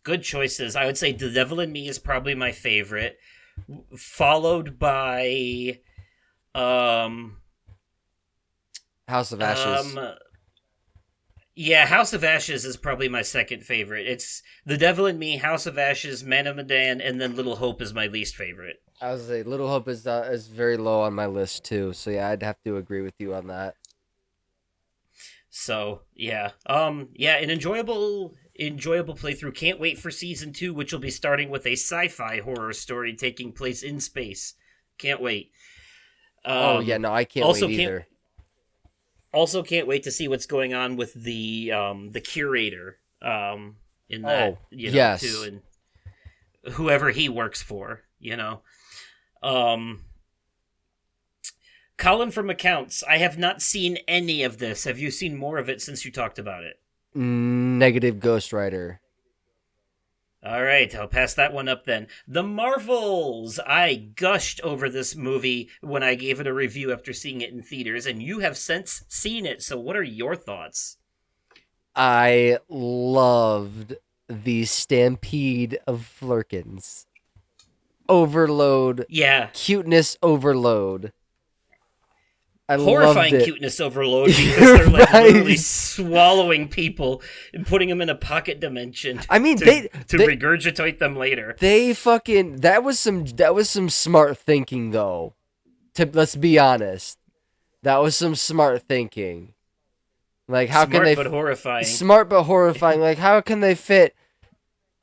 A: Good choices. I would say The Devil in Me is probably my favorite, followed by, um,
B: House of Ashes.
A: um, yeah, House of Ashes is probably my second favorite. It's The Devil in Me, House of Ashes, Man of Medan, and then Little Hope is my least favorite.
B: I was say Little Hope is very low on my list too. So yeah, I'd have to agree with you on that.
A: So yeah, yeah, an enjoyable playthrough. Can't wait for season 2, which will be starting with a sci-fi horror story taking place in space. Can't wait.
B: Oh yeah,
A: Um,
B: no, I can't wait
A: also can't
B: either.
A: also can't wait to see what's going on with the curator in that,
B: Oh
A: too,
B: yes,
A: and whoever he works for. Um, Colin from Accounts. I have not seen any of this. Have you seen more of it since you talked about it?
B: negative Ghost Rider.
A: All right, I'll pass that one up then. The Marvels! I gushed over this movie when I gave it a review after seeing it in theaters, and you have since seen it, so what are your thoughts?
B: I loved the stampede of Flurkins. Overload,
A: Yeah,
B: cuteness overload. I loved
A: horrifying
B: it.
A: cuteness overload because they're like literally
B: Right.
A: swallowing people and putting them in a pocket dimension
B: I mean,
A: to,
B: they
A: to
B: they
A: regurgitate them later.
B: they fucking that was some smart thinking though. Let's be honest, that was some smart thinking. Like how can
A: Smart
B: they
A: but horrifying.
B: smart but horrifying? Like how can they fit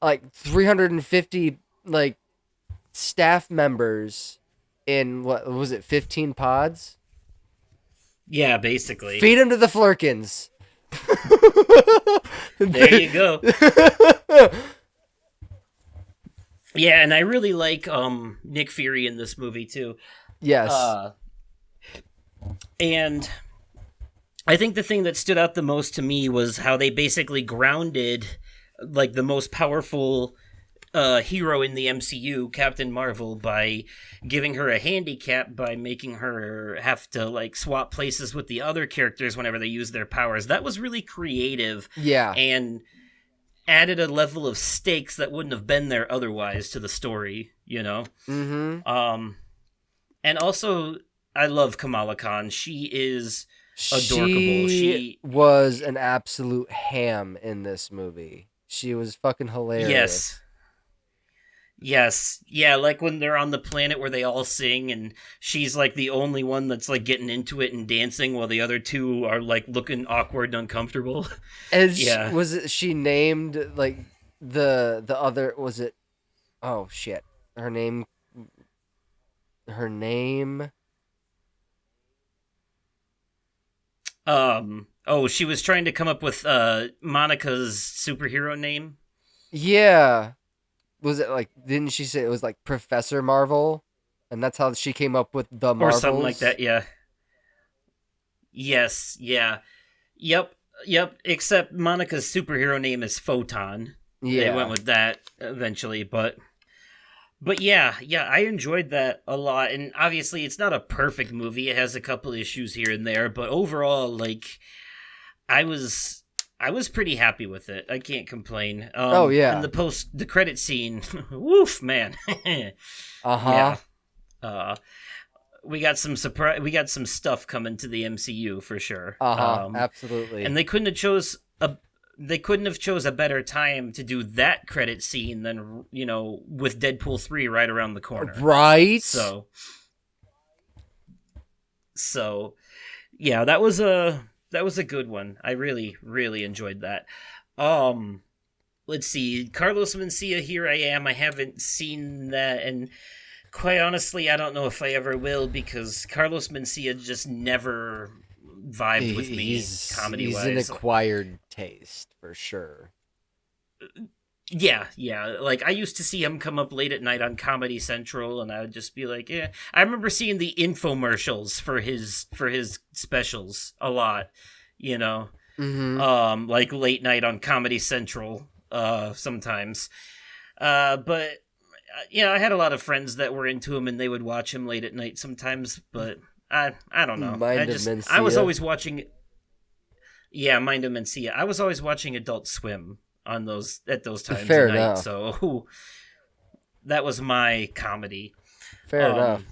B: like 350 like staff members in what was it 15 pods?
A: Yeah, basically.
B: Feed them to the Flurkins.
A: There you go. Yeah, and I really like Nick Fury in this movie too.
B: Yes.
A: Uh and I think the thing that stood out the most to me was how they basically grounded like the most powerful hero in the MCU, Captain Marvel, by giving her a handicap by making her have to like swap places with the other characters whenever they use their powers. That was really creative
B: Yeah.
A: and added a level of stakes that wouldn't have been there otherwise to the story.
B: Mm-hmm.
A: And also I love Kamala Khan. She is adorkable.
B: She was an absolute ham in this movie. She was fucking hilarious.
A: Yes. Yes. Yeah, like when they're on the planet where they all sing and she's like the only one that's like getting into it and dancing while the other two are like looking awkward and uncomfortable.
B: And
A: Yeah.
B: was it she named like the other was it oh shit. Her name
A: Oh, she was trying to come up with Monica's superhero name
B: yeah. Was it like didn't she say it was like Professor Marvel? And that's how she came up with the
A: or
B: Marvels?
A: something like that. Yeah. Yes, yeah. Yep. Yep, except Monica's superhero name is Photon. They went
B: Yeah.
A: with that eventually, but yeah, I enjoyed that a lot. And obviously, it's not a perfect movie. It has a couple issues here and there, but overall, like, I was I was pretty happy with it. I can't complain.
B: Oh yeah.
A: And the credit scene, woof, man.
B: Uh-huh.
A: Yeah. Uh, we got some surprise. We got some stuff coming to the MCU for sure.
B: Uh-huh. Absolutely.
A: And they couldn't have chose a better time to do that credit scene than with Deadpool 3 right around the corner.
B: Right?
A: So yeah, that was a good one. I really really enjoyed that. Let's see. Carlos Mencia, Here I Am. I haven't seen that, and quite honestly, I don't know if I ever will, because Carlos Mencia just never vibed with me comedy wise.
B: He's an acquired taste for sure.
A: Yeah. Like, I used to see him come up late at night on Comedy Central, and I would just be like, yeah. I remember seeing the infomercials for his specials a lot. you know,
B: Mm-hmm.
A: like late night on Comedy Central, sometimes. But I had a lot of friends that were into him, and they would watch him late at night sometimes. But I don't know.
B: Mind of
A: I was
B: Mencia.
A: always watching. Yeah, Mind of Mencia. I was always watching Adult Swim on those at those times of
B: Fair
A: night,
B: enough.
A: so that was my comedy.
B: Fair
A: Um,
B: enough.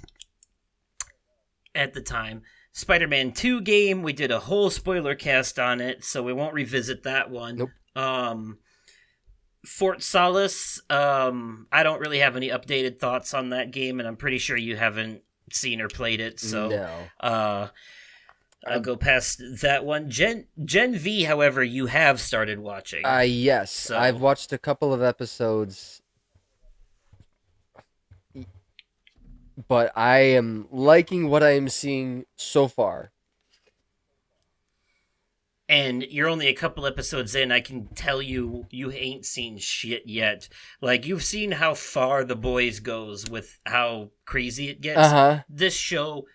A: at the time. Spider-Man 2 game, we did a whole spoiler cast on it, so we won't revisit that one.
B: Nope.
A: Fort Solace, I don't really have any updated thoughts on that game, and I'm pretty sure you haven't seen or played it, so
B: No.
A: I'll go past that one. Gen V, however, you have started watching.
B: Yes.
A: So-
B: I've watched a couple of episodes, but I am liking what I am seeing so far.
A: And you're only a couple episodes in, I can tell you ain't seen shit yet. Like, you've seen how far The Boys goes with how crazy it gets.
B: Uh-huh.
A: This show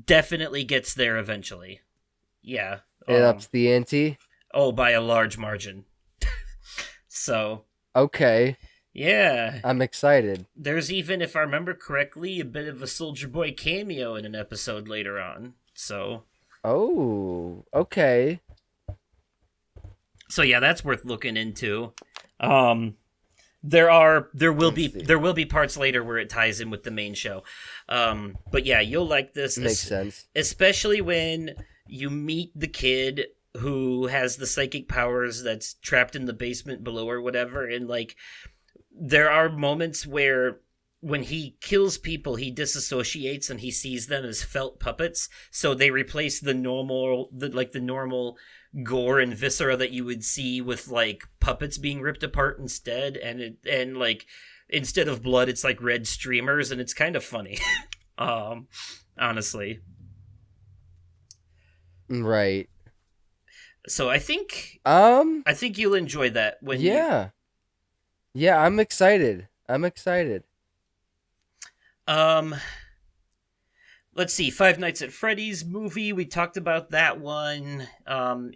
A: definitely gets there eventually. Yeah.
B: It ups the ante.
A: Oh, by a large margin. So,
B: Okay.
A: yeah.
B: I'm excited.
A: There's even, if I remember correctly, a bit of a Soldier Boy cameo in an episode later on. So...
B: Oh, okay.
A: So yeah, that's worth looking into. There will be parts later where it ties in with the main show. But yeah, you'll like this.
B: Makes sense.
A: Especially when you meet the kid who has the psychic powers that's trapped in the basement below or whatever, and like there are moments where when he kills people, he disassociates and he sees them as felt puppets. So they replace the normal gore and viscera that you would see with like puppets being ripped apart instead, and like instead of blood, it's like red streamers, and it's kind of funny. Honestly.
B: Right.
A: So I think you'll enjoy that when
B: Yeah. Yeah, I'm excited.
A: Let's see, Five Nights at Freddy's movie. We talked about that one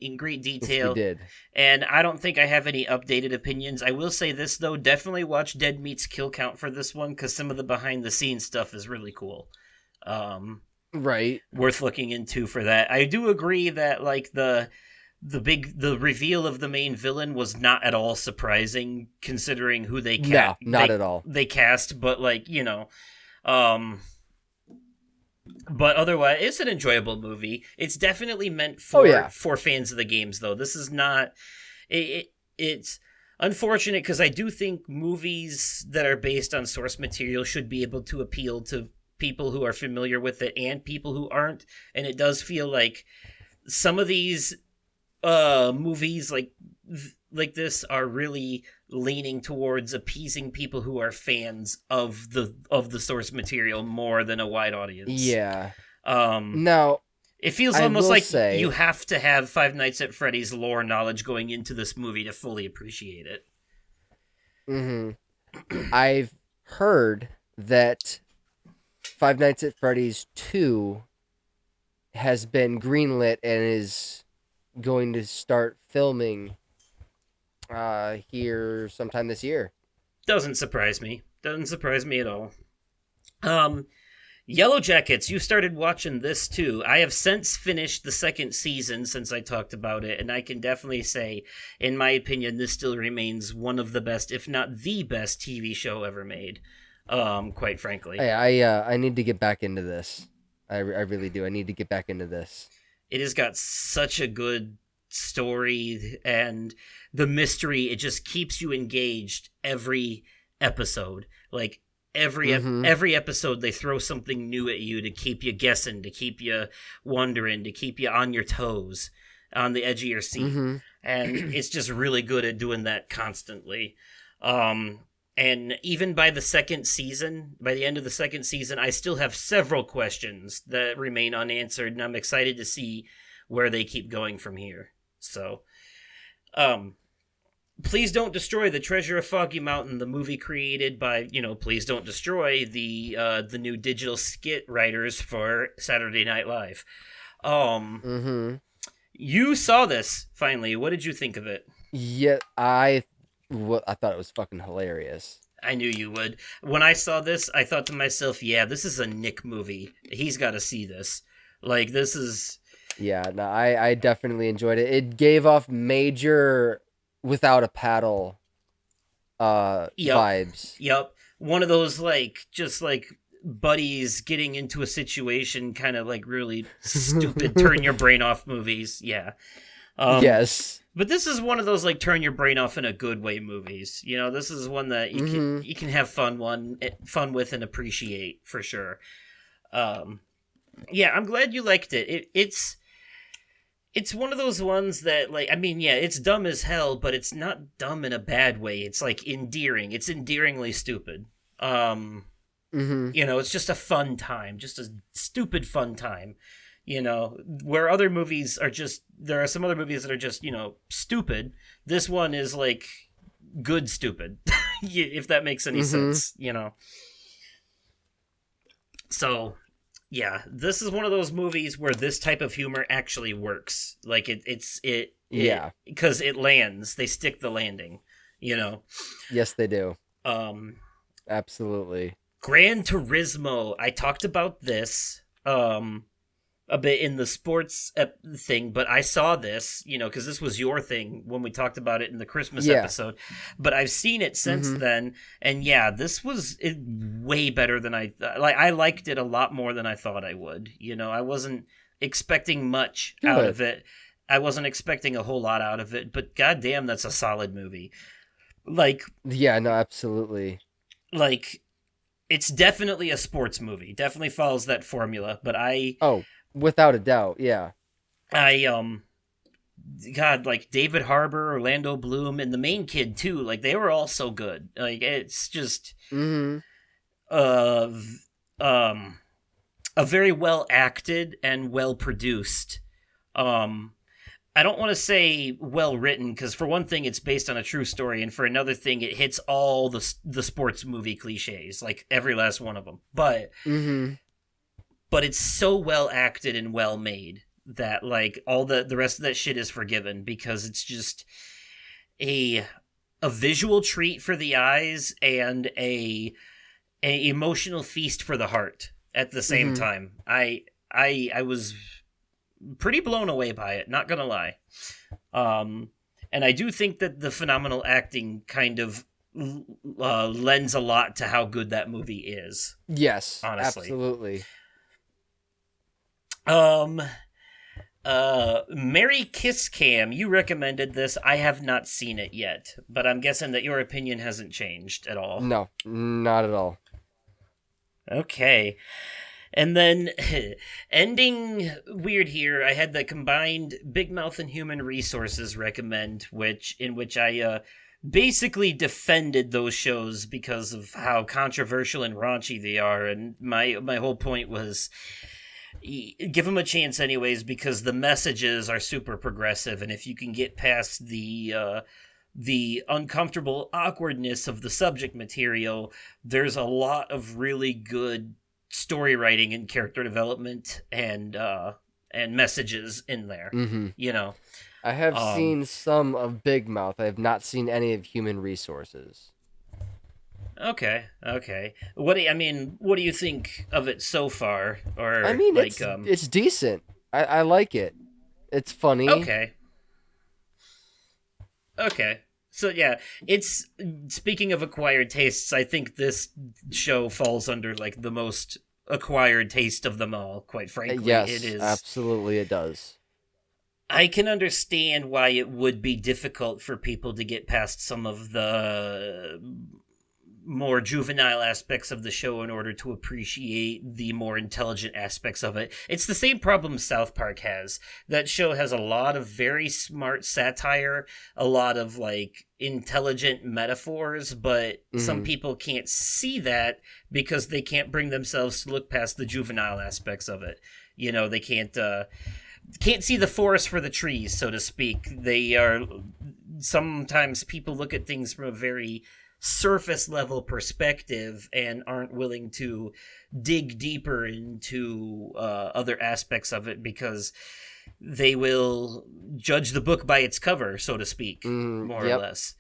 A: in great detail.
B: Yes, we did.
A: And I don't think I have any updated opinions. I will say this, though. Definitely watch Dead Meat's Kill Count for this one, because some of the behind-the-scenes stuff is really cool.
B: Right.
A: Worth looking into for that. I do agree that, like, the reveal of the main villain was not at all surprising, considering who they cast.
B: No, not at all.
A: They cast, but, like, but otherwise, it's an enjoyable movie. It's definitely meant for fans of the games, though. This is not. It's unfortunate because I do think movies that are based on source material should be able to appeal to people who are familiar with it and people who aren't. And it does feel like some of these movies like this are really leaning towards appeasing people who are fans of the source material more than a wide audience.
B: Yeah.
A: Now it feels
B: I
A: almost
B: will
A: like
B: say,
A: you have to have Five Nights at Freddy's lore knowledge going into this movie to fully appreciate it.
B: Mm-hmm. I've heard that Five Nights at Freddy's 2 has been greenlit and is going to start filming here sometime this year.
A: Doesn't surprise me at all. Yellow Jackets, you started watching this too. I have since finished the second season since I talked about it, and I can definitely say, in my opinion, this still remains one of the best, if not the best TV show ever made. Quite frankly.
B: I need to get back into this. I really do. I need to get back into this.
A: It has got such a good story, and the mystery, it just keeps you engaged every episode. Like every episode they throw something new at you to keep you guessing, to keep you wondering, to keep you on your toes, on the edge of your seat. And it's just really good at doing that constantly. And even by the end of the second season, I still have several questions that remain unanswered, and I'm excited to see where they keep going from here. So, Please Don't Destroy the Treasure of Foggy Mountain, the movie created by, Please Don't Destroy, the new digital skit writers for Saturday Night Live. You saw this finally. What did you think of it?
B: Yeah, I thought it was fucking hilarious.
A: I knew you would. When I saw this, I thought to myself, yeah, this is a Nick movie. He's got to see this. Like, this is.
B: Yeah, no, I definitely enjoyed it. It gave off major without a paddle
A: Yep.
B: vibes.
A: Yep. One of those, like, just like buddies getting into a situation, kind of like really stupid, turn your brain off movies. Yeah.
B: Yes.
A: But this is one of those like turn your brain off in a good way movies. You know, this is one that you can have fun with and appreciate for sure. Yeah, I'm glad you liked it. It's one of those ones that like I mean, yeah, it's dumb as hell, but it's not dumb in a bad way. It's like endearing. It's endearingly stupid. You know, it's just a fun time, just a stupid fun time. You know, where other movies are just there are some other movies that are just, you know, stupid. This one is like good stupid. If that makes any sense, you know. So, yeah, this is one of those movies where this type of humor actually works. Like
B: Yeah,
A: because it lands. They stick the landing, you know.
B: yes, they do.
A: Um,
B: Absolutely.
A: Gran Turismo. I talked about this a bit in the sports thing, but I saw this, you know, because this was your thing when we talked about it in the Christmas episode. But I've seen it since then, and yeah, this was way better than I like. I liked it a lot more than I thought I would. You know, I wasn't expecting much out of it. I wasn't expecting a whole lot out of it, but goddamn, that's a solid movie. Like,
B: yeah, no, absolutely.
A: Like, it's definitely a sports movie. Definitely follows that formula. But
B: Oh, without a doubt, yeah.
A: God, like David Harbour, Orlando Bloom, and the main kid too. Like they were all so good. Like it's just, uh, a very well acted and well produced. I don't want to say well written because for one thing, it's based on a true story, and for another thing, it hits all the sports movie cliches, like every last one of them. But it's so well acted and well made that like all the rest of that shit is forgiven because it's just a visual treat for the eyes and a emotional feast for the heart at the same time. I was pretty blown away by it, not gonna lie. And I do think that the phenomenal acting kind of lends a lot to how good that movie is.
B: Yes,
A: honestly.
B: absolutely.
A: Mary Kiss Cam, you recommended this. I have not seen it yet, but I'm guessing that your opinion hasn't changed at all.
B: No, not at all.
A: Okay. And then, ending weird here, I had the combined Big Mouth and Human Resources recommend, in which I basically defended those shows because of how controversial and raunchy they are, and my whole point was give them a chance anyways because the messages are super progressive, and if you can get past the uncomfortable awkwardness of the subject material, there's a lot of really good story writing and character development and messages in there. You know,
B: I have seen some of Big Mouth. I have not seen any of Human Resources.
A: Okay. What do you think of it so far? Or
B: I mean,
A: like,
B: it's decent. I like it. It's funny.
A: Okay. So yeah, it's speaking of acquired tastes. I think this show falls under like the most acquired taste of them all. Quite frankly,
B: yes,
A: it is
B: absolutely. It does.
A: I can understand why it would be difficult for people to get past some of the more juvenile aspects of the show in order to appreciate the more intelligent aspects of it. It's the same problem South Park has. That show has a lot of very smart satire, a lot of like intelligent metaphors, but some people can't see that because they can't bring themselves to look past the juvenile aspects of it. You know, they can't see the forest for the trees, so to speak. They are sometimes people look at things from a very surface level perspective and aren't willing to dig deeper into other aspects of it because they will judge the book by its cover, so to speak, more or
B: Yep.
A: less.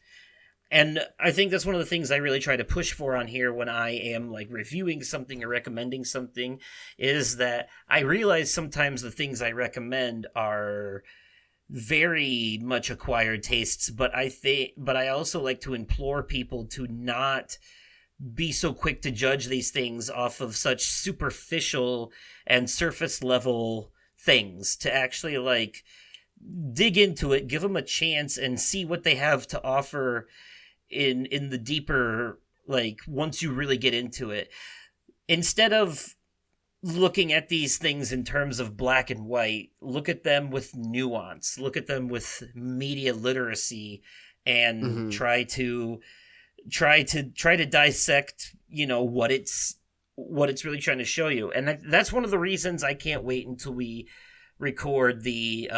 A: And I think that's one of the things I really try to push for on here when I am like reviewing something or recommending something, is that I realize sometimes the things I recommend are very much acquired tastes, but I also like to implore people to not be so quick to judge these things off of such superficial and surface level things, to actually like dig into it, give them a chance and see what they have to offer in the deeper, like once you really get into it, instead of looking at these things in terms of black and white. Look at them with nuance, look at them with media literacy, and try to dissect, what it's really trying to show you. And that's one of the reasons I can't wait until we record the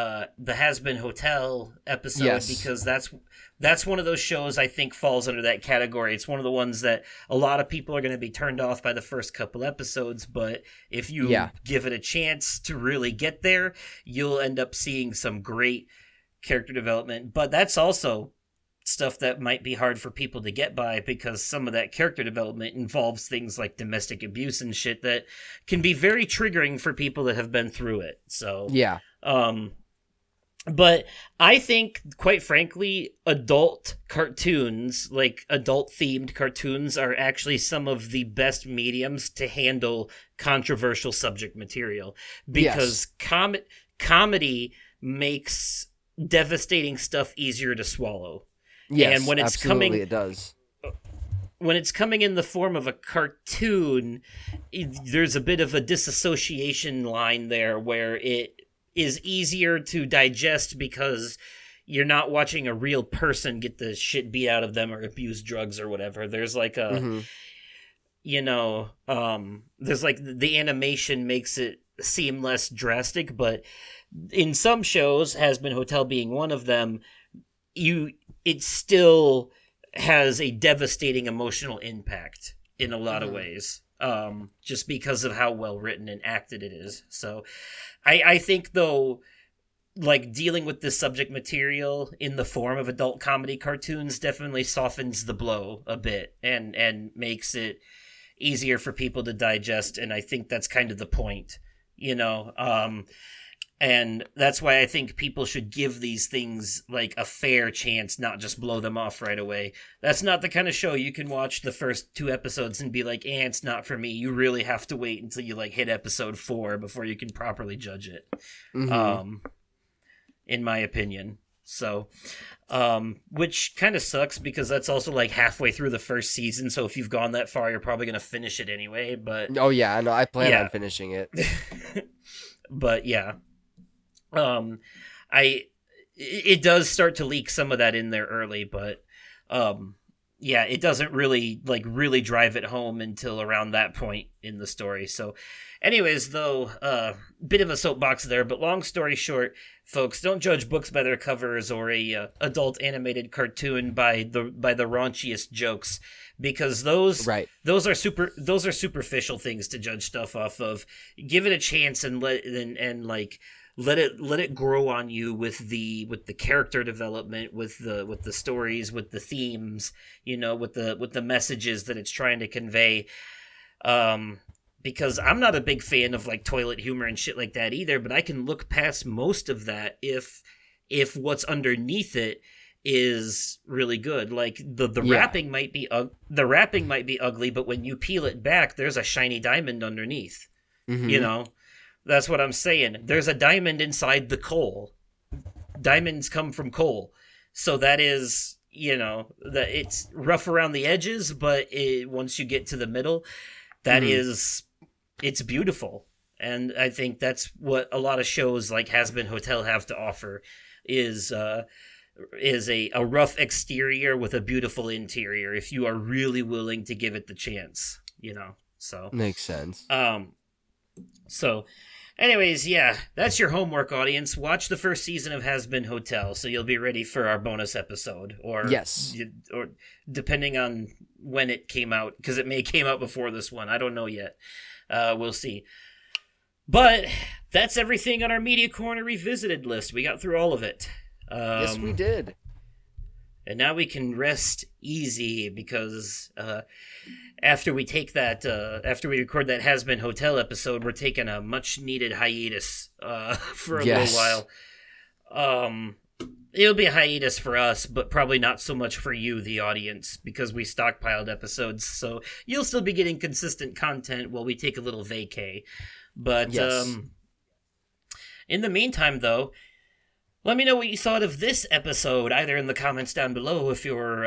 A: Has-Been Hotel episode.
B: Yes.
A: Because that's one of those shows I think falls under that category. It's one of the ones that a lot of people are going to be turned off by the first couple episodes, but if you give it a chance to really get there, you'll end up seeing some great character development. But that's also stuff that might be hard for people to get by, because some of that character development involves things like domestic abuse and shit that can be very triggering for people that have been through it. So but I think, quite frankly, adult cartoons, like adult-themed cartoons, are actually some of the best mediums to handle controversial subject material, because comedy makes devastating stuff easier to swallow.
B: Yes,
A: and when it's
B: absolutely, it does.
A: When it's coming in the form of a cartoon, there's a bit of a disassociation line there where it is easier to digest because you're not watching a real person get the shit beat out of them or abuse drugs or whatever. There's like a, there's like the animation makes it seem less drastic, but in some shows, Has-Been Hotel being one of them, it still has a devastating emotional impact in a lot of ways, just because of how well written and acted it is. So I think, though, like dealing with this subject material in the form of adult comedy cartoons definitely softens the blow a bit and makes it easier for people to digest. And I think that's kind of the point, and that's why I think people should give these things like a fair chance, not just blow them off right away. That's not the kind of show you can watch the first 2 episodes and be like, it's not for me. You really have to wait until you like hit episode 4 before you can properly judge it. In my opinion. So, which kind of sucks, because that's also like halfway through the first season. So if you've gone that far, you're probably going to finish it anyway. But
B: oh yeah, no, I plan on finishing it.
A: But yeah. It does start to leak some of that in there early, but it doesn't really drive it home until around that point in the story. So anyways, though, bit of a soapbox there, but long story short, folks, don't judge books by their covers or a adult animated cartoon by the raunchiest jokes, because those are superficial things to judge stuff off of. Give it a chance and let it grow on you with the character development, with the stories, with the themes, with the messages that it's trying to convey. Because I'm not a big fan of like toilet humor and shit like that either, but I can look past most of that if what's underneath it is really good. Like the wrapping might be ugly, but when you peel it back, there's a shiny diamond underneath. That's what I'm saying. There's a diamond inside the coal. Diamonds come from coal. So that is, that it's rough around the edges, but once you get to the middle, it's beautiful. And I think that's what a lot of shows like Has-Been Hotel have to offer, is a rough exterior with a beautiful interior, if you are really willing to give it the chance, So
B: makes sense.
A: So Anyways, yeah, that's your homework, audience. Watch the first season of Has Been Hotel, so you'll be ready for our bonus episode,
B: Yes.
A: or depending on when it came out, because it may came out before this one. I don't know yet. We'll see. But that's everything on our Media Corner Revisited list. We got through all of it.
B: Yes, we did.
A: And now we can rest easy because after we record that Has Been Hotel episode, we're taking a much needed hiatus for a little while. It'll be a hiatus for us, but probably not so much for you, the audience, because we stockpiled episodes. So you'll still be getting consistent content while we take a little vacay. But in the meantime, though, let me know what you thought of this episode, either in the comments down below if you're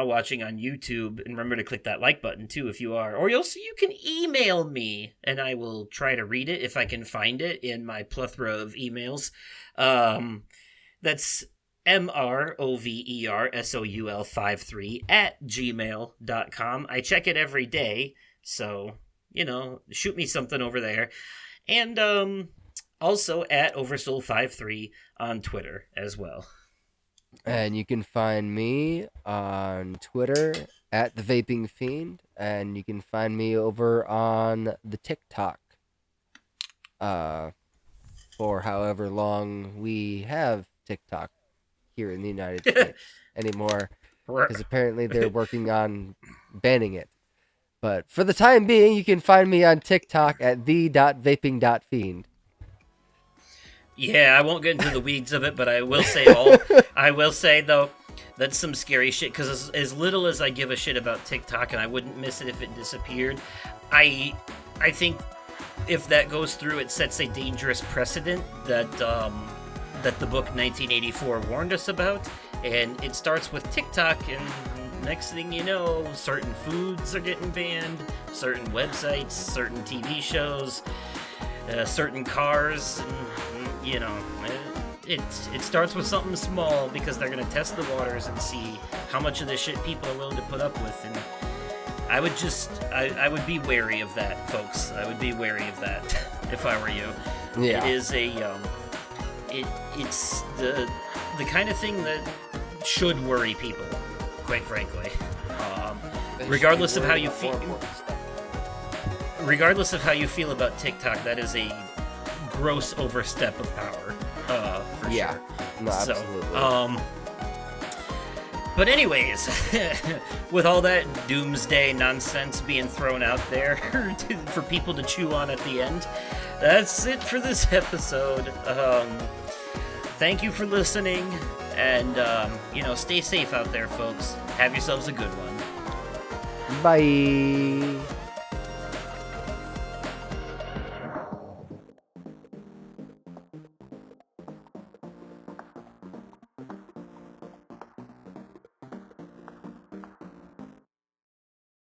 A: watching on YouTube, and remember to click that like button too if you are, or you can email me, and I will try to read it if I can find it in my plethora of emails. That's MROVERSOUL53@gmail.com. I check it every day, so, shoot me something over there. And, also at Oversoul53 on Twitter as well.
B: And you can find me on Twitter at the Vaping Fiend, and you can find me over on the TikTok for however long we have TikTok here in the United States anymore, because apparently they're working on banning it. But for the time being, you can find me on TikTok at the.vaping.fiend.
A: Yeah, I won't get into the weeds of it, but I will say though, that's some scary shit, because as little as I give a shit about TikTok, and I wouldn't miss it if it disappeared, I think if that goes through, it sets a dangerous precedent that the book 1984 warned us about, and it starts with TikTok, and next thing you know, certain foods are getting banned, certain websites, certain TV shows, certain cars, and, it starts with something small, because they're going to test the waters and see how much of this shit people are willing to put up with, and I would be wary of that, folks. I would be wary of that if I were you.
B: Yeah.
A: It is it's the kind of thing that should worry people, quite frankly. Regardless of how you feel about TikTok, that is a gross overstep of power, for sure.
B: No, absolutely.
A: So, but anyways, with all that doomsday nonsense being thrown out there for people to chew on at the end, that's it for this episode. Thank you for listening, and stay safe out there, folks. Have yourselves a good one.
B: Bye.